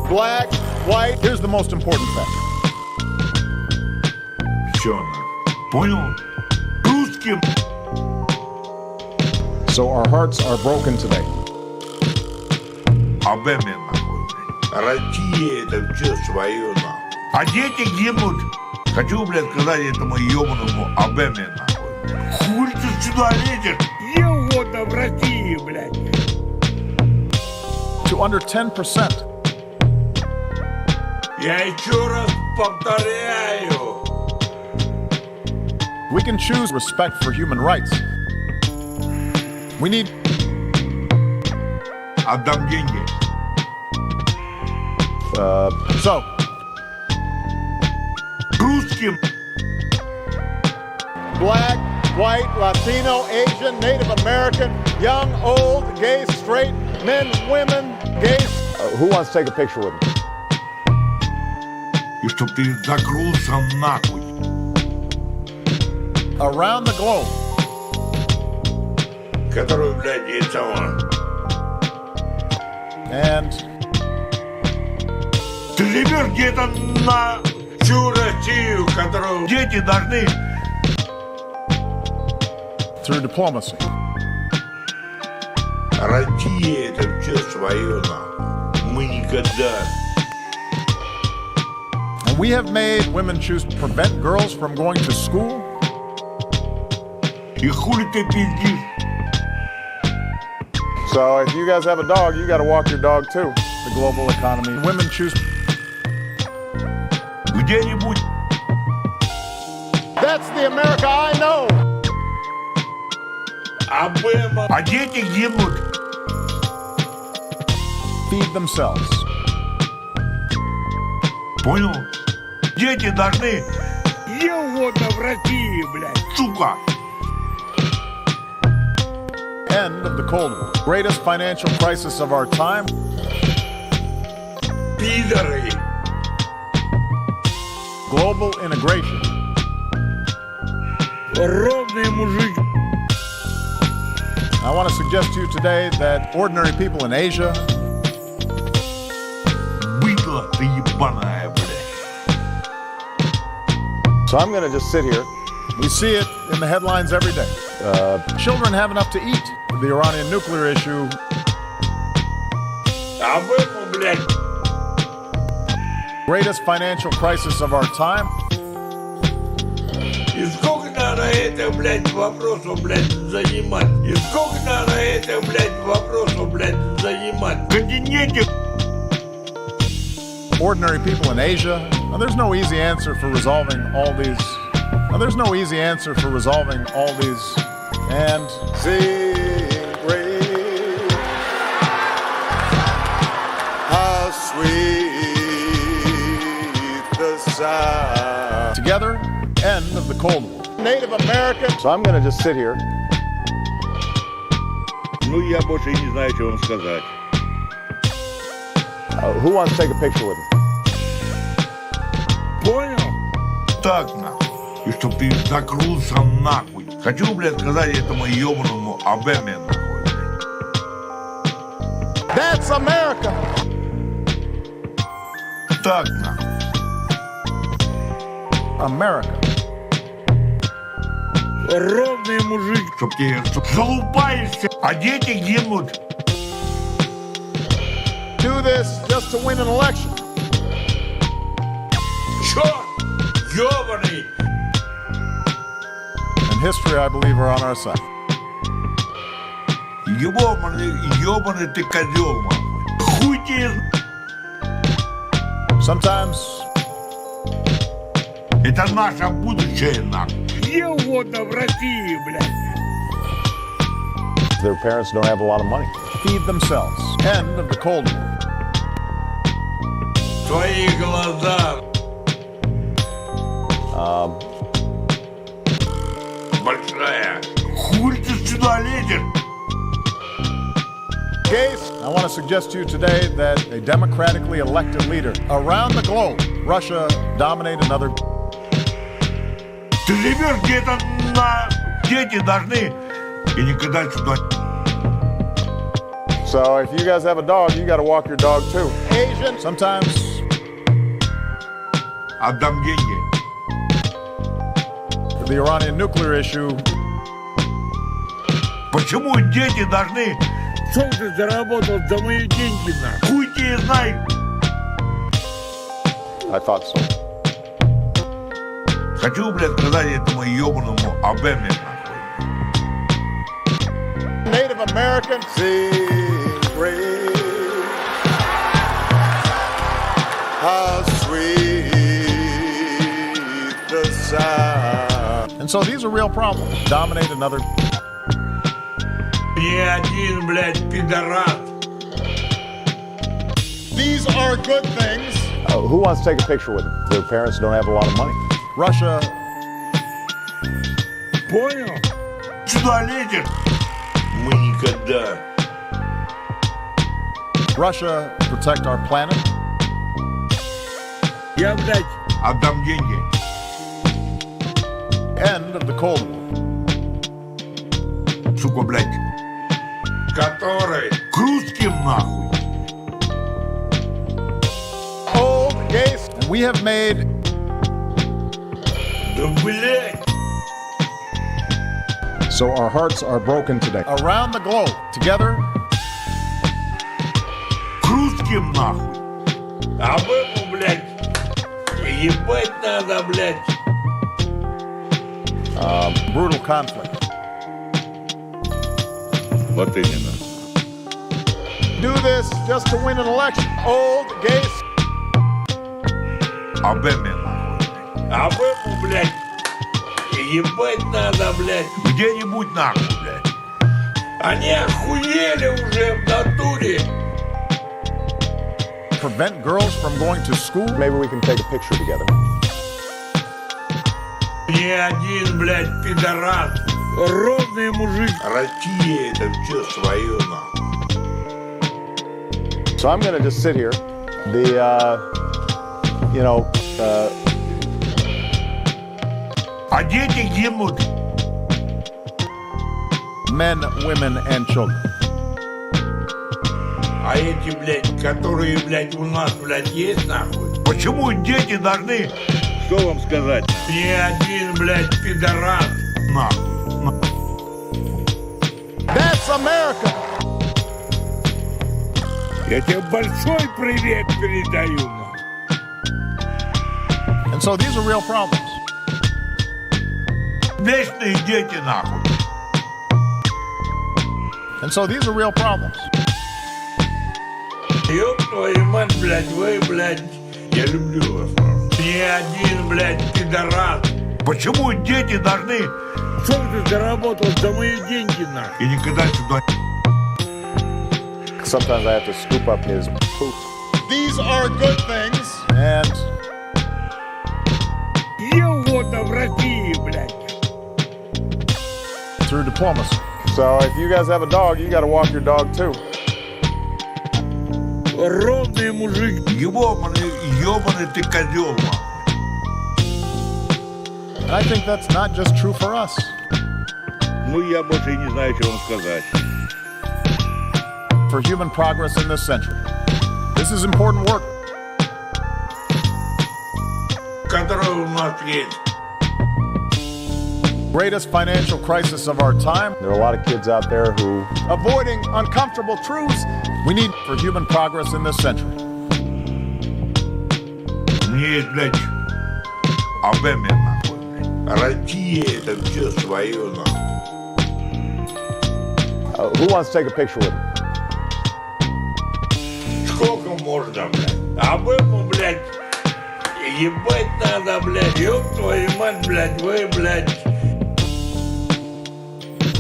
Speaker 4: Black, white.
Speaker 2: Here's the most important fact.
Speaker 1: Все, нахуй. Понял? Русским.
Speaker 2: So our hearts are broken today.
Speaker 1: Обэме, нахуй. Россия это все свое, нахуй. А дети гибнут. Хочу, блядь, сказать этому ебаному обэме, нахуй. Хуй ты сюда лезешь?
Speaker 3: Где угодно в России, блядь.
Speaker 2: To under 10%.
Speaker 1: Я еще раз повторяю.
Speaker 2: We can choose respect for human rights. We need
Speaker 1: Отдам деньги.
Speaker 2: so
Speaker 1: Русским.
Speaker 4: Black, white, Latino, Asian, Native American, young, old, gay, straight, men, women, gays.
Speaker 2: who wants to take a picture with me?
Speaker 1: И чтоб ты закрылся нахуй.
Speaker 2: Around the globe,
Speaker 1: Которую, блядь, и сама.
Speaker 2: and
Speaker 1: Ты живешь где-то на всю Россию, которую дети должны...
Speaker 2: through diplomacy.
Speaker 1: Россия это все свое, нахуй. Мы никогда...
Speaker 2: And we have made women choose to prevent girls from going to school.
Speaker 1: И хули ты пиздишь?
Speaker 4: So if you guys have a dog, you got to walk your dog too.
Speaker 2: The global economy. Women choose.
Speaker 1: Где-нибудь
Speaker 4: That's the America I know.
Speaker 1: Обэма. А дети гибнут.
Speaker 2: Feed themselves.
Speaker 1: Понял? Дети должны,
Speaker 3: Где угодно в России, блядь.
Speaker 1: сука,
Speaker 2: End of the Cold War. Greatest financial crisis of our time.
Speaker 1: пидоры.
Speaker 2: Global integration.
Speaker 3: Ровный мужик.
Speaker 2: I want to suggest to you today that ordinary people in Asia,
Speaker 1: Быдло ты ебаная, блядь.
Speaker 4: So I'm going to just sit here.
Speaker 2: we see it in the headlines every day. Children have enough to eat. The Iranian nuclear issue.
Speaker 1: Обэма, блядь.
Speaker 2: Greatest financial crisis of our time.
Speaker 1: И сколько надо это, блядь, вопросов, блядь, занимать? И сколько надо это, блядь, вопросов, блядь, занимать? В континенте.
Speaker 2: Ordinary people in Asia. Now, there's no easy answer for resolving all these. There's no easy answer for resolving all these. And
Speaker 4: Sing praise. How sweet the sound.
Speaker 2: together, end of the Cold War.
Speaker 4: Native American. So I'm going to just sit here.
Speaker 3: Ну, я больше не знаю, что вам сказать.
Speaker 4: Who wants to take a picture with me?
Speaker 3: Понял?
Speaker 1: Так, нахуй. И чтоб ты закрылся нахуй. Хочу, блядь, сказать этому ебаному обэме, нахуй.
Speaker 4: That's America.
Speaker 1: Так, нахуй.
Speaker 2: America.
Speaker 3: Ровный мужик.
Speaker 1: Чтоб тебе залупаешься, а дети гибнут.
Speaker 4: Do this just to win an election.
Speaker 1: Черт! Ебаный!
Speaker 2: history, I believe, are on our side.
Speaker 1: Ёбаный ты козел, нахуй. Хуй тебе.
Speaker 2: Sometimes
Speaker 1: Это наше будущее, нахуй.
Speaker 3: Где угодно в России, блядь.
Speaker 4: Their parents don't have a lot of money.
Speaker 2: feed themselves. End of the Cold War.
Speaker 1: Твои глаза. Большая. Хуй ты сюда лезешь?
Speaker 2: I want to suggest to you today that a democratically elected leader around the globe, Russia, dominate another.
Speaker 1: Ты живешь где-то на... Дети должны... И никогда сюда...
Speaker 4: So if you guys have a dog, you got to walk your dog too.
Speaker 2: Asian. Sometimes
Speaker 1: Отдам деньги.
Speaker 2: the Iranian nuclear issue.
Speaker 1: Почему дети должны...
Speaker 3: Что ты заработал за мои деньги, нахуй?
Speaker 1: Хуй тебе знай.
Speaker 4: I thought so.
Speaker 1: Хочу, блядь, сказать этому ебаному обэме, нахуй.
Speaker 4: Native American secret. How sweet the sound.
Speaker 2: And so these are real problems. Dominate another.
Speaker 1: Ни один, блядь, пидорас.
Speaker 4: These are good things. Who wants to take a picture with them? Their parents don't have a lot of money.
Speaker 2: Russia.
Speaker 3: Понял?
Speaker 1: Сюда лезешь? Мы никогда.
Speaker 2: Russia protect our planet.
Speaker 3: Я, блядь,
Speaker 1: Отдам деньги.
Speaker 2: End of the Cold War.
Speaker 1: Сука, блядь. Который к русским, нахуй.
Speaker 4: Old gay.
Speaker 2: And we have made
Speaker 1: Да, блядь.
Speaker 2: so our hearts are broken today. Around the globe, together.
Speaker 1: К русским, нахуй. Обэму, блядь. Ебать надо, блядь.
Speaker 2: Brutal conflict.
Speaker 3: вот именно.
Speaker 4: Do this just to win an election. Old gay.
Speaker 1: Обэме, нахуй. Обэму, блядь. Ебать надо, блядь. Где-нибудь, нахуй, блядь. Они охуели уже в натуре.
Speaker 2: Prevent girls from going to school.
Speaker 4: Maybe we can take a picture together.
Speaker 1: Ни один, блядь, пидорас.
Speaker 3: Ровный мужик.
Speaker 1: Россия это все свое, нахуй.
Speaker 4: So I'm going to just sit here.
Speaker 1: А дети гибнут.
Speaker 2: Men, women, and children.
Speaker 1: А эти, блядь, которые, блядь, у нас, блядь, есть, нахуй. Почему дети должны...
Speaker 3: Что вам сказать?
Speaker 1: Ни один, блядь, пидорас. Нахуй.
Speaker 4: That's America.
Speaker 3: Я тебе большой привет передаю, нахуй.
Speaker 2: And so these are real problems.
Speaker 1: Вечные дети, нахуй.
Speaker 2: And so these are real problems.
Speaker 1: Ёб твою мать, блядь, вы, блядь, я люблю вас, нахуй. Ни один, блядь, пидорас. Почему дети должны...
Speaker 3: Что ты заработал за мои деньги, нахуй?
Speaker 1: И никогда сюда...
Speaker 4: Sometimes I have to scoop up his poop.
Speaker 2: These are good things. And
Speaker 3: Где угодно в России, блядь.
Speaker 2: through diplomacy.
Speaker 4: So if you guys have a dog, you got to walk your dog too.
Speaker 3: Ровный мужик.
Speaker 1: Ёбаный ты козел, нахуй.
Speaker 2: And I think that's not just true for us.
Speaker 3: Ну, я больше и не знаю, что вам сказать.
Speaker 2: For human progress in this century. This is important work.
Speaker 1: Который у нас есть.
Speaker 2: Greatest financial crisis of our time.
Speaker 4: There are a lot of kids out there who
Speaker 2: Avoiding uncomfortable truths. We need for human progress in this century.
Speaker 1: У меня есть, блядь, обэме, нахуй. Россия это все свое, нахуй.
Speaker 4: Who wants to take a picture with me?
Speaker 1: Сколько можно, блядь? Обэма, блядь, ебать надо, блядь. Ёб твою мать, блядь, вы, блядь.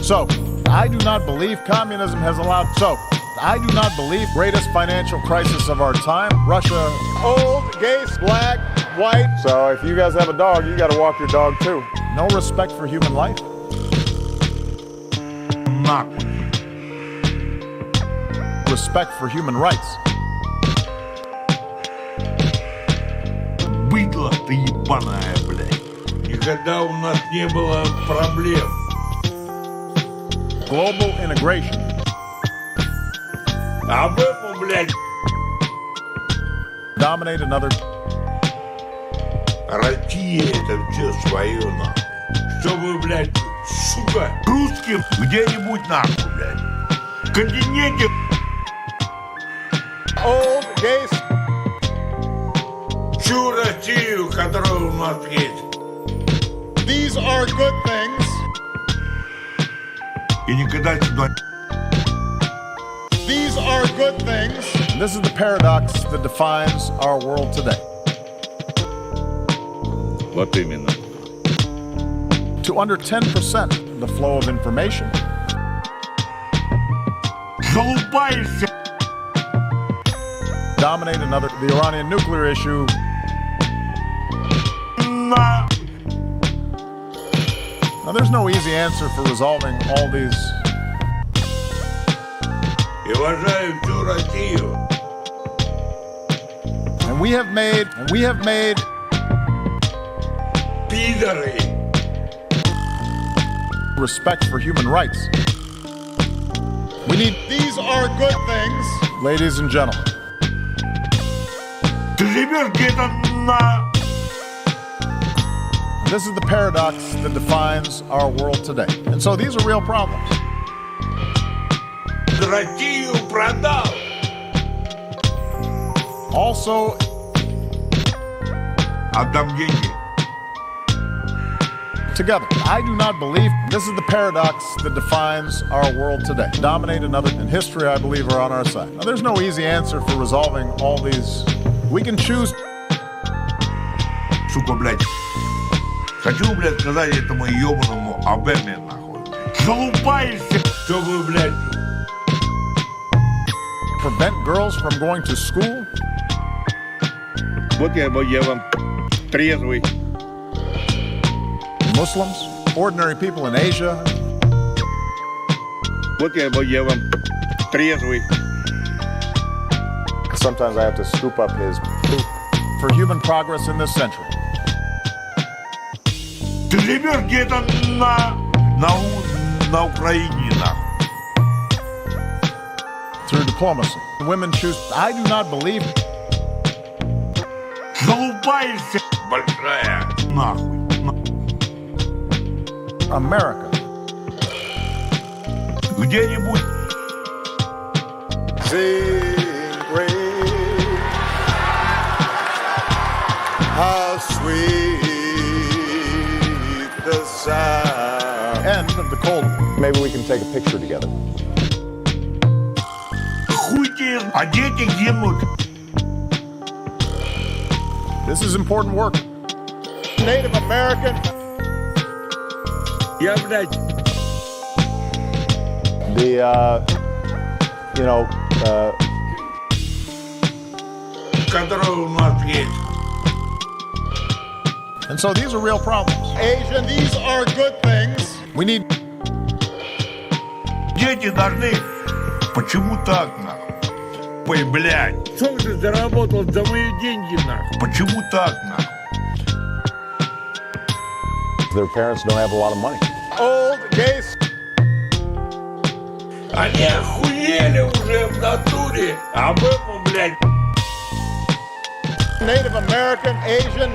Speaker 2: So, I do not believe communism has allowed. So, I do not believe greatest financial crisis of our time, Russia.
Speaker 4: Old, gay, black, white. So if you guys have a dog, you got to walk your dog too.
Speaker 2: No respect for human life.
Speaker 1: Нахуй.
Speaker 2: Respect for human rights.
Speaker 1: Быдло ты ебаная, блядь. Никогда у нас не было проблем.
Speaker 2: Global integration.
Speaker 1: Обэма, блядь,
Speaker 2: Dominate another.
Speaker 1: Россия это все свое, нахуй. Чтобы, блядь, сука, русским где-нибудь, нахуй, блядь, в континенте.
Speaker 4: Old, gay.
Speaker 1: Всю Россию, которая у нас есть.
Speaker 4: These are good things.
Speaker 1: И никогда сюда.
Speaker 4: These are good things.
Speaker 2: And this is the paradox that defines our world today.
Speaker 3: Вот именно.
Speaker 2: To under 10% the flow of information.
Speaker 1: Залупаешься.
Speaker 2: Dominate another. The Iranian nuclear issue.
Speaker 1: На.
Speaker 2: Now, there's no easy answer for resolving all these.
Speaker 1: И уважаю всю Россию.
Speaker 2: And we have made
Speaker 1: Пидоры.
Speaker 2: respect for human rights. We need,
Speaker 4: These are good things.
Speaker 2: ladies and gentlemen,
Speaker 1: Ты живешь где-то на.
Speaker 2: this is the paradox that defines our world today. And so these are real problems.
Speaker 1: Россию продал.
Speaker 2: Also,
Speaker 1: Отдам деньги.
Speaker 2: together, I do not believe this is the paradox that defines our world today. Dominate another, and history, I believe, are on our side. Now, there's no easy answer for resolving all these. We can choose.
Speaker 1: Сука, блядь. Хочу, блядь, сказать этому ебаному обэме, нахуй. Залупаешься, чтобы, блядь,
Speaker 2: Prevent girls from going to school.
Speaker 3: Вот я вам трезвый.
Speaker 2: Muslims, ordinary people in Asia.
Speaker 3: Вот я вам трезвый.
Speaker 4: Sometimes I have to scoop up his poop.
Speaker 2: For human progress in this century.
Speaker 1: ты живешь где-то на Украине, нахуй.
Speaker 2: Through diplomacy. Women choose. I do not believe.
Speaker 1: Залупаешься, большая, нахуй.
Speaker 2: America.
Speaker 1: Где-нибудь.
Speaker 4: Sing praise. How sweet the sound.
Speaker 2: End of the Cold War.
Speaker 4: Maybe we can take a picture together.
Speaker 1: Хуй тебе, а дети гибнут.
Speaker 2: This is important work.
Speaker 4: Native American.
Speaker 3: Я, блядь,
Speaker 1: Которая у нас есть.
Speaker 2: And so these are real problems.
Speaker 4: Asian, these are good things.
Speaker 2: We need.
Speaker 1: Дети должны. Почему так, нахуй? Ой, блядь.
Speaker 3: сколько ты заработал за мои деньги, нахуй?
Speaker 1: Почему так, нахуй?
Speaker 4: Their parents don't have a lot of money. Old, gay.
Speaker 1: Они охуели уже в натуре. Обэма, блядь.
Speaker 4: Native American, Asian.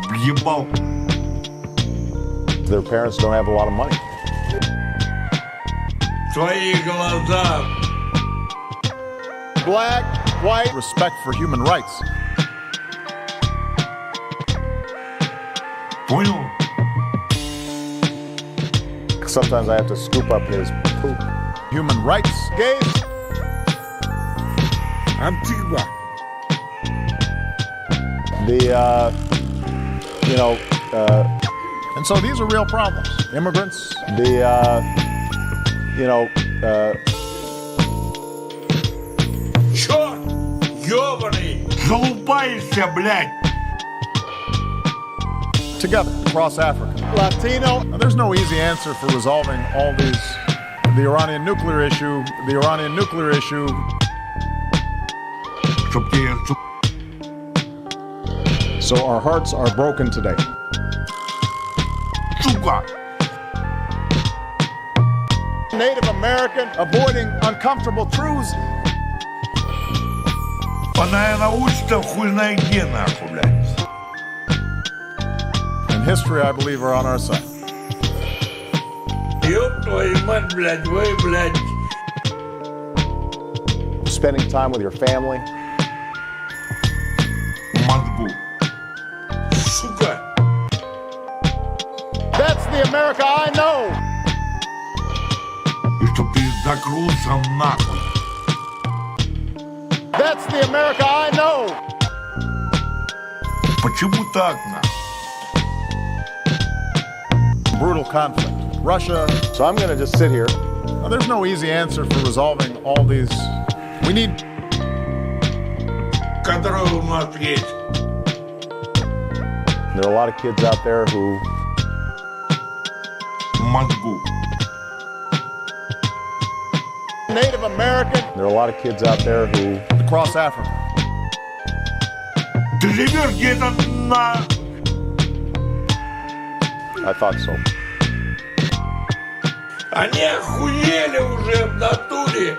Speaker 1: Въебал.
Speaker 4: Their parents don't have a lot of money.
Speaker 1: Свои глаза.
Speaker 4: Black, white.
Speaker 2: Respect for human rights.
Speaker 1: Понял?
Speaker 4: Sometimes I have to scoop up his poop.
Speaker 2: Human rights.
Speaker 4: Gays.
Speaker 3: Антигва.
Speaker 2: And so these are real problems. Immigrants.
Speaker 1: Чё? Ёбаный! Залупаешься, блядь!
Speaker 2: Together across Africa.
Speaker 4: Latino.
Speaker 2: Now, there's no easy answer for resolving all these. The Iranian nuclear issue.
Speaker 1: Чтоб тебе,
Speaker 2: So our hearts are broken today.
Speaker 1: сука!
Speaker 4: Native American.
Speaker 2: Avoiding uncomfortable truths.
Speaker 1: Она научится хуй знает где, нахуй, блядь.
Speaker 2: And history, I believe, are on our side.
Speaker 1: Ёб твою мать, блядь, вы, блядь.
Speaker 4: Spending time with your family.
Speaker 1: Мозгу. Сука!
Speaker 4: That's the America I know.
Speaker 1: И чтоб ты закрылся нахуй.
Speaker 4: That's the America I know.
Speaker 1: Почему так, нахуй?
Speaker 2: Brutal conflict. Russia.
Speaker 4: So I'm going to just sit here.
Speaker 2: Now, there's no easy answer for resolving all these. We need.
Speaker 1: Который у нас есть.
Speaker 4: There are a lot of kids out there who
Speaker 1: Мозгу.
Speaker 4: Native American. There are a lot of kids out there who
Speaker 2: Across Africa.
Speaker 1: Ты живешь где-то на...
Speaker 4: I thought so.
Speaker 1: Они охуели уже в натуре.